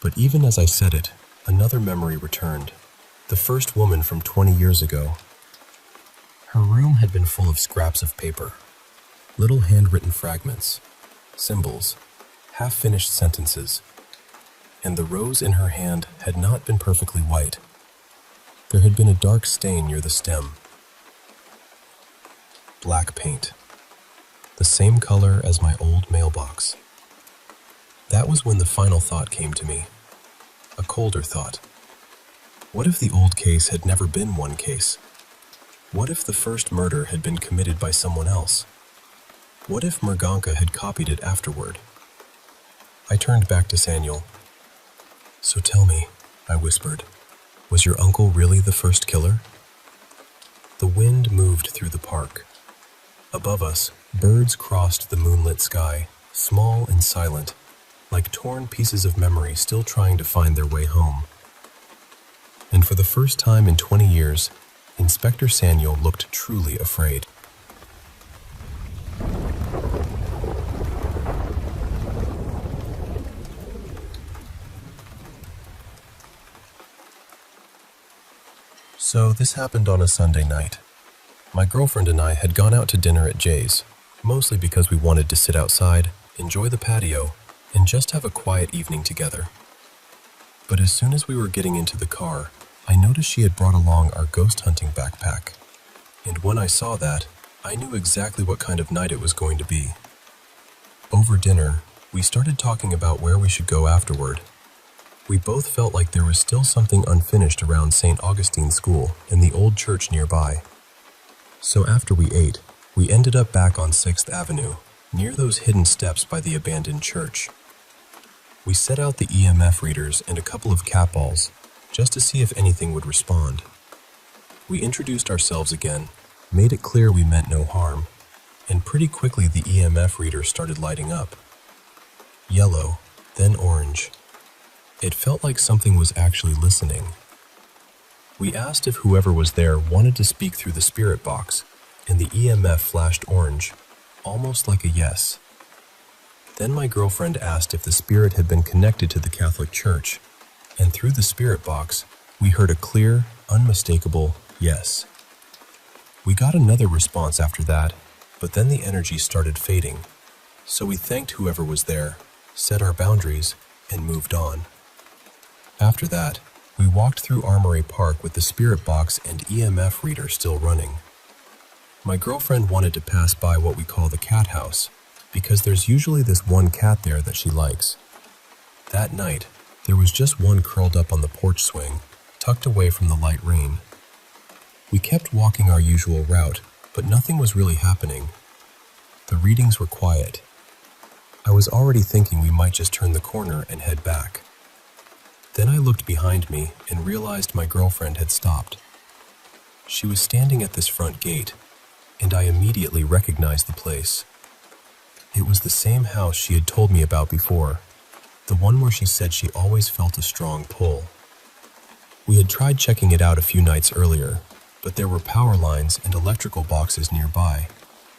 But even as I said it, another memory returned. The first woman from 20 years ago. Her room had been full of scraps of paper, little handwritten fragments, symbols, half-finished sentences, and the rose in her hand had not been perfectly white. There had been a dark stain near the stem. Black paint. The same color as my old mailbox. That was when the final thought came to me. A colder thought. What if the old case had never been one case? What if the first murder had been committed by someone else? What if Merganka had copied it afterward? I turned back to Samuel. "So tell me," I whispered, "was your uncle really the first killer?" The wind moved through the park. Above us, birds crossed the moonlit sky, small and silent, like torn pieces of memory still trying to find their way home. And for the first time in 20 years, Inspector Samuel looked truly afraid. So this happened on a Sunday night. My girlfriend and I had gone out to dinner at Jay's, mostly because we wanted to sit outside, enjoy the patio, and just have a quiet evening together. But as soon as we were getting into the car, I noticed she had brought along our ghost hunting backpack. And when I saw that, I knew exactly what kind of night it was going to be. Over dinner, we started talking about where we should go afterward. We both felt like there was still something unfinished around St. Augustine School and the old church nearby. So after we ate, we ended up back on 6th Avenue, near those hidden steps by the abandoned church. We set out the EMF readers and a couple of cat balls just to see if anything would respond. We introduced ourselves again, made it clear we meant no harm, and pretty quickly the EMF reader started lighting up. Yellow, then orange. It felt like something was actually listening. We asked if whoever was there wanted to speak through the spirit box, and the EMF flashed orange, almost like a yes. Then my girlfriend asked if the spirit had been connected to the Catholic Church, and through the spirit box, we heard a clear, unmistakable yes. We got another response after that, but then the energy started fading, so we thanked whoever was there, set our boundaries, and moved on. After that, we walked through Armory Park with the spirit box and EMF reader still running. My girlfriend wanted to pass by what we call the cat house, because there's usually this one cat there that she likes. That night, there was just one curled up on the porch swing, tucked away from the light rain. We kept walking our usual route, but nothing was really happening. The readings were quiet. I was already thinking we might just turn the corner and head back. Then I looked behind me and realized my girlfriend had stopped. She was standing at this front gate, and I immediately recognized the place. It was the same house she had told me about before, the one where she said she always felt a strong pull. We had tried checking it out a few nights earlier, but there were power lines and electrical boxes nearby,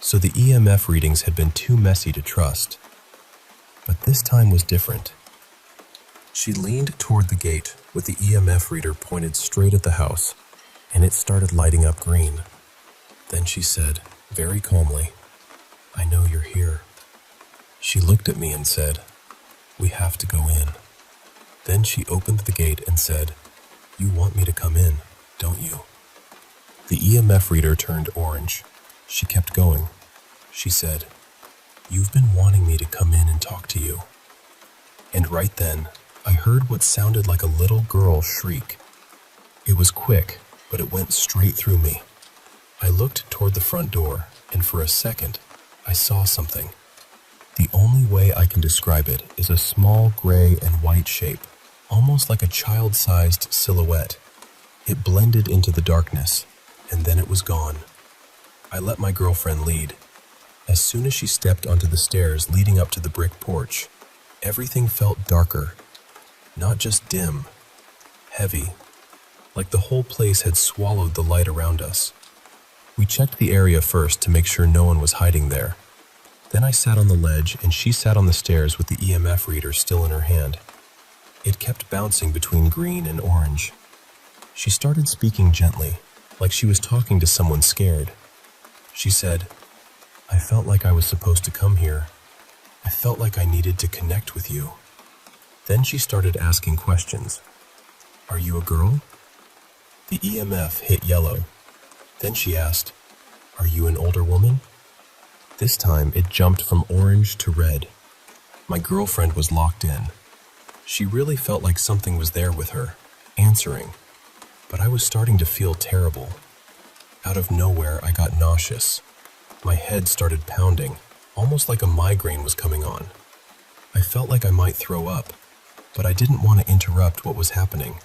so the EMF readings had been too messy to trust. But this time was different. She leaned toward the gate with the EMF reader pointed straight at the house, and it started lighting up green. Then she said, very calmly, "I know you're here." She looked at me and said, "We have to go in." Then she opened the gate and said, "You want me to come in, don't you?" The EMF reader turned orange. She kept going. She said, "You've been wanting me to come in and talk to you." And right then, I heard what sounded like a little girl shriek. It was quick, but it went straight through me. I looked toward the front door, and for a second, I saw something. The only way I can describe it is a small gray and white shape, almost like a child-sized silhouette. It blended into the darkness, and then it was gone. I let my girlfriend lead. As soon as she stepped onto the stairs leading up to the brick porch, everything felt darker. Not just dim, heavy, like the whole place had swallowed the light around us. We checked the area first to make sure no one was hiding there. Then I sat on the ledge and she sat on the stairs with the EMF reader still in her hand. It kept bouncing between green and orange. She started speaking gently, like she was talking to someone scared. She said, "I felt like I was supposed to come here. I felt like I needed to connect with you." Then she started asking questions. "Are you a girl?" The EMF hit yellow. Then she asked, "Are you an older woman?" This time it jumped from orange to red. My girlfriend was locked in. She really felt like something was there with her, answering. But I was starting to feel terrible. Out of nowhere, I got nauseous. My head started pounding, almost like a migraine was coming on. I felt like I might throw up, but I didn't want to interrupt what was happening.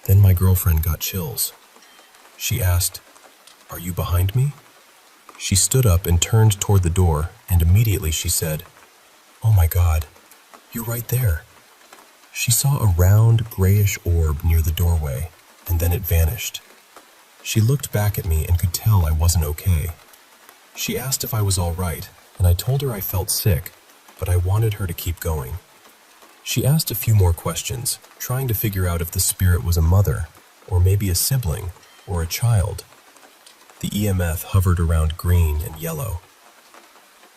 Then my girlfriend got chills. She asked, "Are you behind me?" She stood up and turned toward the door, and immediately she said, "Oh my God, you're right there." She saw a round, grayish orb near the doorway, and then it vanished. She looked back at me and could tell I wasn't okay. She asked if I was all right, and I told her I felt sick, but I wanted her to keep going. She asked a few more questions, trying to figure out if the spirit was a mother, or maybe a sibling, or a child. The EMF hovered around green and yellow.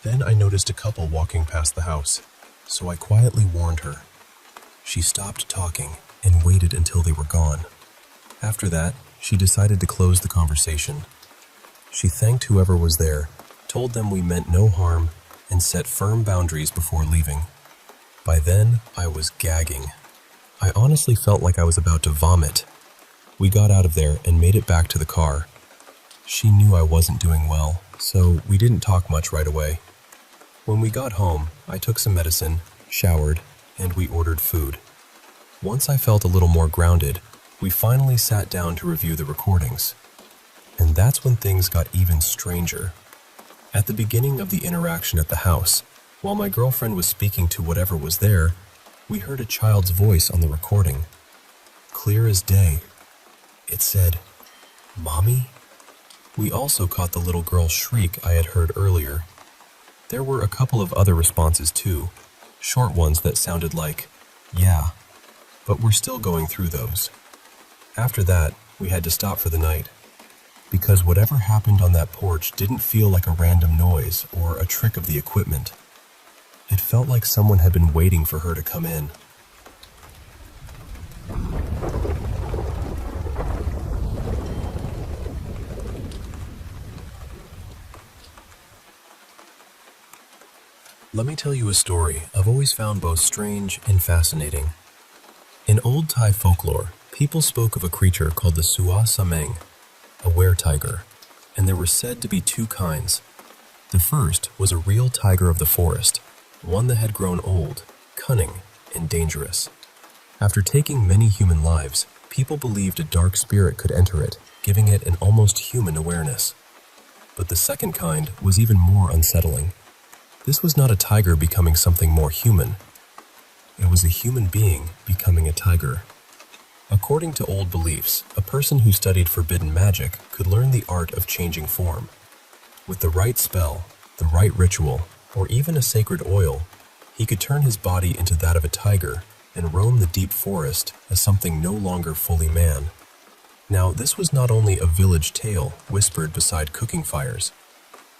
Then I noticed a couple walking past the house, so I quietly warned her. She stopped talking and waited until they were gone. After that, she decided to close the conversation. She thanked whoever was there, told them we meant no harm, and set firm boundaries before leaving. By then, I was gagging. I honestly felt like I was about to vomit. We got out of there and made it back to the car. She knew I wasn't doing well, so we didn't talk much right away. When we got home, I took some medicine, showered, and we ordered food. Once I felt a little more grounded, we finally sat down to review the recordings. And that's when things got even stranger. At the beginning of the interaction at the house, while my girlfriend was speaking to whatever was there, we heard a child's voice on the recording. Clear as day. It said, "Mommy?" We also caught the little girl's shriek I had heard earlier. There were a couple of other responses too, short ones that sounded like, "Yeah," but we're still going through those. After that, we had to stop for the night, because whatever happened on that porch didn't feel like a random noise or a trick of the equipment. It felt like someone had been waiting for her to come in. Let me tell you a story I've always found both strange and fascinating. In old Thai folklore, people spoke of a creature called the Sua Sameng, a were-tiger, and there were said to be two kinds. The first was a real tiger of the forest, one that had grown old, cunning, and dangerous. After taking many human lives, people believed a dark spirit could enter it, giving it an almost human awareness. But the second kind was even more unsettling. This was not a tiger becoming something more human. It was a human being becoming a tiger. According to old beliefs, a person who studied forbidden magic could learn the art of changing form. With the right spell, the right ritual, or even a sacred oil, he could turn his body into that of a tiger and roam the deep forest as something no longer fully man. Now, this was not only a village tale whispered beside cooking fires.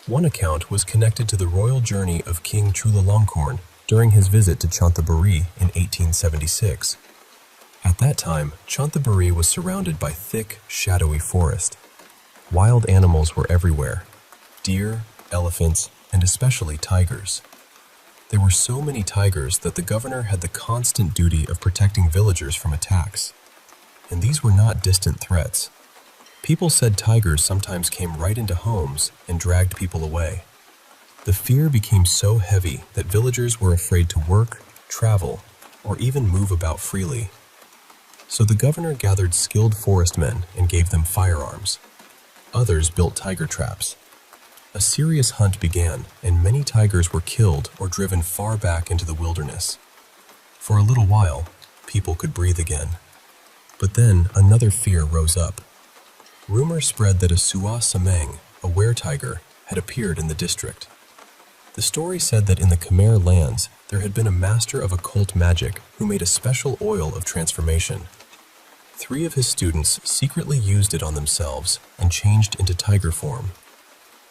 One account was connected to the royal journey of King Chulalongkorn during his visit to Chanthaburi in 1876. At that time, Chanthaburi was surrounded by thick, shadowy forest. Wild animals were everywhere: deer, elephants, and especially tigers. There were so many tigers that the governor had the constant duty of protecting villagers from attacks. And these were not distant threats. People said tigers sometimes came right into homes and dragged people away. The fear became so heavy that villagers were afraid to work, travel, or even move about freely. So the governor gathered skilled forest men and gave them firearms. Others built tiger traps. A serious hunt began, and many tigers were killed or driven far back into the wilderness. For a little while, people could breathe again. But then another fear rose up. Rumors spread that a Sua Sameng, a were-tiger, had appeared in the district. The story said that in the Khmer lands, there had been a master of occult magic who made a special oil of transformation. 3 of his students secretly used it on themselves and changed into tiger form.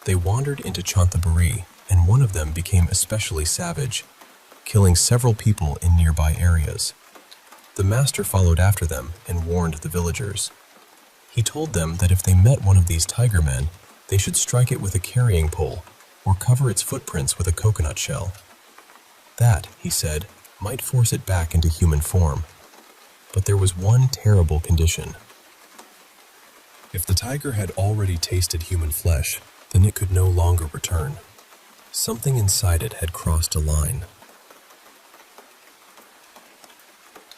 They wandered into Chanthaburi, and one of them became especially savage, killing several people in nearby areas. The master followed after them and warned the villagers. He told them that if they met one of these tiger men, they should strike it with a carrying pole or cover its footprints with a coconut shell. That, he said, might force it back into human form. But there was one terrible condition. If the tiger had already tasted human flesh, then it could no longer return. Something inside it had crossed a line.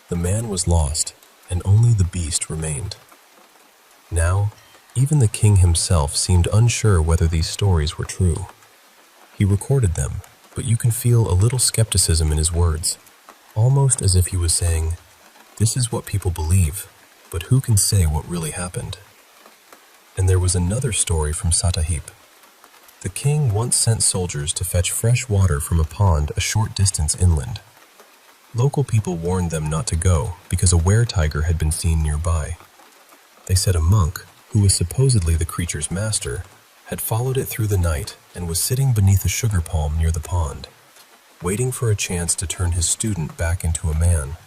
The man was lost, and only the beast remained. Now, even the king himself seemed unsure whether these stories were true. He recorded them, but you can feel a little skepticism in his words, almost as if he was saying, "This is what people believe, but who can say what really happened?" And there was another story from Satahip. The king once sent soldiers to fetch fresh water from a pond a short distance inland. Local people warned them not to go because a were-tiger had been seen nearby. They said a monk, who was supposedly the creature's master, had followed it through the night and was sitting beneath a sugar palm near the pond, waiting for a chance to turn his student back into a man.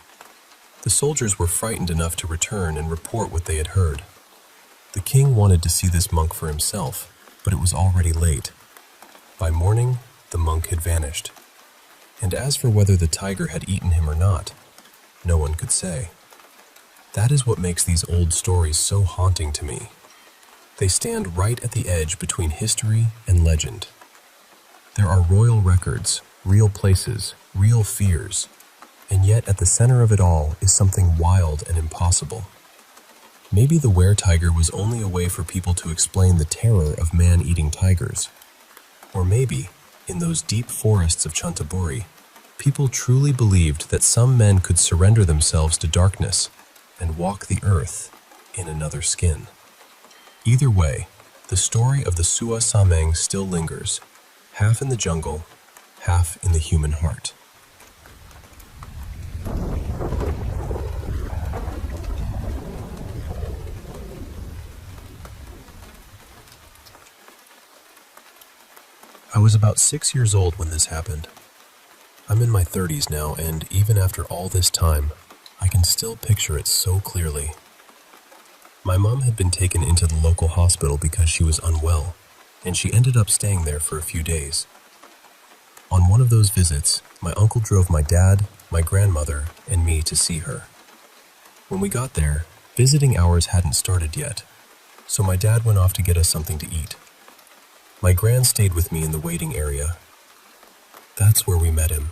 The soldiers were frightened enough to return and report what they had heard. The king wanted to see this monk for himself, but it was already late. By morning, the monk had vanished. And as for whether the tiger had eaten him or not, no one could say. That is what makes these old stories so haunting to me. They stand right at the edge between history and legend. There are royal records, real places, real fears, And yet at the center of it all is something wild and impossible. Maybe the were-tiger was only a way for people to explain the terror of man-eating tigers. Or maybe, in those deep forests of Chantaburi, people truly believed that some men could surrender themselves to darkness and walk the earth in another skin. Either way, the story of the Sua Sameng still lingers, half in the jungle, half in the human heart. I was about 6 years old when this happened. I'm in my 30s now, and even after all this time, I can still picture it so clearly. My mom had been taken into the local hospital because she was unwell, and she ended up staying there for a few days. On one of those visits, my uncle drove my dad, my grandmother, and me to see her. When we got there, visiting hours hadn't started yet, so my dad went off to get us something to eat. My gran stayed with me in the waiting area. That's where we met him.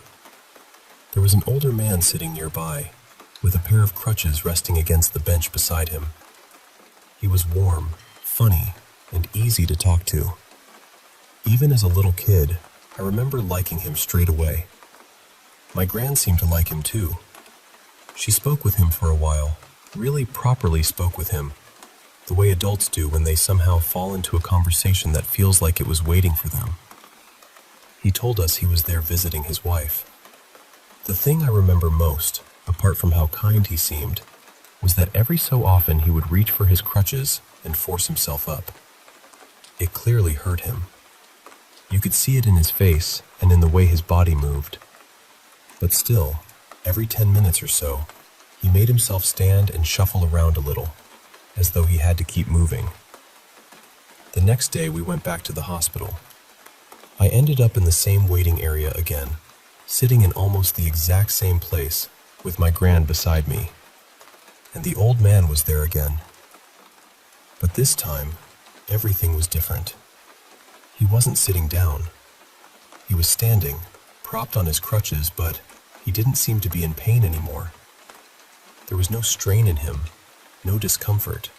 There was an older man sitting nearby, with a pair of crutches resting against the bench beside him. He was warm, funny, and easy to talk to. Even as a little kid, I remember liking him straight away. My gran seemed to like him too. She spoke with him for a while, really properly spoke with him, the way adults do when they somehow fall into a conversation that feels like it was waiting for them. He told us he was there visiting his wife. The thing I remember most, apart from how kind he seemed, was that every so often he would reach for his crutches and force himself up. It clearly hurt him. You could see it in his face and in the way his body moved. But still, every 10 minutes or so, he made himself stand and shuffle around a little, as though he had to keep moving. The next day we went back to the hospital. I ended up in the same waiting area again, sitting in almost the exact same place, with my gran beside me. And the old man was there again. But this time, everything was different. He wasn't sitting down. He was standing, propped on his crutches, but he didn't seem to be in pain anymore. There was no strain in him, no discomfort.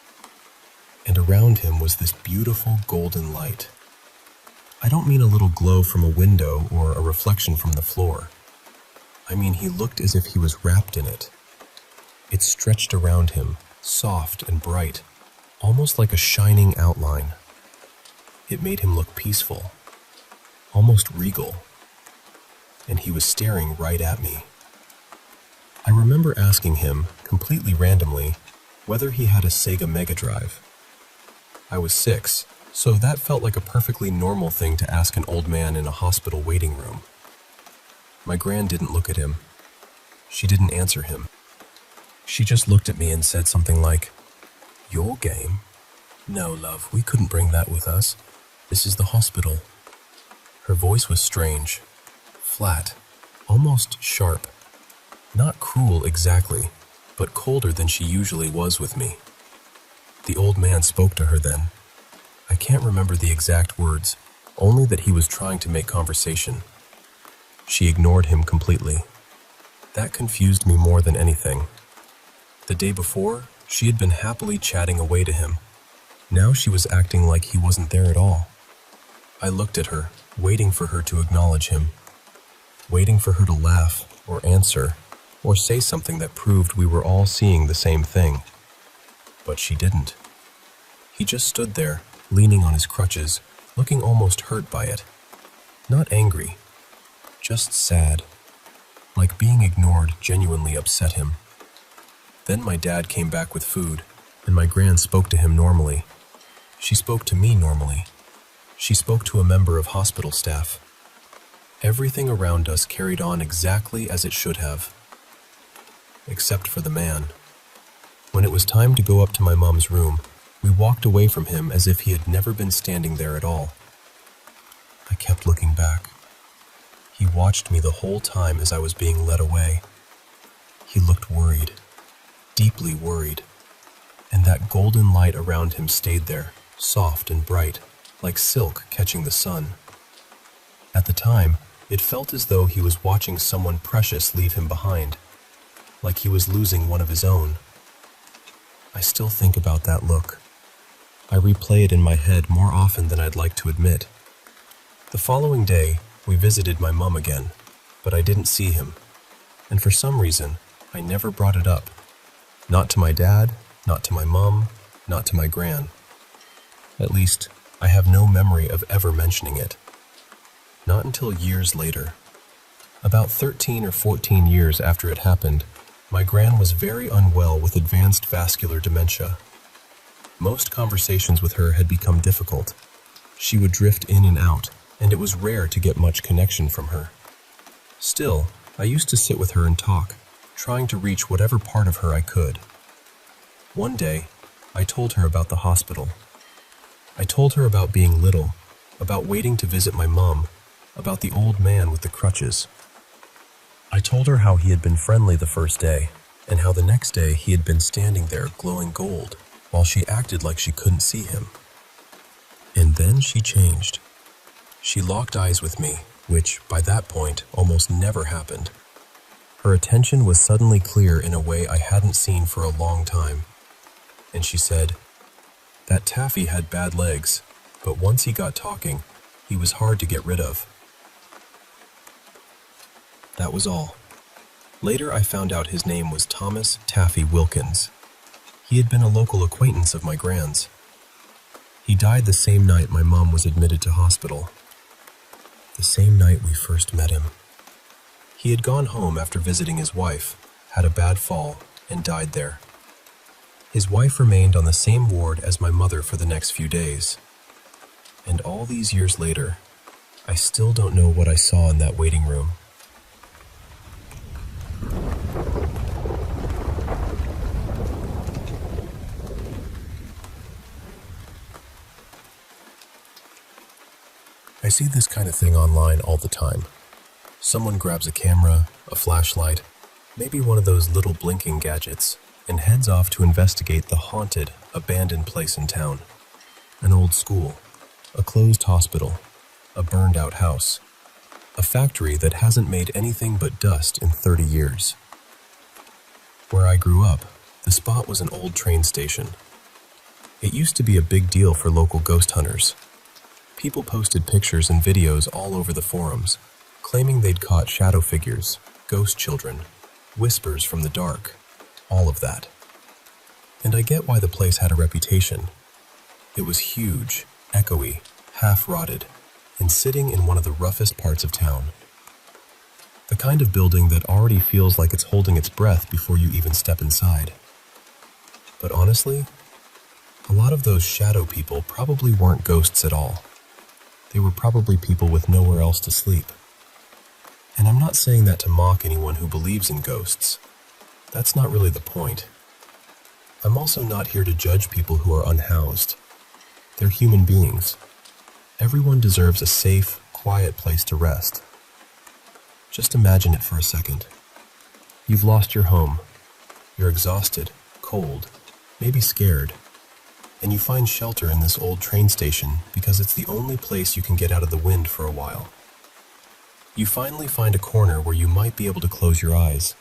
And around him was this beautiful golden light. I don't mean a little glow from a window or a reflection from the floor. I mean he looked as if he was wrapped in it. It stretched around him, soft and bright, almost like a shining outline. It made him look peaceful, almost regal. And he was staring right at me. I remember asking him, completely randomly, whether he had a Sega Mega Drive. I was 6, so that felt like a perfectly normal thing to ask an old man in a hospital waiting room. My gran didn't look at him. She didn't answer him. She just looked at me and said something like, "Your game? No, love, we couldn't bring that with us. This is the hospital." Her voice was strange, flat, almost sharp. Not cruel exactly, but colder than she usually was with me. The old man spoke to her then. I can't remember the exact words, only that he was trying to make conversation. She ignored him completely. That confused me more than anything. The day before, she had been happily chatting away to him. Now she was acting like he wasn't there at all. I looked at her, waiting for her to acknowledge him, waiting for her to laugh or answer or say something that proved we were all seeing the same thing. But she didn't. He just stood there, leaning on his crutches, looking almost hurt by it. Not angry, just sad. Like being ignored genuinely upset him. Then my dad came back with food, and my gran spoke to him normally. She spoke to me normally. She spoke to a member of hospital staff. Everything around us carried on exactly as it should have. Except for the man. When it was time to go up to my mom's room, we walked away from him as if he had never been standing there at all. I kept looking back. He watched me the whole time as I was being led away. He looked worried, deeply worried, and that golden light around him stayed there, soft and bright, like silk catching the sun. At the time, It felt as though he was watching someone precious leave him behind, like he was losing one of his own. I still think about that look. I replay it in my head more often than I'd like to admit. The following day, we visited my mom again, but I didn't see him, and for some reason, I never brought it up. Not to my dad, not to my mom, not to my gran. At least, I have no memory of ever mentioning it. Not until years later. About 13 or 14 years after it happened, my gran was very unwell with advanced vascular dementia. Most conversations with her had become difficult. She would drift in and out, and it was rare to get much connection from her. Still, I used to sit with her and talk, trying to reach whatever part of her I could. One day, I told her about the hospital. I told her about being little, about waiting to visit my mom, about the old man with the crutches. I told her how he had been friendly the first day, and how the next day he had been standing there glowing gold, while she acted like she couldn't see him. And then she changed. She locked eyes with me, which, by that point, almost never happened. Her attention was suddenly clear in a way I hadn't seen for a long time. And she said, "That Taffy had bad legs, but once he got talking, he was hard to get rid of." That was all. Later I found out his name was Thomas Taffy Wilkins. He had been a local acquaintance of my gran's. He died the same night my mom was admitted to hospital. The same night we first met him. He had gone home after visiting his wife, had a bad fall, and died there. His wife remained on the same ward as my mother for the next few days. And all these years later, I still don't know what I saw in that waiting room. I see this kind of thing online all the time. Someone grabs a camera, a flashlight, maybe one of those little blinking gadgets, and heads off to investigate the haunted, abandoned place in town. An old school, a closed hospital, a burned-out house, a factory that hasn't made anything but dust in 30 years. Where I grew up, the spot was an old train station. It used to be a big deal for local ghost hunters. People posted pictures and videos all over the forums, claiming they'd caught shadow figures, ghost children, whispers from the dark, all of that. And I get why the place had a reputation. It was huge, echoey, half-rotted, and sitting in one of the roughest parts of town. The kind of building that already feels like it's holding its breath before you even step inside. But honestly, a lot of those shadow people probably weren't ghosts at all. They were probably people with nowhere else to sleep. And I'm not saying that to mock anyone who believes in ghosts. That's not really the point. I'm also not here to judge people who are unhoused. They're human beings. Everyone deserves a safe, quiet place to rest. Just imagine it for a second. You've lost your home. You're exhausted, cold, maybe scared. And you find shelter in this old train station because it's the only place you can get out of the wind for a while. You finally find a corner where you might be able to close your eyes.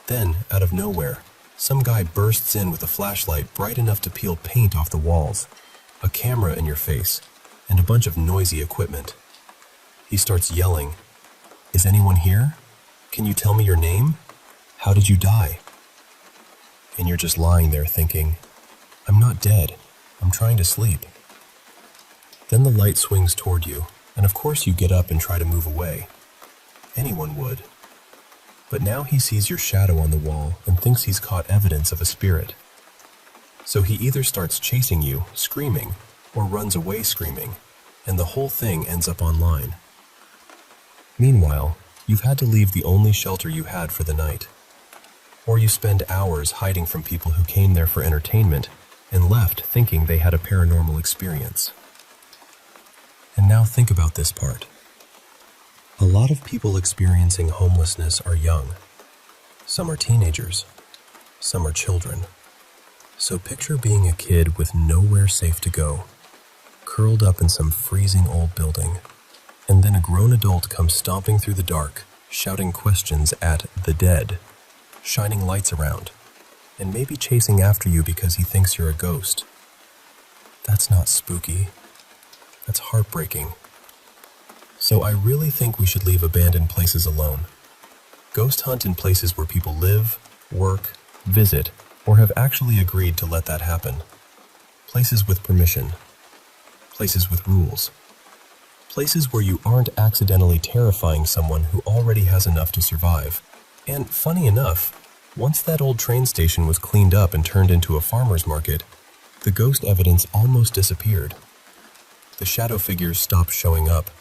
Then, out of nowhere, some guy bursts in with a flashlight bright enough to peel paint off the walls, a camera in your face, and a bunch of noisy equipment. He starts yelling, "Is anyone here? Can you tell me your name? How did you die?" And you're just lying there thinking, "I'm not dead. I'm trying to sleep." Then the light swings toward you, and of course you get up and try to move away. Anyone would. But now he sees your shadow on the wall and thinks he's caught evidence of a spirit. So he either starts chasing you, screaming, or runs away screaming, and the whole thing ends up online. Meanwhile, you've had to leave the only shelter you had for the night. Or you spend hours hiding from people who came there for entertainment and left thinking they had a paranormal experience. And now think about this part. A lot of people experiencing homelessness are young. Some are teenagers. Some are children. So picture being a kid with nowhere safe to go, curled up in some freezing old building, and then a grown adult comes stomping through the dark, shouting questions at the dead, shining lights around, and maybe chasing after you because he thinks you're a ghost. That's not spooky. That's heartbreaking. So I really think we should leave abandoned places alone. Ghost hunt in places where people live, work, visit, or have actually agreed to let that happen. Places with permission. Places with rules. Places where you aren't accidentally terrifying someone who already has enough to survive. And funny enough, once that old train station was cleaned up and turned into a farmer's market, the ghost evidence almost disappeared. The shadow figures stopped showing up.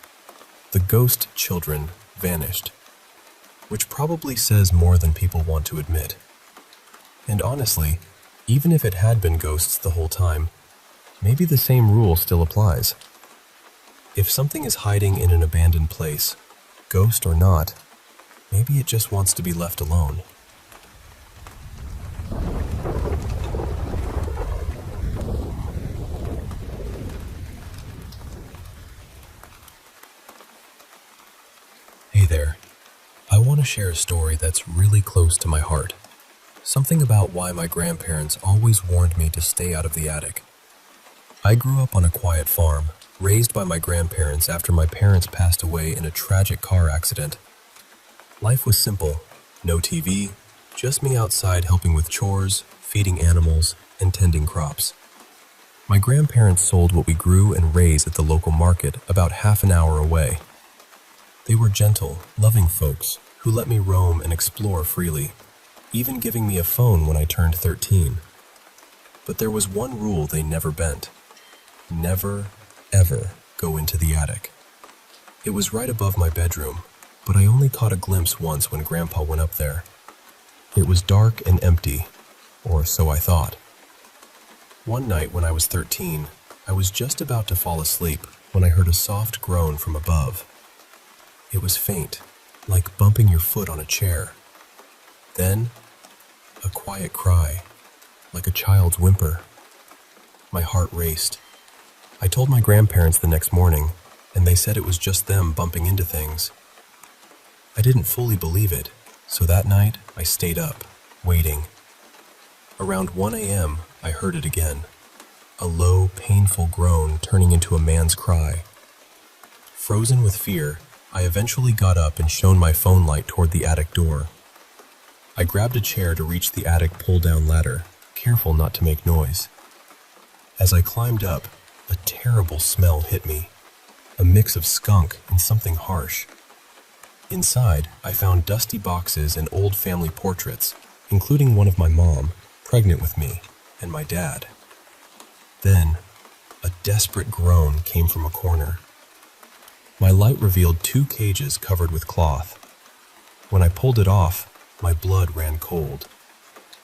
The ghost children vanished, which probably says more than people want to admit. And honestly, even if it had been ghosts the whole time, maybe the same rule still applies. If something is hiding in an abandoned place, ghost or not, maybe it just wants to be left alone. Hey there. I want to share a story that's really close to my heart. Something about why my grandparents always warned me to stay out of the attic. I grew up on a quiet farm, raised by my grandparents after my parents passed away in a tragic car accident. Life was simple. No TV, just me outside helping with chores, feeding animals, and tending crops. My grandparents sold what we grew and raised at the local market about half an hour away. They were gentle, loving folks who let me roam and explore freely, even giving me a phone when I turned 13. But there was one rule they never bent. Never, ever go into the attic. It was right above my bedroom, but I only caught a glimpse once when Grandpa went up there. It was dark and empty, or so I thought. One night when I was 13, I was just about to fall asleep when I heard a soft groan from above. It was faint, like bumping your foot on a chair. Then, a quiet cry, like a child's whimper. My heart raced. I told my grandparents the next morning, and they said it was just them bumping into things. I didn't fully believe it, so that night I stayed up, waiting. Around 1 a.m., I heard it again. A low, painful groan turning into a man's cry. Frozen with fear, I eventually got up and shone my phone light toward the attic door. I grabbed a chair to reach the attic pull-down ladder, careful not to make noise. As I climbed up, a terrible smell hit me, a mix of skunk and something harsh. Inside, I found dusty boxes and old family portraits, including one of my mom, pregnant with me, and my dad. Then, a desperate groan came from a corner. My light revealed 2 cages covered with cloth. When I pulled it off, my blood ran cold.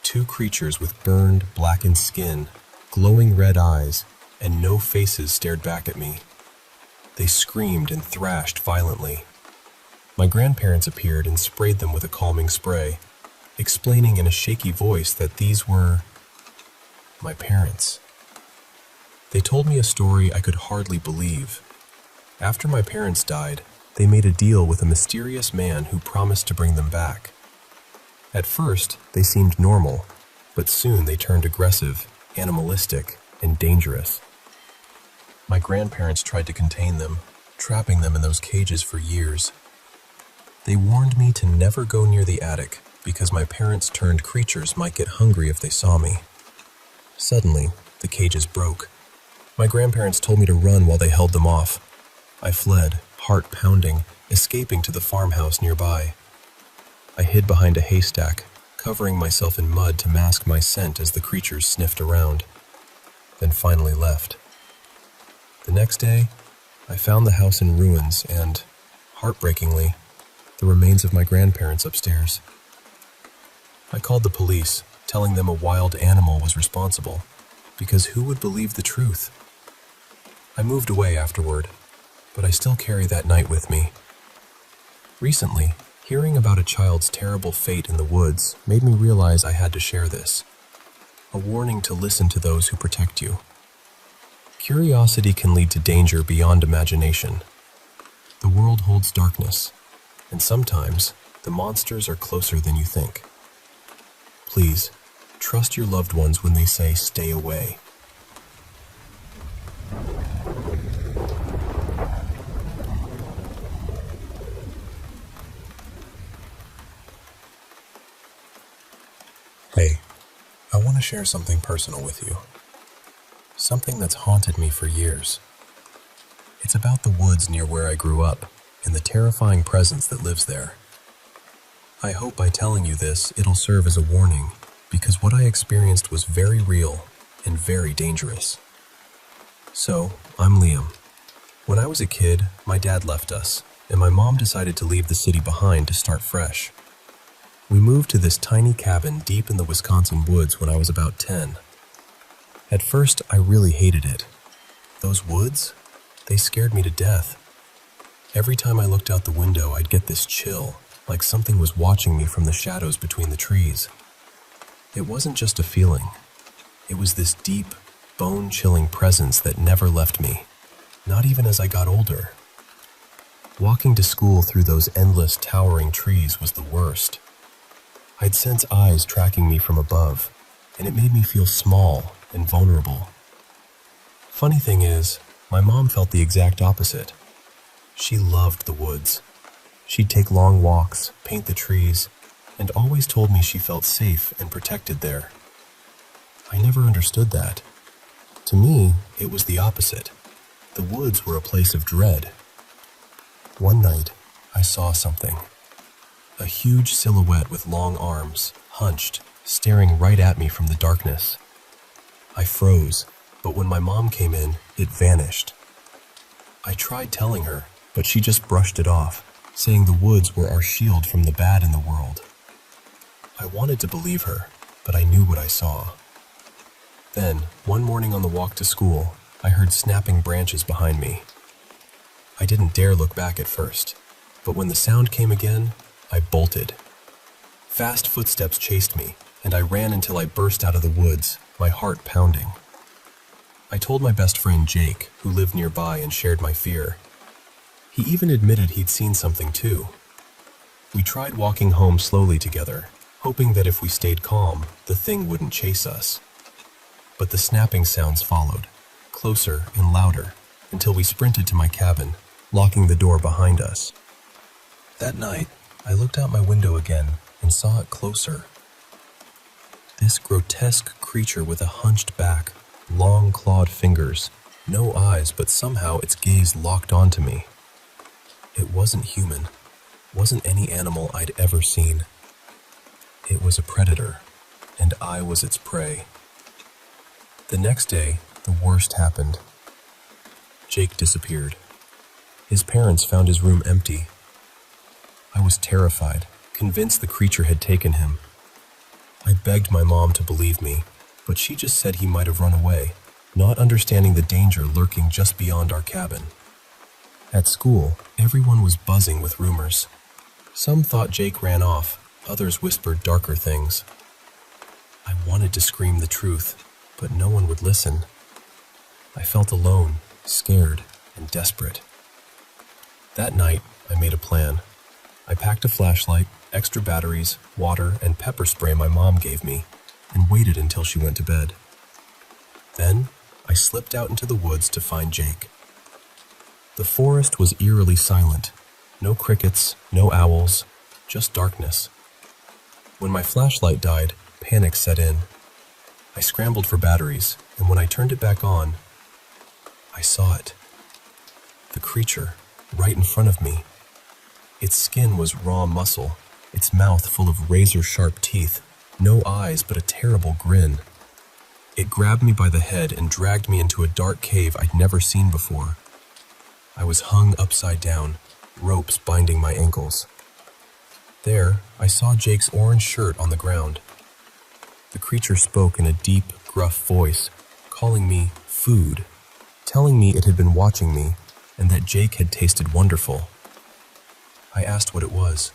2 creatures with burned, blackened skin, glowing red eyes, and no faces stared back at me. They screamed and thrashed violently. My grandparents appeared and sprayed them with a calming spray, explaining in a shaky voice that these were my parents. They told me a story I could hardly believe. After my parents died, they made a deal with a mysterious man who promised to bring them back. At first, they seemed normal, but soon they turned aggressive, animalistic, and dangerous. My grandparents tried to contain them, trapping them in those cages for years. They warned me to never go near the attic because my parents-turned creatures might get hungry if they saw me. Suddenly, the cages broke. My grandparents told me to run while they held them off. I fled, heart pounding, escaping to the farmhouse nearby. I hid behind a haystack, covering myself in mud to mask my scent as the creatures sniffed around, then finally left. The next day, I found the house in ruins and, heartbreakingly, the remains of my grandparents upstairs. I called the police, telling them a wild animal was responsible, because who would believe the truth? I moved away afterward, but I still carry that night with me. Recently, hearing about a child's terrible fate in the woods made me realize I had to share this. A warning to listen to those who protect you. Curiosity can lead to danger beyond imagination. The world holds darkness, and sometimes the monsters are closer than you think. Please, trust your loved ones when they say stay away. Hey, I want to share something personal with you. Something that's haunted me for years. It's about the woods near where I grew up and the terrifying presence that lives there. I hope by telling you this, it'll serve as a warning, because what I experienced was very real and very dangerous. So, I'm Liam. When I was a kid, my dad left us, and my mom decided to leave the city behind to start fresh. We moved to this tiny cabin deep in the Wisconsin woods when I was about 10. At first, I really hated it. Those woods? They scared me to death. Every time I looked out the window, I'd get this chill, like something was watching me from the shadows between the trees. It wasn't just a feeling. It was this deep, bone-chilling presence that never left me, not even as I got older. Walking to school through those endless, towering trees was the worst. I'd sense eyes tracking me from above, and it made me feel small and vulnerable. Funny thing is, my mom felt the exact opposite. She loved the woods. She'd take long walks, paint the trees, and always told me she felt safe and protected there. I never understood that. To me, it was the opposite. The woods were a place of dread. One night, I saw something. A huge silhouette with long arms, hunched, staring right at me from the darkness. I froze, but when my mom came in, it vanished. I tried telling her, but she just brushed it off, saying the woods were our shield from the bad in the world. I wanted to believe her, but I knew what I saw. Then, one morning on the walk to school, I heard snapping branches behind me. I didn't dare look back at first, but when the sound came again, I bolted. Fast footsteps chased me, and I ran until I burst out of the woods, my heart pounding. I told my best friend Jake, who lived nearby, and shared my fear. He even admitted he'd seen something too. We tried walking home slowly together, hoping that if we stayed calm, the thing wouldn't chase us. But the snapping sounds followed, closer and louder, until we sprinted to my cabin, locking the door behind us. That night, I looked out my window again and saw it closer. This grotesque creature with a hunched back, long clawed fingers, no eyes, but somehow its gaze locked onto me. It wasn't human, wasn't any animal I'd ever seen. It was a predator, and I was its prey. The next day, the worst happened. Jake disappeared. His parents found his room empty. I was terrified, convinced the creature had taken him. I begged my mom to believe me, but she just said he might have run away, not understanding the danger lurking just beyond our cabin. At school, everyone was buzzing with rumors. Some thought Jake ran off, others whispered darker things. I wanted to scream the truth, but no one would listen. I felt alone, scared, and desperate. That night, I made a plan. I packed a flashlight, extra batteries, water, and pepper spray my mom gave me, and waited until she went to bed. Then, I slipped out into the woods to find Jake. The forest was eerily silent. No crickets, no owls, just darkness. When my flashlight died, panic set in. I scrambled for batteries, and when I turned it back on, I saw it. The creature, right in front of me. Its skin was raw muscle, its mouth full of razor-sharp teeth, no eyes but a terrible grin. It grabbed me by the head and dragged me into a dark cave I'd never seen before. I was hung upside down, ropes binding my ankles. There, I saw Jake's orange shirt on the ground. The creature spoke in a deep, gruff voice, calling me food, telling me it had been watching me and that Jake had tasted wonderful. I asked what it was.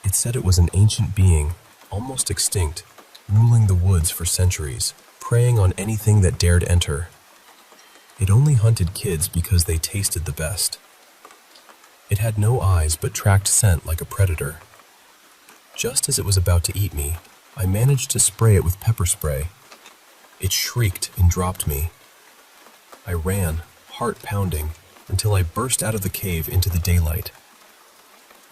It said it was an ancient being, almost extinct, ruling the woods for centuries, preying on anything that dared enter. It only hunted kids because they tasted the best. It had no eyes but tracked scent like a predator. Just as it was about to eat me, I managed to spray it with pepper spray. It shrieked and dropped me. I ran, heart pounding, until I burst out of the cave into the daylight.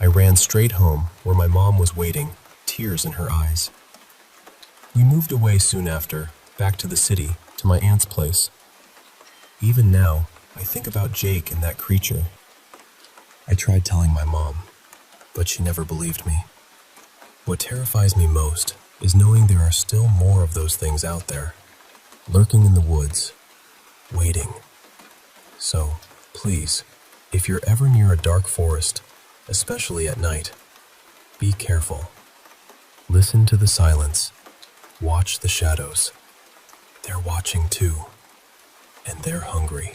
I ran straight home, where my mom was waiting, tears in her eyes. We moved away soon after, back to the city, to my aunt's place. Even now, I think about Jake and that creature. I tried telling my mom, but she never believed me. What terrifies me most is knowing there are still more of those things out there, lurking in the woods, waiting. So, please, if you're ever near a dark forest, especially at night, be careful. Listen to the silence. Watch the shadows. They're watching too, and they're hungry.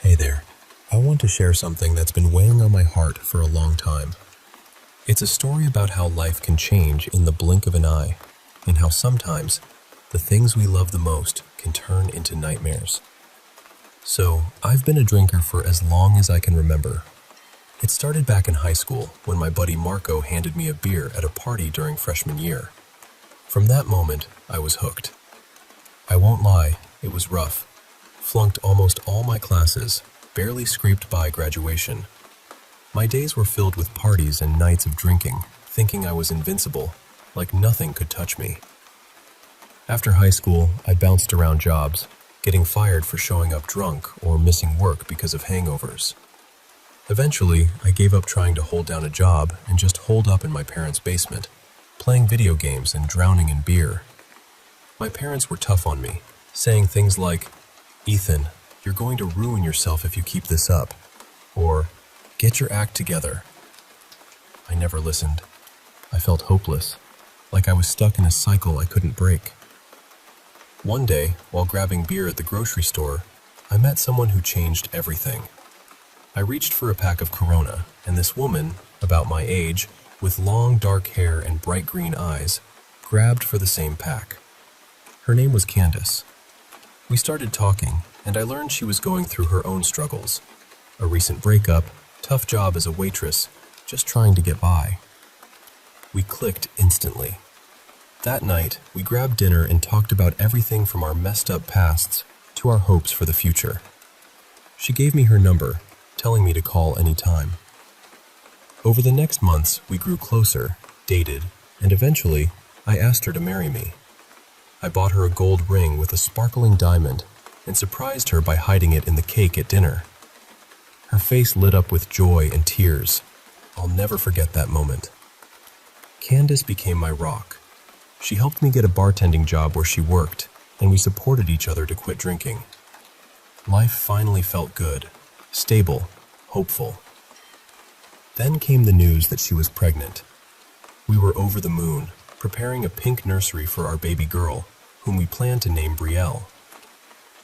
Hey there. I want to share something that's been weighing on my heart for a long time. It's a story about how life can change in the blink of an eye, and how sometimes the things we love the most can turn into nightmares. So, I've been a drinker for as long as I can remember. It started back in high school when my buddy Marco handed me a beer at a party during freshman year. From that moment, I was hooked. I won't lie, it was rough. Flunked almost all my classes, barely scraped by graduation. My days were filled with parties and nights of drinking, thinking I was invincible, like nothing could touch me. After high school, I bounced around jobs, getting fired for showing up drunk or missing work because of hangovers. Eventually, I gave up trying to hold down a job and just holed up in my parents' basement, playing video games and drowning in beer. My parents were tough on me, saying things like, "Ethan, you're going to ruin yourself if you keep this up," or "Get your act together." I never listened. I felt hopeless, like I was stuck in a cycle I couldn't break. One day, while grabbing beer at the grocery store, I met someone who changed everything. I reached for a pack of Corona, and this woman, about my age, with long dark hair and bright green eyes, grabbed for the same pack. Her name was Candace. We started talking, and I learned she was going through her own struggles. A recent breakup, tough job as a waitress, just trying to get by. We clicked instantly. That night, we grabbed dinner and talked about everything from our messed up pasts to our hopes for the future. She gave me her number, telling me to call any time. Over the next months, we grew closer, dated, and eventually, I asked her to marry me. I bought her a gold ring with a sparkling diamond and surprised her by hiding it in the cake at dinner. Her face lit up with joy and tears. I'll never forget that moment. Candace became my rock. She helped me get a bartending job where she worked, and we supported each other to quit drinking. Life finally felt good, stable, hopeful. Then came the news that she was pregnant. We were over the moon, preparing a pink nursery for our baby girl, whom we planned to name Brielle.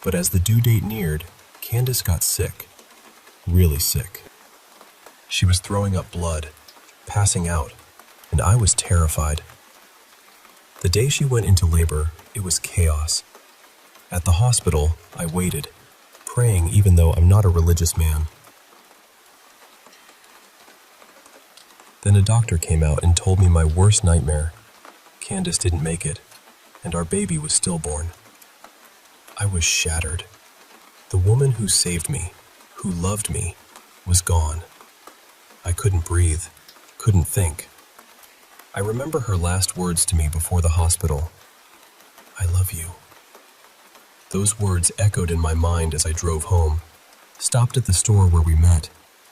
But as the due date neared, Candace got sick. Really sick. She was throwing up blood, passing out, and I was terrified. The day she went into labor, it was chaos. At the hospital, I waited, praying even though I'm not a religious man. Then a doctor came out and told me my worst nightmare. Candace didn't make it, and our baby was stillborn. I was shattered. The woman who saved me, who loved me, was gone. I couldn't breathe, couldn't think. I remember her last words to me before the hospital. "I love you." Those words echoed in my mind as I drove home, stopped at the store where we met,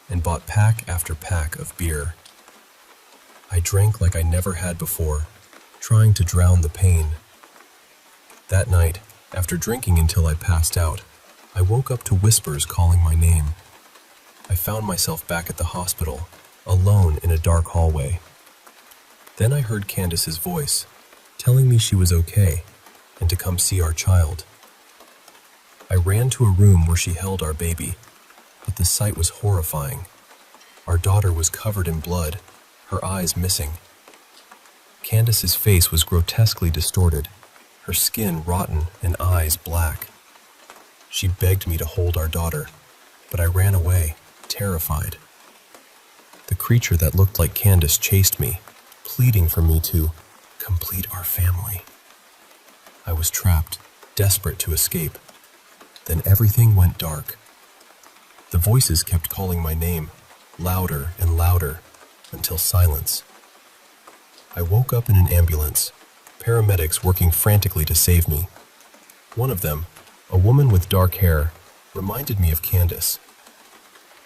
and bought pack after pack of beer. I drank like I never had before, trying to drown the pain. That night, after drinking until I passed out, I woke up to whispers calling my name. I found myself back at the hospital, alone in a dark hallway. Then I heard Candace's voice, telling me she was okay, and to come see our child. I ran to a room where she held our baby, but the sight was horrifying. Our daughter was covered in blood, her eyes missing. Candace's face was grotesquely distorted, her skin rotten and eyes black. She begged me to hold our daughter, but I ran away, terrified. The creature that looked like Candace chased me, pleading for me to complete our family. I was trapped, desperate to escape. Then everything went dark. The voices kept calling my name, louder and louder, until silence. I woke up in an ambulance, paramedics working frantically to save me. One of them, a woman with dark hair, reminded me of Candace.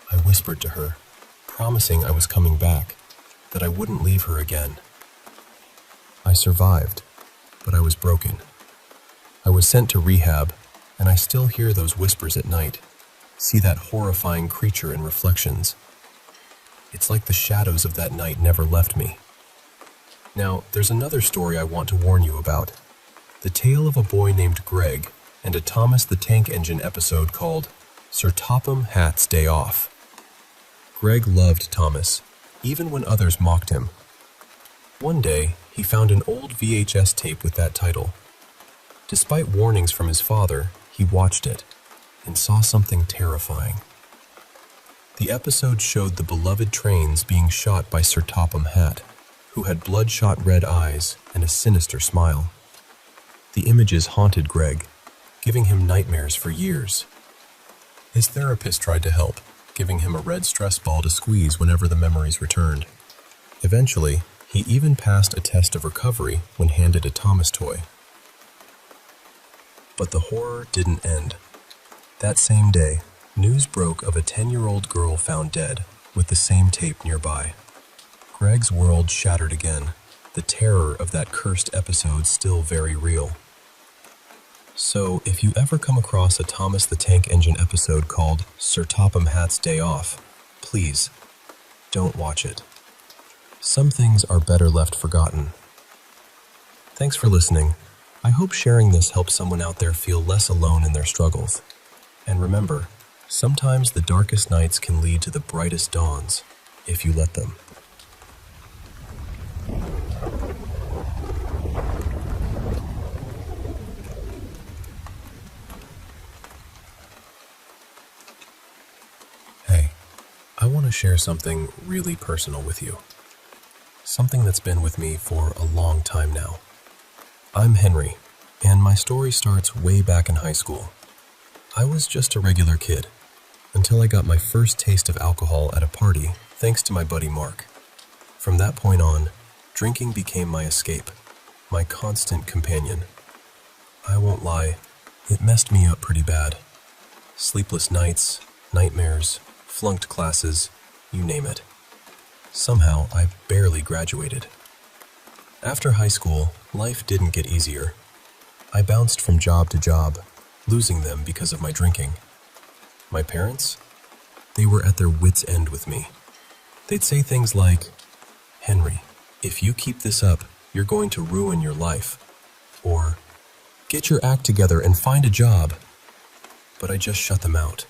I whispered to her, promising I was coming back, that I wouldn't leave her again. I survived, but I was broken. I was sent to rehab, and I still hear those whispers at night, see that horrifying creature in reflections. It's like the shadows of that night never left me. Now, there's another story I want to warn you about. The tale of a boy named Greg and a Thomas the Tank Engine episode called Sir Topham Hatt's Day Off. Greg loved Thomas, even when others mocked him. One day, he found an old VHS tape with that title. Despite warnings from his father, he watched it and saw something terrifying. The episode showed the beloved trains being shot by Sir Topham Hatt, who had bloodshot red eyes and a sinister smile. The images haunted Greg, giving him nightmares for years. His therapist tried to help, giving him a red stress ball to squeeze whenever the memories returned. Eventually, he even passed a test of recovery when handed a Thomas toy. But the horror didn't end. That same day, news broke of a 10-year-old girl found dead, with the same tape nearby. Greg's world shattered again, the terror of that cursed episode still very real. So, if you ever come across a Thomas the Tank Engine episode called Sir Topham Hatt's Day Off, please, don't watch it. Some things are better left forgotten. Thanks for listening. I hope sharing this helps someone out there feel less alone in their struggles. And remember, sometimes the darkest nights can lead to the brightest dawns, if you let them. Hey, I want to share something really personal with you. Something that's been with me for a long time now. I'm Henry, and my story starts way back in high school. I was just a regular kid, until I got my first taste of alcohol at a party thanks to my buddy Mark. From that point on, drinking became my escape, my constant companion. I won't lie, it messed me up pretty bad. Sleepless nights, nightmares, flunked classes, you name it. Somehow, I barely graduated. After high school, life didn't get easier. I bounced from job to job, losing them because of my drinking. My parents? They were at their wits' end with me. They'd say things like, "Henry, if you keep this up, you're going to ruin your life." Or, "Get your act together and find a job." But I just shut them out.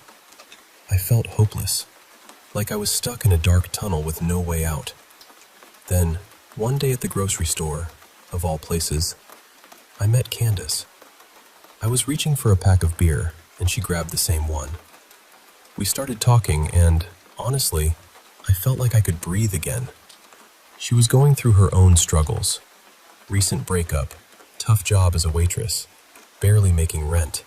I felt hopeless, like I was stuck in a dark tunnel with no way out. Then, one day at the grocery store, of all places, I met Candace. I was reaching for a pack of beer, and she grabbed the same one. We started talking, and, honestly, I felt like I could breathe again. She was going through her own struggles. Recent breakup, tough job as a waitress, barely making rent.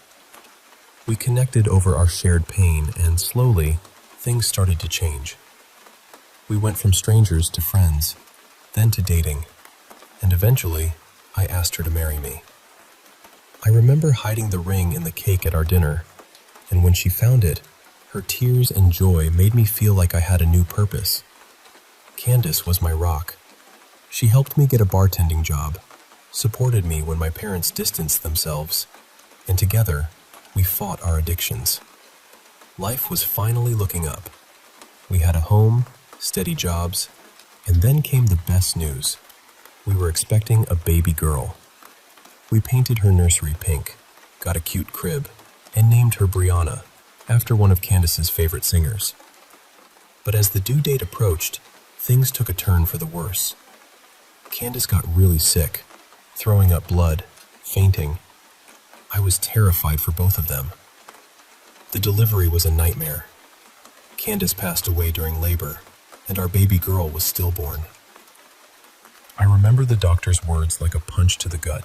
We connected over our shared pain, and slowly, things started to change. We went from strangers to friends, then to dating, and eventually, I asked her to marry me. I remember hiding the ring in the cake at our dinner, and when she found it, her tears and joy made me feel like I had a new purpose. Candace was my rock. She helped me get a bartending job, supported me when my parents distanced themselves, and together, we fought our addictions. Life was finally looking up. We had a home, steady jobs, and then came the best news. We were expecting a baby girl. We painted her nursery pink, got a cute crib, and named her Brianna, after one of Candace's favorite singers. But as the due date approached, things took a turn for the worse. Candace got really sick, throwing up blood, fainting. I was terrified for both of them. The delivery was a nightmare. Candace passed away during labor, and our baby girl was stillborn. I remember the doctor's words like a punch to the gut,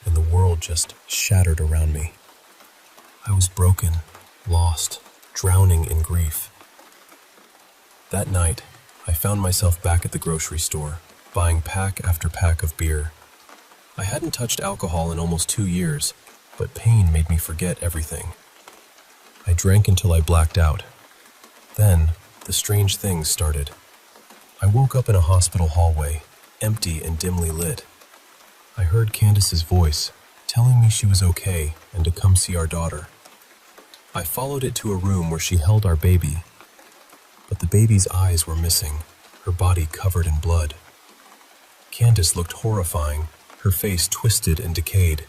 and the world just shattered around me. I was broken, lost, drowning in grief. That night, I found myself back at the grocery store, buying pack after pack of beer. I hadn't touched alcohol in almost 2 years, but pain made me forget everything. I drank until I blacked out. Then, the strange things started. I woke up in a hospital hallway, empty and dimly lit. I heard Candace's voice, telling me she was okay and to come see our daughter. I followed it to a room where she held our baby, but the baby's eyes were missing, her body covered in blood. Candace looked horrifying, her face twisted and decayed.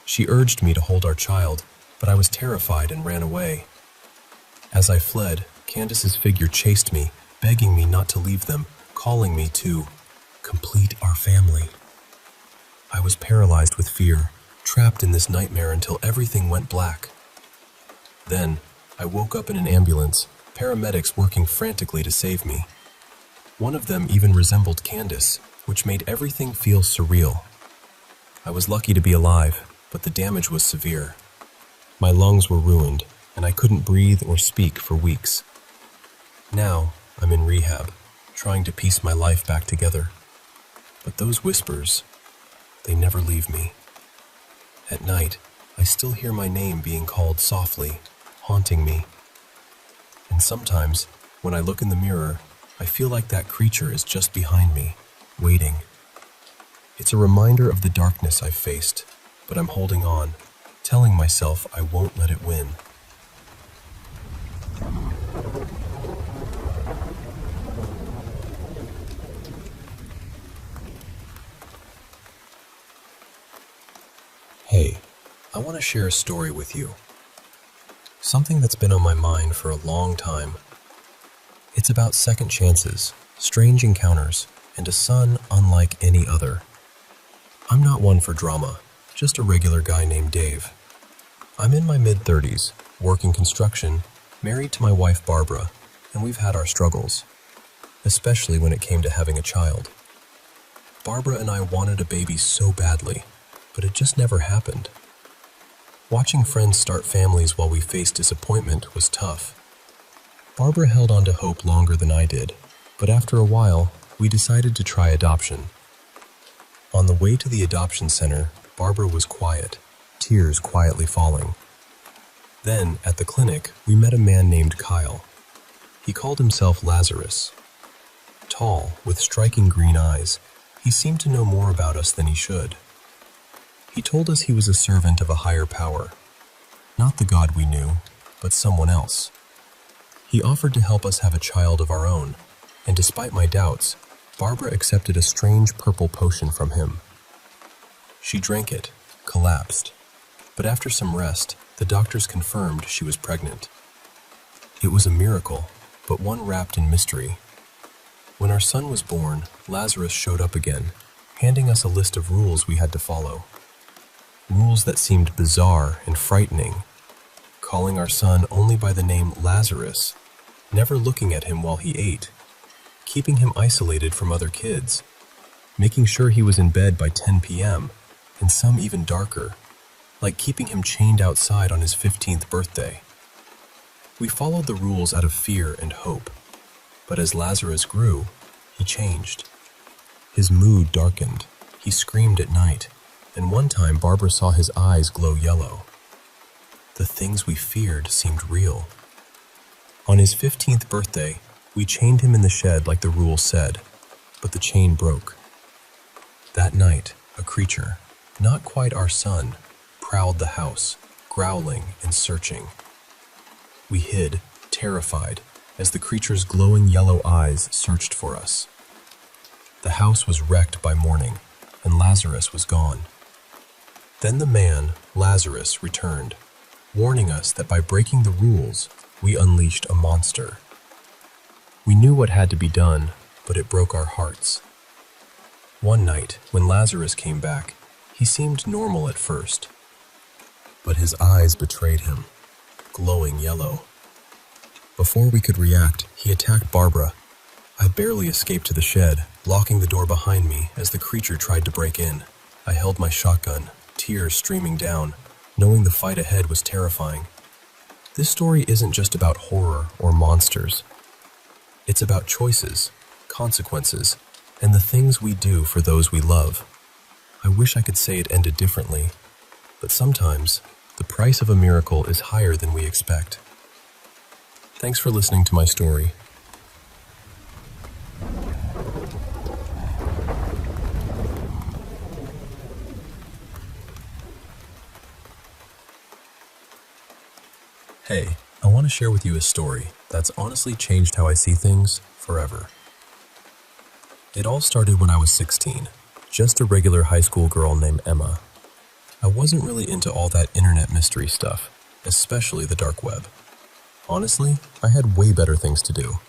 She urged me to hold our child, but I was terrified and ran away. As I fled, Candace's figure chased me, begging me not to leave them, calling me to complete our family. I was paralyzed with fear, trapped in this nightmare until everything went black. Then, I woke up in an ambulance, paramedics working frantically to save me. One of them even resembled Candace, which made everything feel surreal. I was lucky to be alive, but the damage was severe. My lungs were ruined, and I couldn't breathe or speak for weeks. Now, I'm in rehab, trying to piece my life back together. But those whispers, they never leave me. At night, I still hear my name being called softly, haunting me. And sometimes, when I look in the mirror, I feel like that creature is just behind me, waiting. It's a reminder of the darkness I've faced, but I'm holding on, telling myself I won't let it win. Hey, I want to share a story with you. Something that's been on my mind for a long time. It's about second chances, strange encounters, and a son unlike any other. I'm not one for drama, just a regular guy named Dave. I'm in my mid-30s, working construction, married to my wife Barbara, and we've had our struggles, especially when it came to having a child. Barbara and I wanted a baby so badly, but it just never happened. Watching friends start families while we faced disappointment was tough. Barbara held on to hope longer than I did, but after a while, we decided to try adoption. On the way to the adoption center, Barbara was quiet, tears quietly falling. Then, at the clinic, we met a man named Kyle. He called himself Lazarus. Tall, with striking green eyes, he seemed to know more about us than he should. He told us he was a servant of a higher power, not the God we knew, but someone else. He offered to help us have a child of our own, and despite my doubts, Barbara accepted a strange purple potion from him. She drank it, collapsed, but after some rest, the doctors confirmed she was pregnant. It was a miracle, but one wrapped in mystery. When our son was born, Lazarus showed up again, handing us a list of rules we had to follow. Rules that seemed bizarre and frightening, calling our son only by the name Lazarus, never looking at him while he ate, keeping him isolated from other kids, making sure he was in bed by 10 p.m., and some even darker, like keeping him chained outside on his 15th birthday. We followed the rules out of fear and hope, but as Lazarus grew, he changed. His mood darkened, he screamed at night, and one time Barbara saw his eyes glow yellow. The things we feared seemed real. On his 15th birthday, we chained him in the shed like the rules said, but the chain broke. That night, a creature, not quite our son, prowled the house, growling and searching. We hid, terrified, as the creature's glowing yellow eyes searched for us. The house was wrecked by morning, and Lazarus was gone. Then the man, Lazarus, returned, warning us that by breaking the rules, we unleashed a monster. We knew what had to be done, but it broke our hearts. One night, when Lazarus came back, he seemed normal at first, but his eyes betrayed him, glowing yellow. Before we could react, he attacked Barbara. I barely escaped to the shed, locking the door behind me as the creature tried to break in. I held my shotgun, tears streaming down, knowing the fight ahead was terrifying. This story isn't just about horror or monsters. It's about choices, consequences, and the things we do for those we love. I wish I could say it ended differently, but sometimes the price of a miracle is higher than we expect. Thanks for listening to my story. Hey, I want to share with you a story that's honestly changed how I see things forever. It all started when I was 16, just a regular high school girl named Emma. I wasn't really into all that internet mystery stuff, especially the dark web. Honestly, I had way better things to do,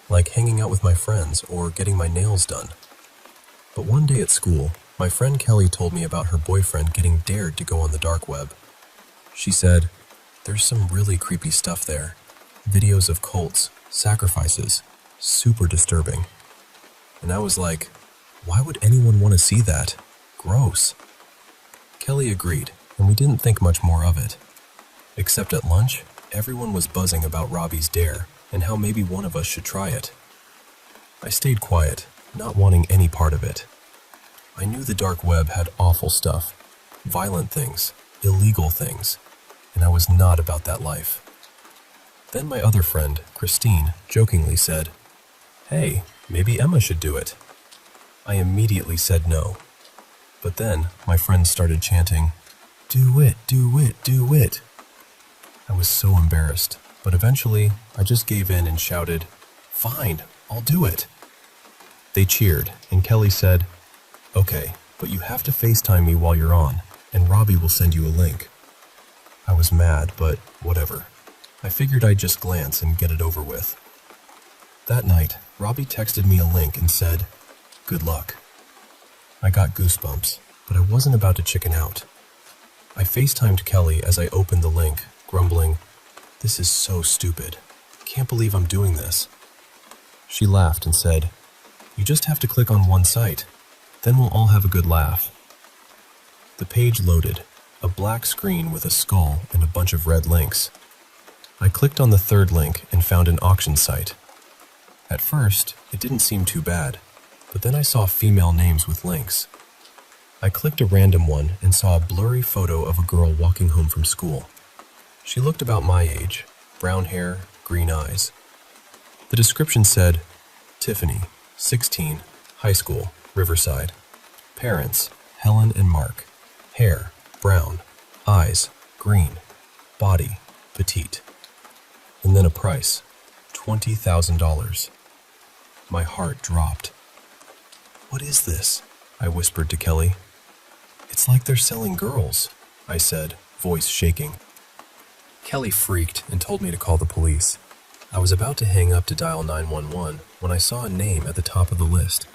like hanging out with my friends or getting my nails done. But one day at school, my friend Kelly told me about her boyfriend getting dared to go on the dark web. She said, "There's some really creepy stuff there. Videos of cults, sacrifices, super disturbing." And I was like, why would anyone want to see that? Gross. Kelly agreed, and we didn't think much more of it. Except at lunch, everyone was buzzing about Robbie's dare and how maybe one of us should try it. I stayed quiet, not wanting any part of it. I knew the dark web had awful stuff, violent things, illegal things, and I was not about that life. Then my other friend, Christine, jokingly said, "Hey, maybe Emma should do it." I immediately said no. But then my friends started chanting, "Do it, do it, do it." I was so embarrassed, but eventually I just gave in and shouted, "Fine, I'll do it." They cheered, and Kelly said, "Okay, but you have to FaceTime me while you're on, and Robbie will send you a link." I was mad, but whatever. I figured I'd just glance and get it over with. That night, Robbie texted me a link and said, "Good luck." I got goosebumps, but I wasn't about to chicken out. I FaceTimed Kelly as I opened the link, grumbling, "This is so stupid. Can't believe I'm doing this." She laughed and said, "You just have to click on one site. Then we'll all have a good laugh." The page loaded, a black screen with a skull and a bunch of red links. I clicked on the third link and found an auction site. At first, it didn't seem too bad, but then I saw female names with links. I clicked a random one and saw a blurry photo of a girl walking home from school. She looked about my age, brown hair, green eyes. The description said, Tiffany, 16, high school, Riverside. Parents, Helen and Mark. Hair, brown. Eyes, green. Body, petite. And then a price, $20,000. My heart dropped. "What is this?" I whispered to Kelly. "It's like they're selling girls," I said, voice shaking. Kelly freaked and told me to call the police. I was about to hang up to dial 911 when I saw a name at the top of the list,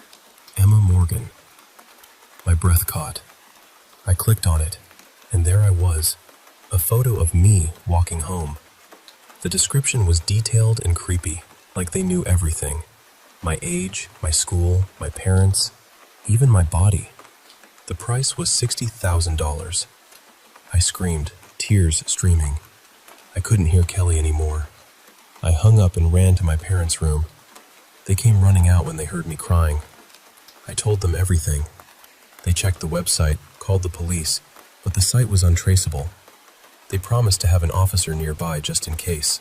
Emma Morgan. My breath caught. I clicked on it, and there I was, a photo of me walking home. The description was detailed and creepy, like they knew everything. My age, my school, my parents, even my body. The price was $60,000. I screamed, tears streaming. I couldn't hear Kelly anymore. I hung up and ran to my parents' room. They came running out when they heard me crying. I told them everything. They checked the website, called the police, but the site was untraceable. They promised to have an officer nearby just in case.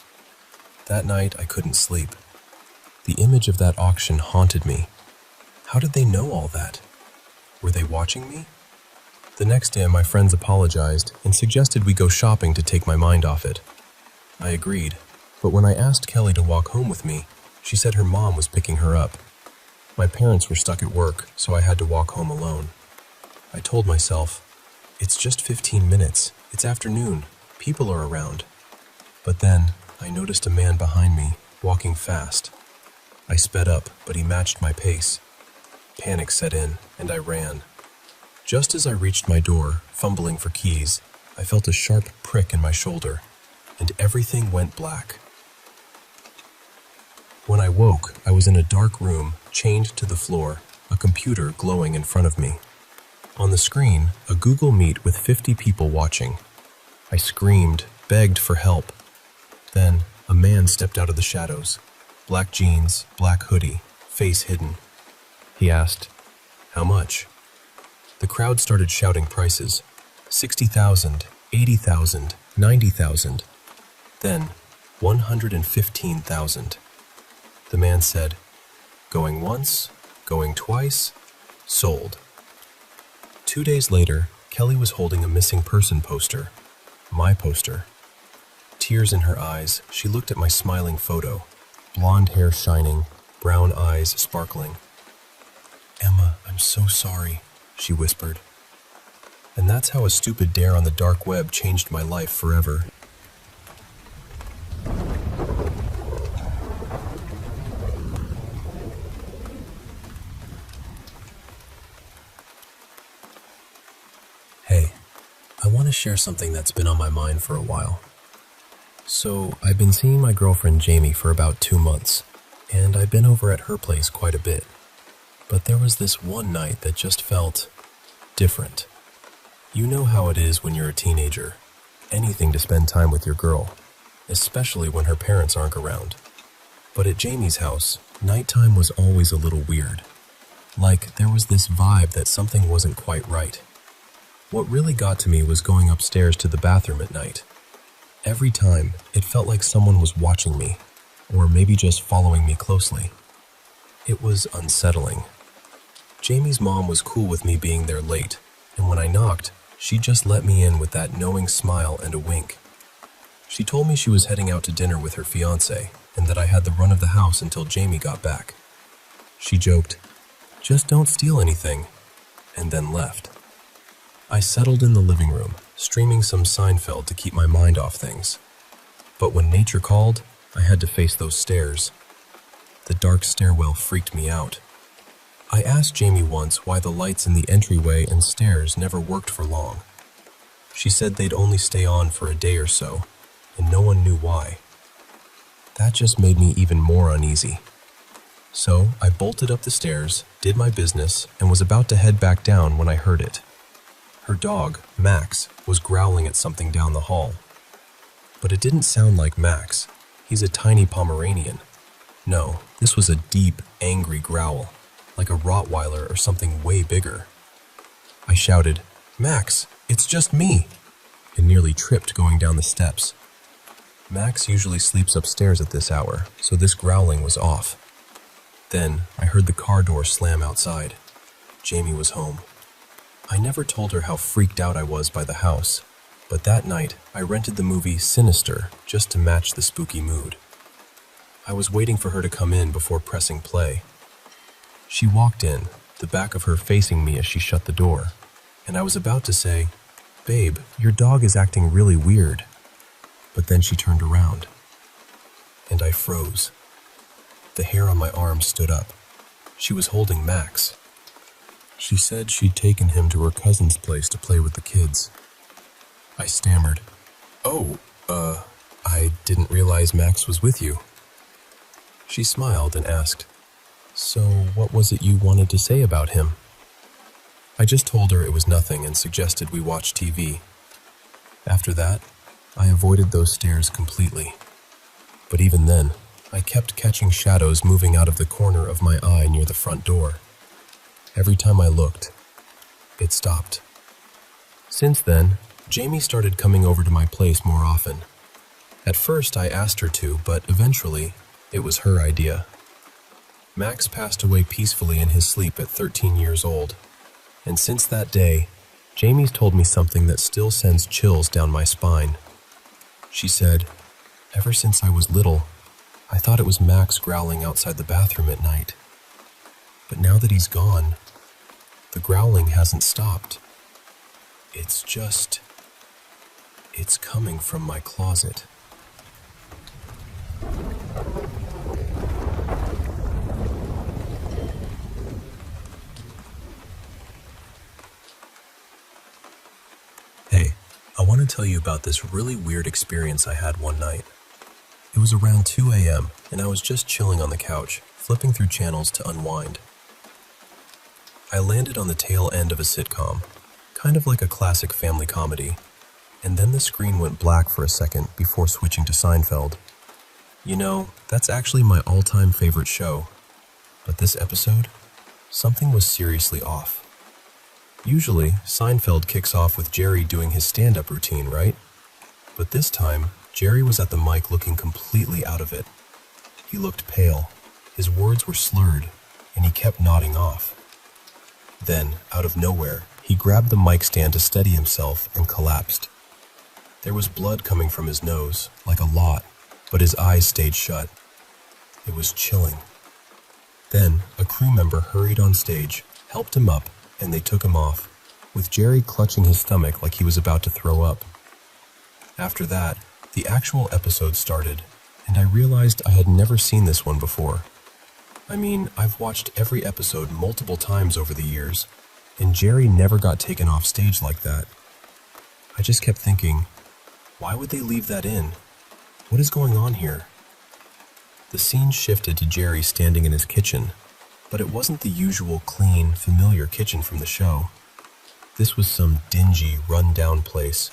That night, I couldn't sleep. The image of that auction haunted me. How did they know all that? Were they watching me? The next day, my friends apologized and suggested we go shopping to take my mind off it. I agreed, but when I asked Kelly to walk home with me, she said her mom was picking her up. My parents were stuck at work, so I had to walk home alone. I told myself, it's just 15 minutes, it's afternoon, people are around. But then, I noticed a man behind me, walking fast. I sped up, but he matched my pace. Panic set in. and I ran. Just as I reached my door, fumbling for keys, I felt a sharp prick in my shoulder, and everything went black. When I woke, I was in a dark room, chained to the floor, a computer glowing in front of me. On the screen, a Google Meet with 50 people watching. I screamed, begged for help. Then, a man stepped out of the shadows. Black jeans, black hoodie, face hidden. He asked, "How much?" The crowd started shouting prices. 60,000, 80,000, 90,000. Then, 115,000. The man said, "Going once, going twice, sold." 2 days later, Kelly was holding a missing person poster. My poster. Tears in her eyes, she looked at my smiling photo. Blonde hair shining, brown eyes sparkling. "Emma, I'm so sorry," she whispered. And that's how a stupid dare on the dark web changed my life forever. Hey, I want to share something that's been on my mind for a while. So, I've been seeing my girlfriend Jamie for about 2 months, and I've been over at her place quite a bit. But there was this one night that just felt different. You know how it is when you're a teenager. Anything to spend time with your girl, especially when her parents aren't around. But at Jamie's house, nighttime was always a little weird. Like there was this vibe that something wasn't quite right. What really got to me was going upstairs to the bathroom at night. Every time, it felt like someone was watching me, or maybe just following me closely. It was unsettling. Jamie's mom was cool with me being there late, and when I knocked, she just let me in with that knowing smile and a wink. She told me she was heading out to dinner with her fiancé, and that I had the run of the house until Jamie got back. She joked, "Just don't steal anything," and then left. I settled in the living room, streaming some Seinfeld to keep my mind off things. But when nature called, I had to face those stairs. The dark stairwell freaked me out. I asked Jamie once why the lights in the entryway and stairs never worked for long. She said they'd only stay on for a day or so, and no one knew why. That just made me even more uneasy. So I bolted up the stairs, did my business, and was about to head back down when I heard it. Her dog, Max, was growling at something down the hall. But it didn't sound like Max. He's a tiny Pomeranian. No, this was a deep, angry growl, like a Rottweiler or something way bigger. I shouted, "Max, it's just me," and nearly tripped going down the steps. Max usually sleeps upstairs at this hour, so this growling was off. Then I heard the car door slam outside. Jamie was home. I never told her how freaked out I was by the house, but that night I rented the movie Sinister just to match the spooky mood. I was waiting for her to come in before pressing play. She walked in, the back of her facing me as she shut the door, and I was about to say, "Babe, your dog is acting really weird." But then she turned around, and I froze. The hair on my arm stood up. She was holding Max. She said she'd taken him to her cousin's place to play with the kids. I stammered, "Oh, I didn't realize Max was with you." She smiled and asked, "So what was it you wanted to say about him?" I just told her it was nothing and suggested we watch TV. After that, I avoided those stairs completely. But even then, I kept catching shadows moving out of the corner of my eye near the front door. Every time I looked, it stopped. Since then, Jamie started coming over to my place more often. At first, I asked her to, but eventually, it was her idea. Max passed away peacefully in his sleep at 13 years old, and since that day, Jamie's told me something that still sends chills down my spine. She said, "Ever since I was little, I thought it was Max growling outside the bathroom at night. But now that he's gone, the growling hasn't stopped. It's coming from my closet." tell you about this really weird experience I had one night. It was around 2 a.m., and I was just chilling on the couch, flipping through channels to unwind. I landed on the tail end of a sitcom, kind of like a classic family comedy, and then the screen went black for a second before switching to Seinfeld. You know, that's actually my all-time favorite show. But this episode, something was seriously off. Usually, Seinfeld kicks off with Jerry doing his stand-up routine, right? But this time, Jerry was at the mic looking completely out of it. He looked pale, his words were slurred, and he kept nodding off. Then, out of nowhere, he grabbed the mic stand to steady himself and collapsed. There was blood coming from his nose, like a lot, but his eyes stayed shut. It was chilling. Then, a crew member hurried on stage, helped him up, and they took him off, with Jerry clutching his stomach like he was about to throw up. After that, the actual episode started, and I realized I had never seen this one before. I mean, I've watched every episode multiple times over the years, and Jerry never got taken off stage like that. I just kept thinking, why would they leave that in? What is going on here? The scene shifted to Jerry standing in his kitchen, but it wasn't the usual clean, familiar kitchen from the show. This was some dingy, run-down place,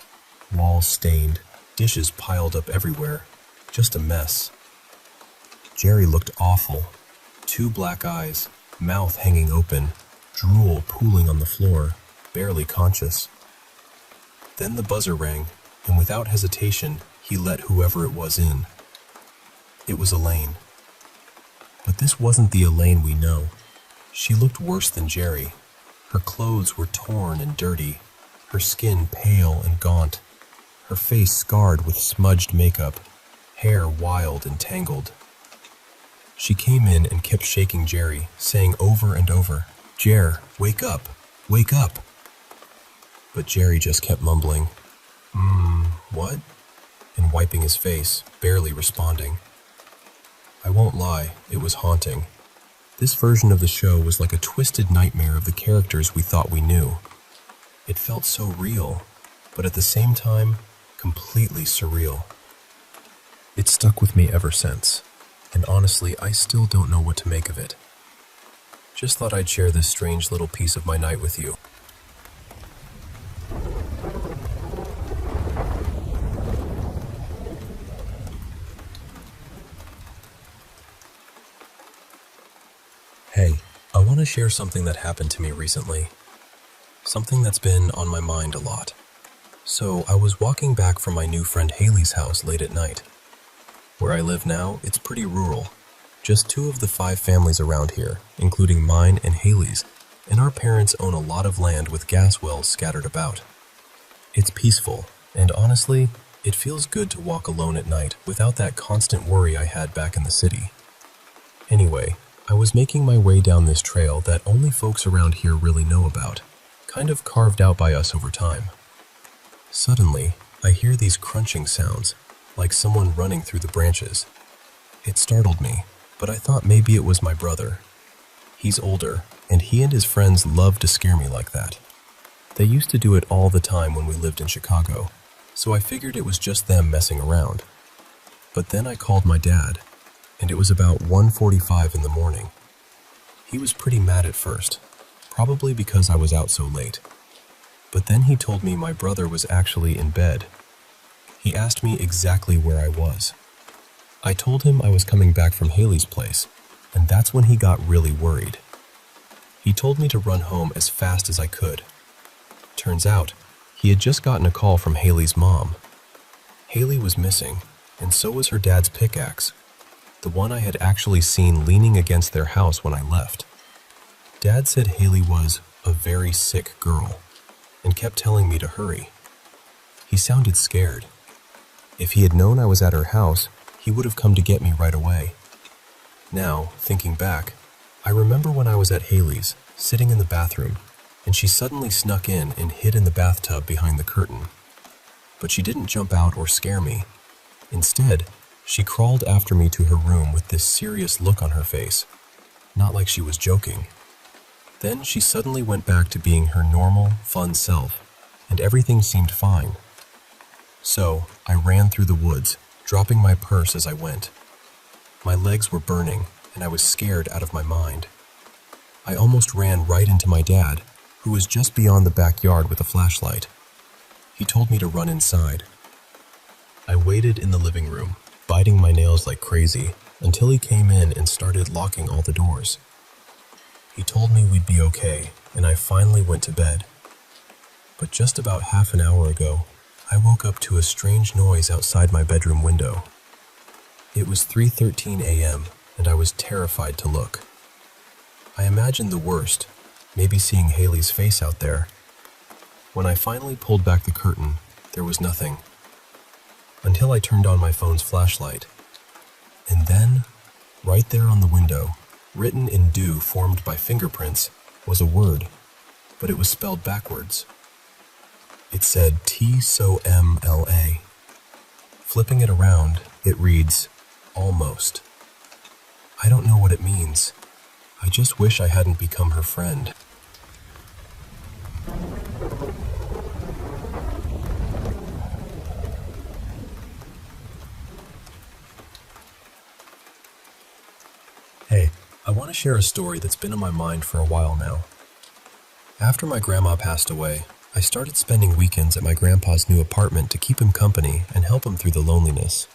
walls stained, dishes piled up everywhere, just a mess. Jerry looked awful. 2 black eyes, mouth hanging open, drool pooling on the floor, barely conscious. Then the buzzer rang, and without hesitation, he let whoever it was in. It was Elaine. But this wasn't the Elaine we know. She looked worse than Jerry. Her clothes were torn and dirty, her skin pale and gaunt, her face scarred with smudged makeup, hair wild and tangled. She came in and kept shaking Jerry, saying over and over, "Jer, wake up, wake up." But Jerry just kept mumbling, what? And wiping his face, barely responding. I won't lie, it was haunting. This version of the show was like a twisted nightmare of the characters we thought we knew. It felt so real, but at the same time, completely surreal. It stuck with me ever since, and honestly, I still don't know what to make of it. Just thought I'd share this strange little piece of my night with you. Hey, I want to share something that happened to me recently. Something that's been on my mind a lot. So, I was walking back from my new friend Haley's house late at night. Where I live now, it's pretty rural. Just 2 of the 5 families around here, including mine and Haley's, and our parents own a lot of land with gas wells scattered about. It's peaceful, and honestly, it feels good to walk alone at night without that constant worry I had back in the city. Anyway, I was making my way down this trail that only folks around here really know about, kind of carved out by us over time. Suddenly, I hear these crunching sounds, like someone running through the branches. It startled me, but I thought maybe it was my brother. He's older, and he and his friends love to scare me like that. They used to do it all the time when we lived in Chicago, so I figured it was just them messing around. But then I called my dad, and it was about 1:45 in the morning. He was pretty mad at first, probably because I was out so late. But then he told me my brother was actually in bed. He asked me exactly where I was. I told him I was coming back from Haley's place, and that's when he got really worried. He told me to run home as fast as I could. Turns out, he had just gotten a call from Haley's mom. Haley was missing, and so was her dad's pickaxe, the one I had actually seen leaning against their house when I left. Dad said Haley was a very sick girl, and kept telling me to hurry. He sounded scared. If he had known I was at her house, he would have come to get me right away. Now, thinking back, I remember when I was at Haley's, sitting in the bathroom, and she suddenly snuck in and hid in the bathtub behind the curtain. But she didn't jump out or scare me. Instead, she crawled after me to her room with this serious look on her face, not like she was joking. Then she suddenly went back to being her normal, fun self, and everything seemed fine. So, I ran through the woods, dropping my purse as I went. My legs were burning, and I was scared out of my mind. I almost ran right into my dad, who was just beyond the backyard with a flashlight. He told me to run inside. I waited in the living room, biting my nails like crazy, until he came in and started locking all the doors. He told me we'd be okay, and I finally went to bed. But just about half an hour ago, I woke up to a strange noise outside my bedroom window. It was 3:13 a.m., and I was terrified to look. I imagined the worst, maybe seeing Haley's face out there. When I finally pulled back the curtain, there was nothing. Until I turned on my phone's flashlight. And then, right there on the window, written in dew formed by fingerprints, was a word, but it was spelled backwards. It said T-S-O-M-L-A. Flipping it around, it reads, almost. I don't know what it means. I just wish I hadn't become her friend. Hey, I want to share a story that's been in my mind for a while now. After my grandma passed away, I started spending weekends at my grandpa's new apartment to keep him company and help him through the loneliness.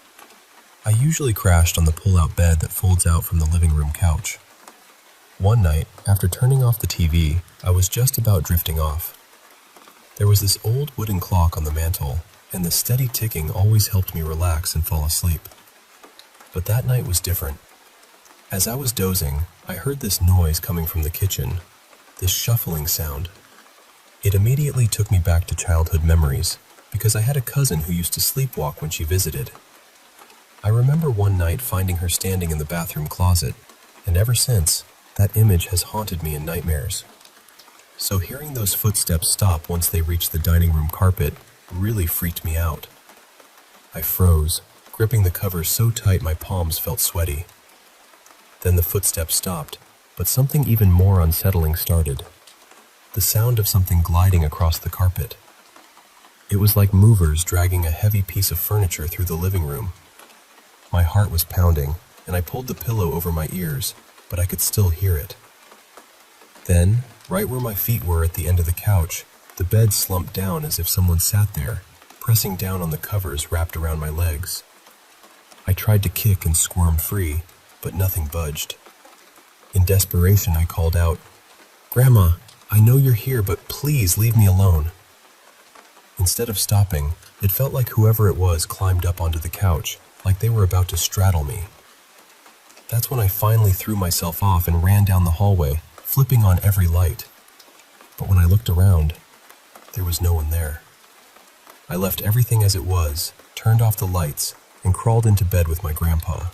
I usually crashed on the pull-out bed that folds out from the living room couch. One night, after turning off the TV, I was just about drifting off. There was this old wooden clock on the mantel, and the steady ticking always helped me relax and fall asleep. But that night was different. As I was dozing, I heard this noise coming from the kitchen, this shuffling sound. It immediately took me back to childhood memories, because I had a cousin who used to sleepwalk when she visited. I remember one night finding her standing in the bathroom closet, and ever since, that image has haunted me in nightmares. So hearing those footsteps stop once they reached the dining room carpet really freaked me out. I froze, gripping the covers so tight my palms felt sweaty. Then the footsteps stopped, but something even more unsettling started. The sound of something gliding across the carpet. It was like movers dragging a heavy piece of furniture through the living room. My heart was pounding, and I pulled the pillow over my ears, but I could still hear it. Then, right where my feet were at the end of the couch, the bed slumped down as if someone sat there, pressing down on the covers wrapped around my legs. I tried to kick and squirm free, but nothing budged. In desperation, I called out, "Grandma, I know you're here, but please leave me alone." Instead of stopping, it felt like whoever it was climbed up onto the couch, like they were about to straddle me. That's when I finally threw myself off and ran down the hallway, flipping on every light. But when I looked around, there was no one there. I left everything as it was, turned off the lights, and crawled into bed with my grandpa.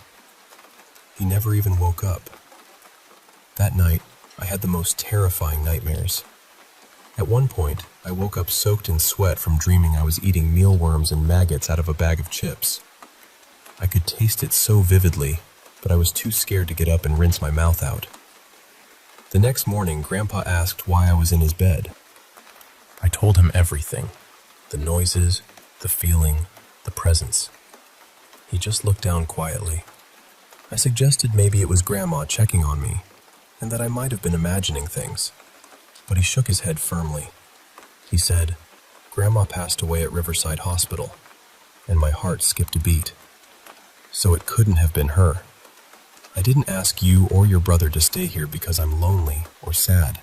He never even woke up. That night, I had the most terrifying nightmares. At one point, I woke up soaked in sweat from dreaming I was eating mealworms and maggots out of a bag of chips. I could taste it so vividly, but I was too scared to get up and rinse my mouth out. The next morning, Grandpa asked why I was in his bed. I told him everything. The noises, the feeling, the presence. He just looked down quietly. I suggested maybe it was Grandma checking on me, and that I might have been imagining things. But he shook his head firmly. He said, "Grandma passed away at Riverside Hospital," and my heart skipped a beat. So it couldn't have been her. I didn't ask you or your brother to stay here because I'm lonely or sad.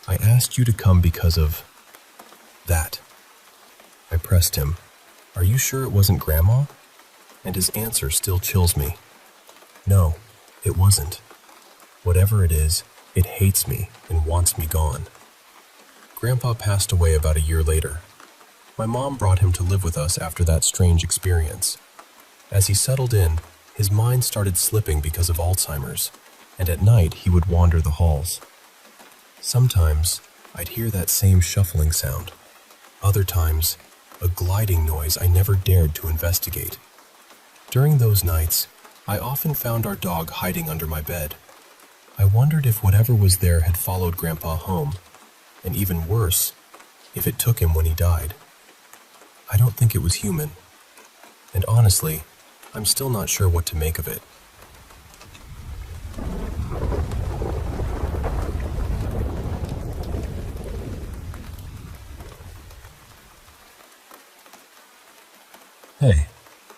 I asked you to come because of that. I pressed him. "Are you sure it wasn't Grandma?" And his answer still chills me. "No, it wasn't. Whatever it is, it hates me and wants me gone." Grandpa passed away about a year later. My mom brought him to live with us after that strange experience. As he settled in, his mind started slipping because of Alzheimer's, and at night he would wander the halls. Sometimes, I'd hear that same shuffling sound. Other times, a gliding noise I never dared to investigate. During those nights, I often found our dog hiding under my bed. I wondered if whatever was there had followed Grandpa home, and even worse, if it took him when he died. I don't think it was human. And honestly, I'm still not sure what to make of it. Hey,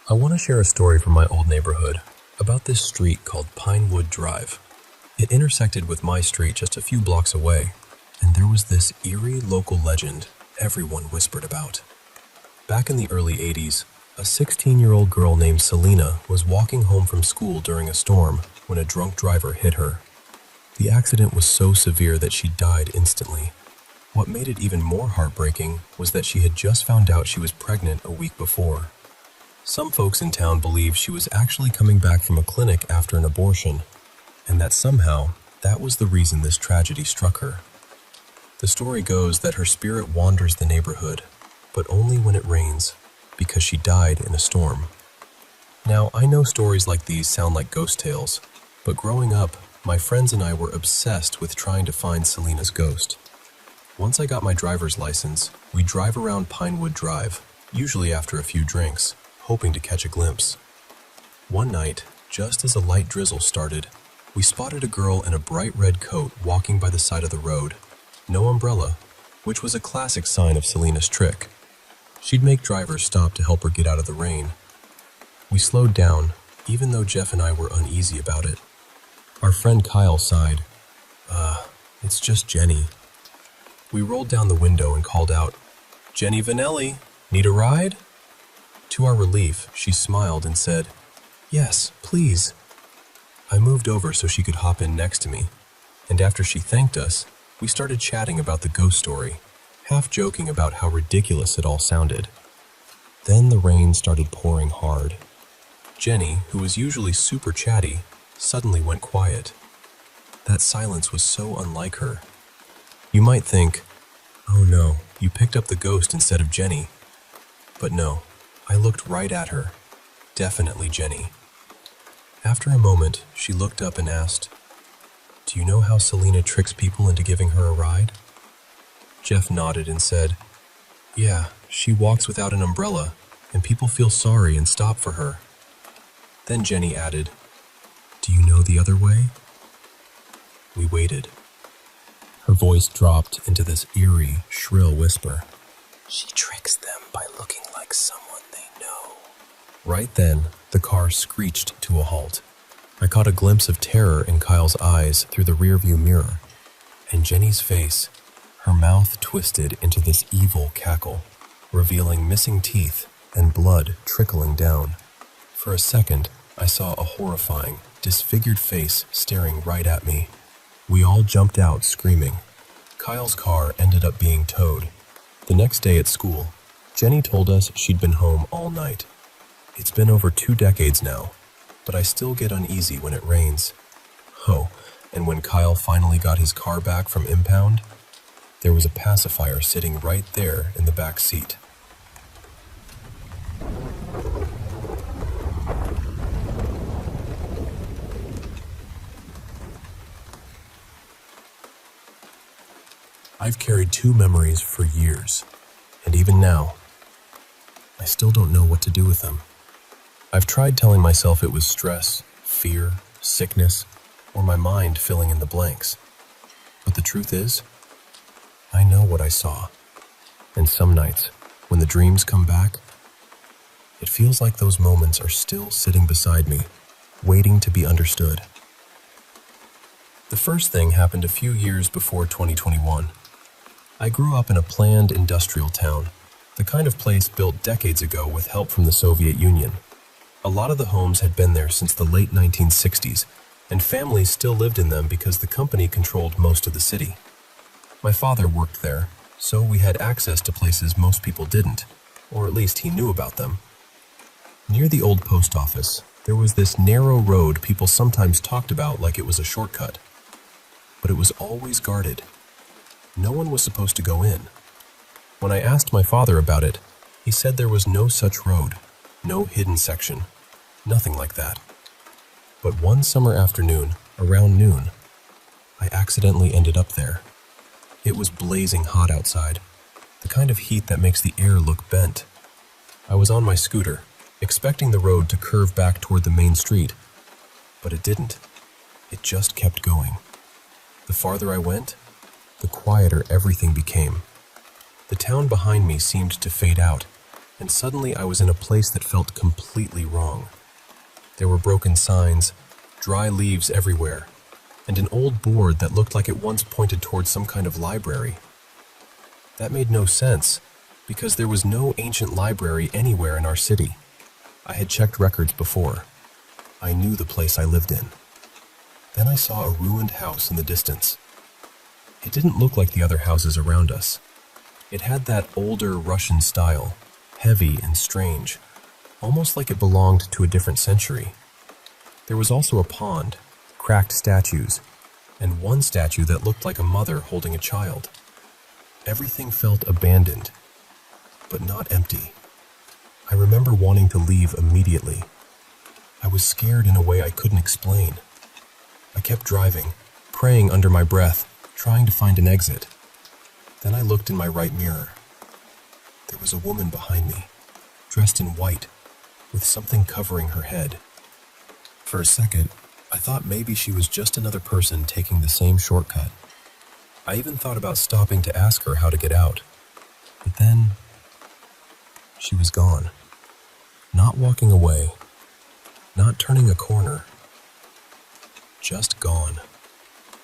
I want to share a story from my old neighborhood about this street called Pinewood Drive. It intersected with my street just a few blocks away, and there was this eerie local legend everyone whispered about. Back in the early 80s, a 16-year-old girl named Selena was walking home from school during a storm when a drunk driver hit her. The accident was so severe that she died instantly. What made it even more heartbreaking was that she had just found out she was pregnant a week before. Some folks in town believed she was actually coming back from a clinic after an abortion, and that somehow that was the reason this tragedy struck her. The story goes that her spirit wanders the neighborhood, but only when it rains, because she died in a storm. Now, I know stories like these sound like ghost tales, but growing up, my friends and I were obsessed with trying to find Selena's ghost. Once I got my driver's license, we drive around Pinewood Drive, usually after a few drinks, hoping to catch a glimpse. One night, just as a light drizzle started, we spotted a girl in a bright red coat walking by the side of the road. No umbrella, which was a classic sign of Selena's trick. She'd make drivers stop to help her get out of the rain. We slowed down, even though Jeff and I were uneasy about it. Our friend Kyle sighed. It's just Jenny." We rolled down the window and called out, "Jenny Vanelli, need a ride?" To our relief, she smiled and said, "Yes, please." I moved over so she could hop in next to me, and after she thanked us, we started chatting about the ghost story, half joking about how ridiculous it all sounded. Then the rain started pouring hard. Jenny, who was usually super chatty, suddenly went quiet. That silence was so unlike her. You might think, "Oh no, you picked up the ghost instead of Jenny." But no, I looked right at her. Definitely Jenny. After a moment, she looked up and asked, "Do you know how Selena tricks people into giving her a ride?" Jeff nodded and said, "Yeah, she walks without an umbrella, and people feel sorry and stop for her." Then Jenny added, "Do you know the other way?" We waited. Her voice dropped into this eerie, shrill whisper. "She tricks them by looking like someone they know." Right then, the car screeched to a halt. I caught a glimpse of terror in Kyle's eyes through the rearview mirror, and Jenny's face, her mouth twisted into this evil cackle, revealing missing teeth and blood trickling down. For a second, I saw a horrifying, disfigured face staring right at me. We all jumped out screaming. Kyle's car ended up being towed. The next day at school, Jenny told us she'd been home all night. It's been over 2 decades now, but I still get uneasy when it rains. Oh, and when Kyle finally got his car back from impound, there was a pacifier sitting right there in the back seat. I've carried 2 memories for years, and even now, I still don't know what to do with them. I've tried telling myself it was stress, fear, sickness, or my mind filling in the blanks. But the truth is, I know what I saw. And some nights, when the dreams come back, it feels like those moments are still sitting beside me, waiting to be understood. The first thing happened a few years before 2021. I grew up in a planned industrial town, the kind of place built decades ago with help from the Soviet Union. A lot of the homes had been there since the late 1960s, and families still lived in them because the company controlled most of the city. My father worked there, so we had access to places most people didn't, or at least he knew about them. Near the old post office, there was this narrow road people sometimes talked about like it was a shortcut. But it was always guarded. No one was supposed to go in. When I asked my father about it, he said there was no such road, no hidden section, nothing like that. But one summer afternoon, around noon, I accidentally ended up there. It was blazing hot outside, the kind of heat that makes the air look bent. I was on my scooter, expecting the road to curve back toward the main street, but it didn't. It just kept going. The farther I went, the quieter everything became. The town behind me seemed to fade out, and suddenly I was in a place that felt completely wrong. There were broken signs, dry leaves everywhere, and an old board that looked like it once pointed towards some kind of library. That made no sense, because there was no ancient library anywhere in our city. I had checked records before. I knew the place I lived in. Then I saw a ruined house in the distance. It didn't look like the other houses around us. It had that older Russian style, heavy and strange, almost like it belonged to a different century. There was also a pond, cracked statues, and one statue that looked like a mother holding a child. Everything felt abandoned, but not empty. I remember wanting to leave immediately. I was scared in a way I couldn't explain. I kept driving, praying under my breath, trying to find an exit. Then I looked in my right mirror. There was a woman behind me, dressed in white, with something covering her head. For a second, I thought maybe she was just another person taking the same shortcut. I even thought about stopping to ask her how to get out. But then, she was gone. Not walking away, not turning a corner. Just gone.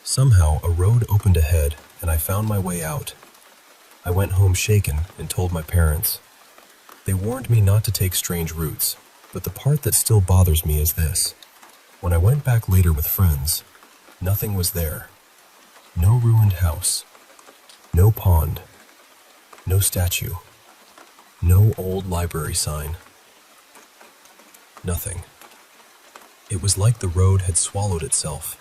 Somehow, a road opened ahead, and I found my way out. I went home shaken and told my parents. They warned me not to take strange routes, but the part that still bothers me is this. When I went back later with friends, nothing was there. No ruined house. No pond. No statue. No old library sign. Nothing. It was like the road had swallowed itself.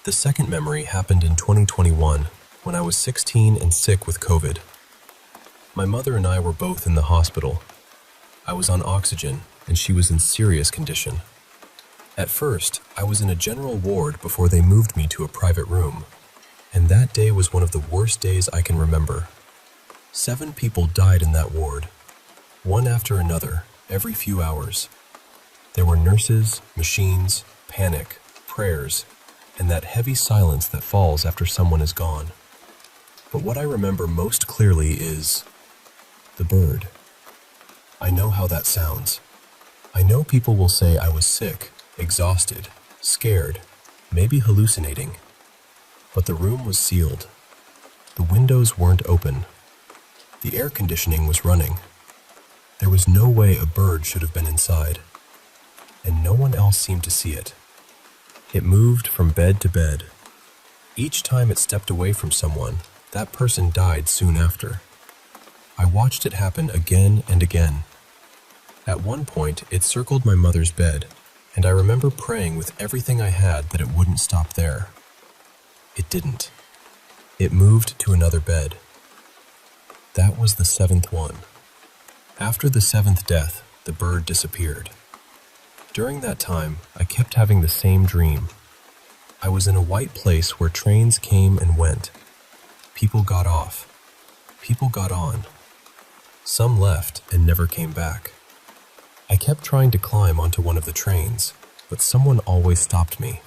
The second memory happened in 2021, when I was 16 and sick with COVID. My mother and I were both in the hospital. I was on oxygen, and she was in serious condition. At first, I was in a general ward before they moved me to a private room, and that day was one of the worst days I can remember. 7 people died in that ward, one after another, every few hours. There were nurses, machines, panic, prayers, and that heavy silence that falls after someone is gone. But what I remember most clearly is the bird. I know how that sounds. I know people will say I was sick, exhausted, scared, maybe hallucinating. But the room was sealed. The windows weren't open. The air conditioning was running. There was no way a bird should have been inside, and no one else seemed to see it. It moved from bed to bed. Each time it stepped away from someone, that person died soon after. I watched it happen again and again. At one point, it circled my mother's bed, and I remember praying with everything I had that it wouldn't stop there. It didn't. It moved to another bed. That was the 7th one. After the 7th death, the bird disappeared. During that time, I kept having the same dream. I was in a white place where trains came and went. People got off. People got on. Some left and never came back. I kept trying to climb onto one of the trains, but someone always stopped me.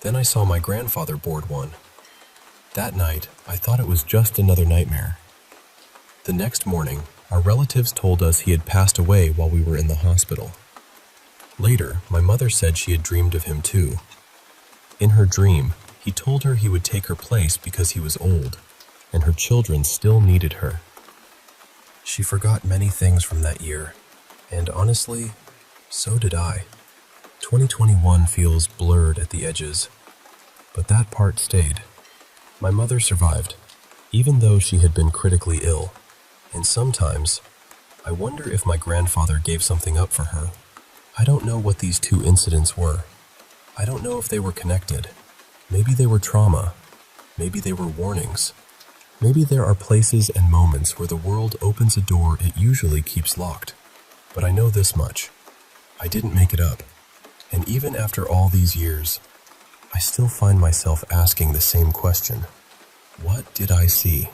Then I saw my grandfather board one. That night, I thought it was just another nightmare. The next morning, our relatives told us he had passed away while we were in the hospital. Later, my mother said she had dreamed of him too. In her dream, he told her he would take her place because he was old, and her children still needed her. She forgot many things from that year, and honestly, so did I. 2021 feels blurred at the edges, but that part stayed. My mother survived, even though she had been critically ill, and sometimes I wonder if my grandfather gave something up for her. I don't know what these 2 incidents were. I don't know if they were connected. Maybe they were trauma. Maybe they were warnings. Maybe there are places and moments where the world opens a door it usually keeps locked. But I know this much. I didn't make it up. And even after all these years, I still find myself asking the same question. What did I see?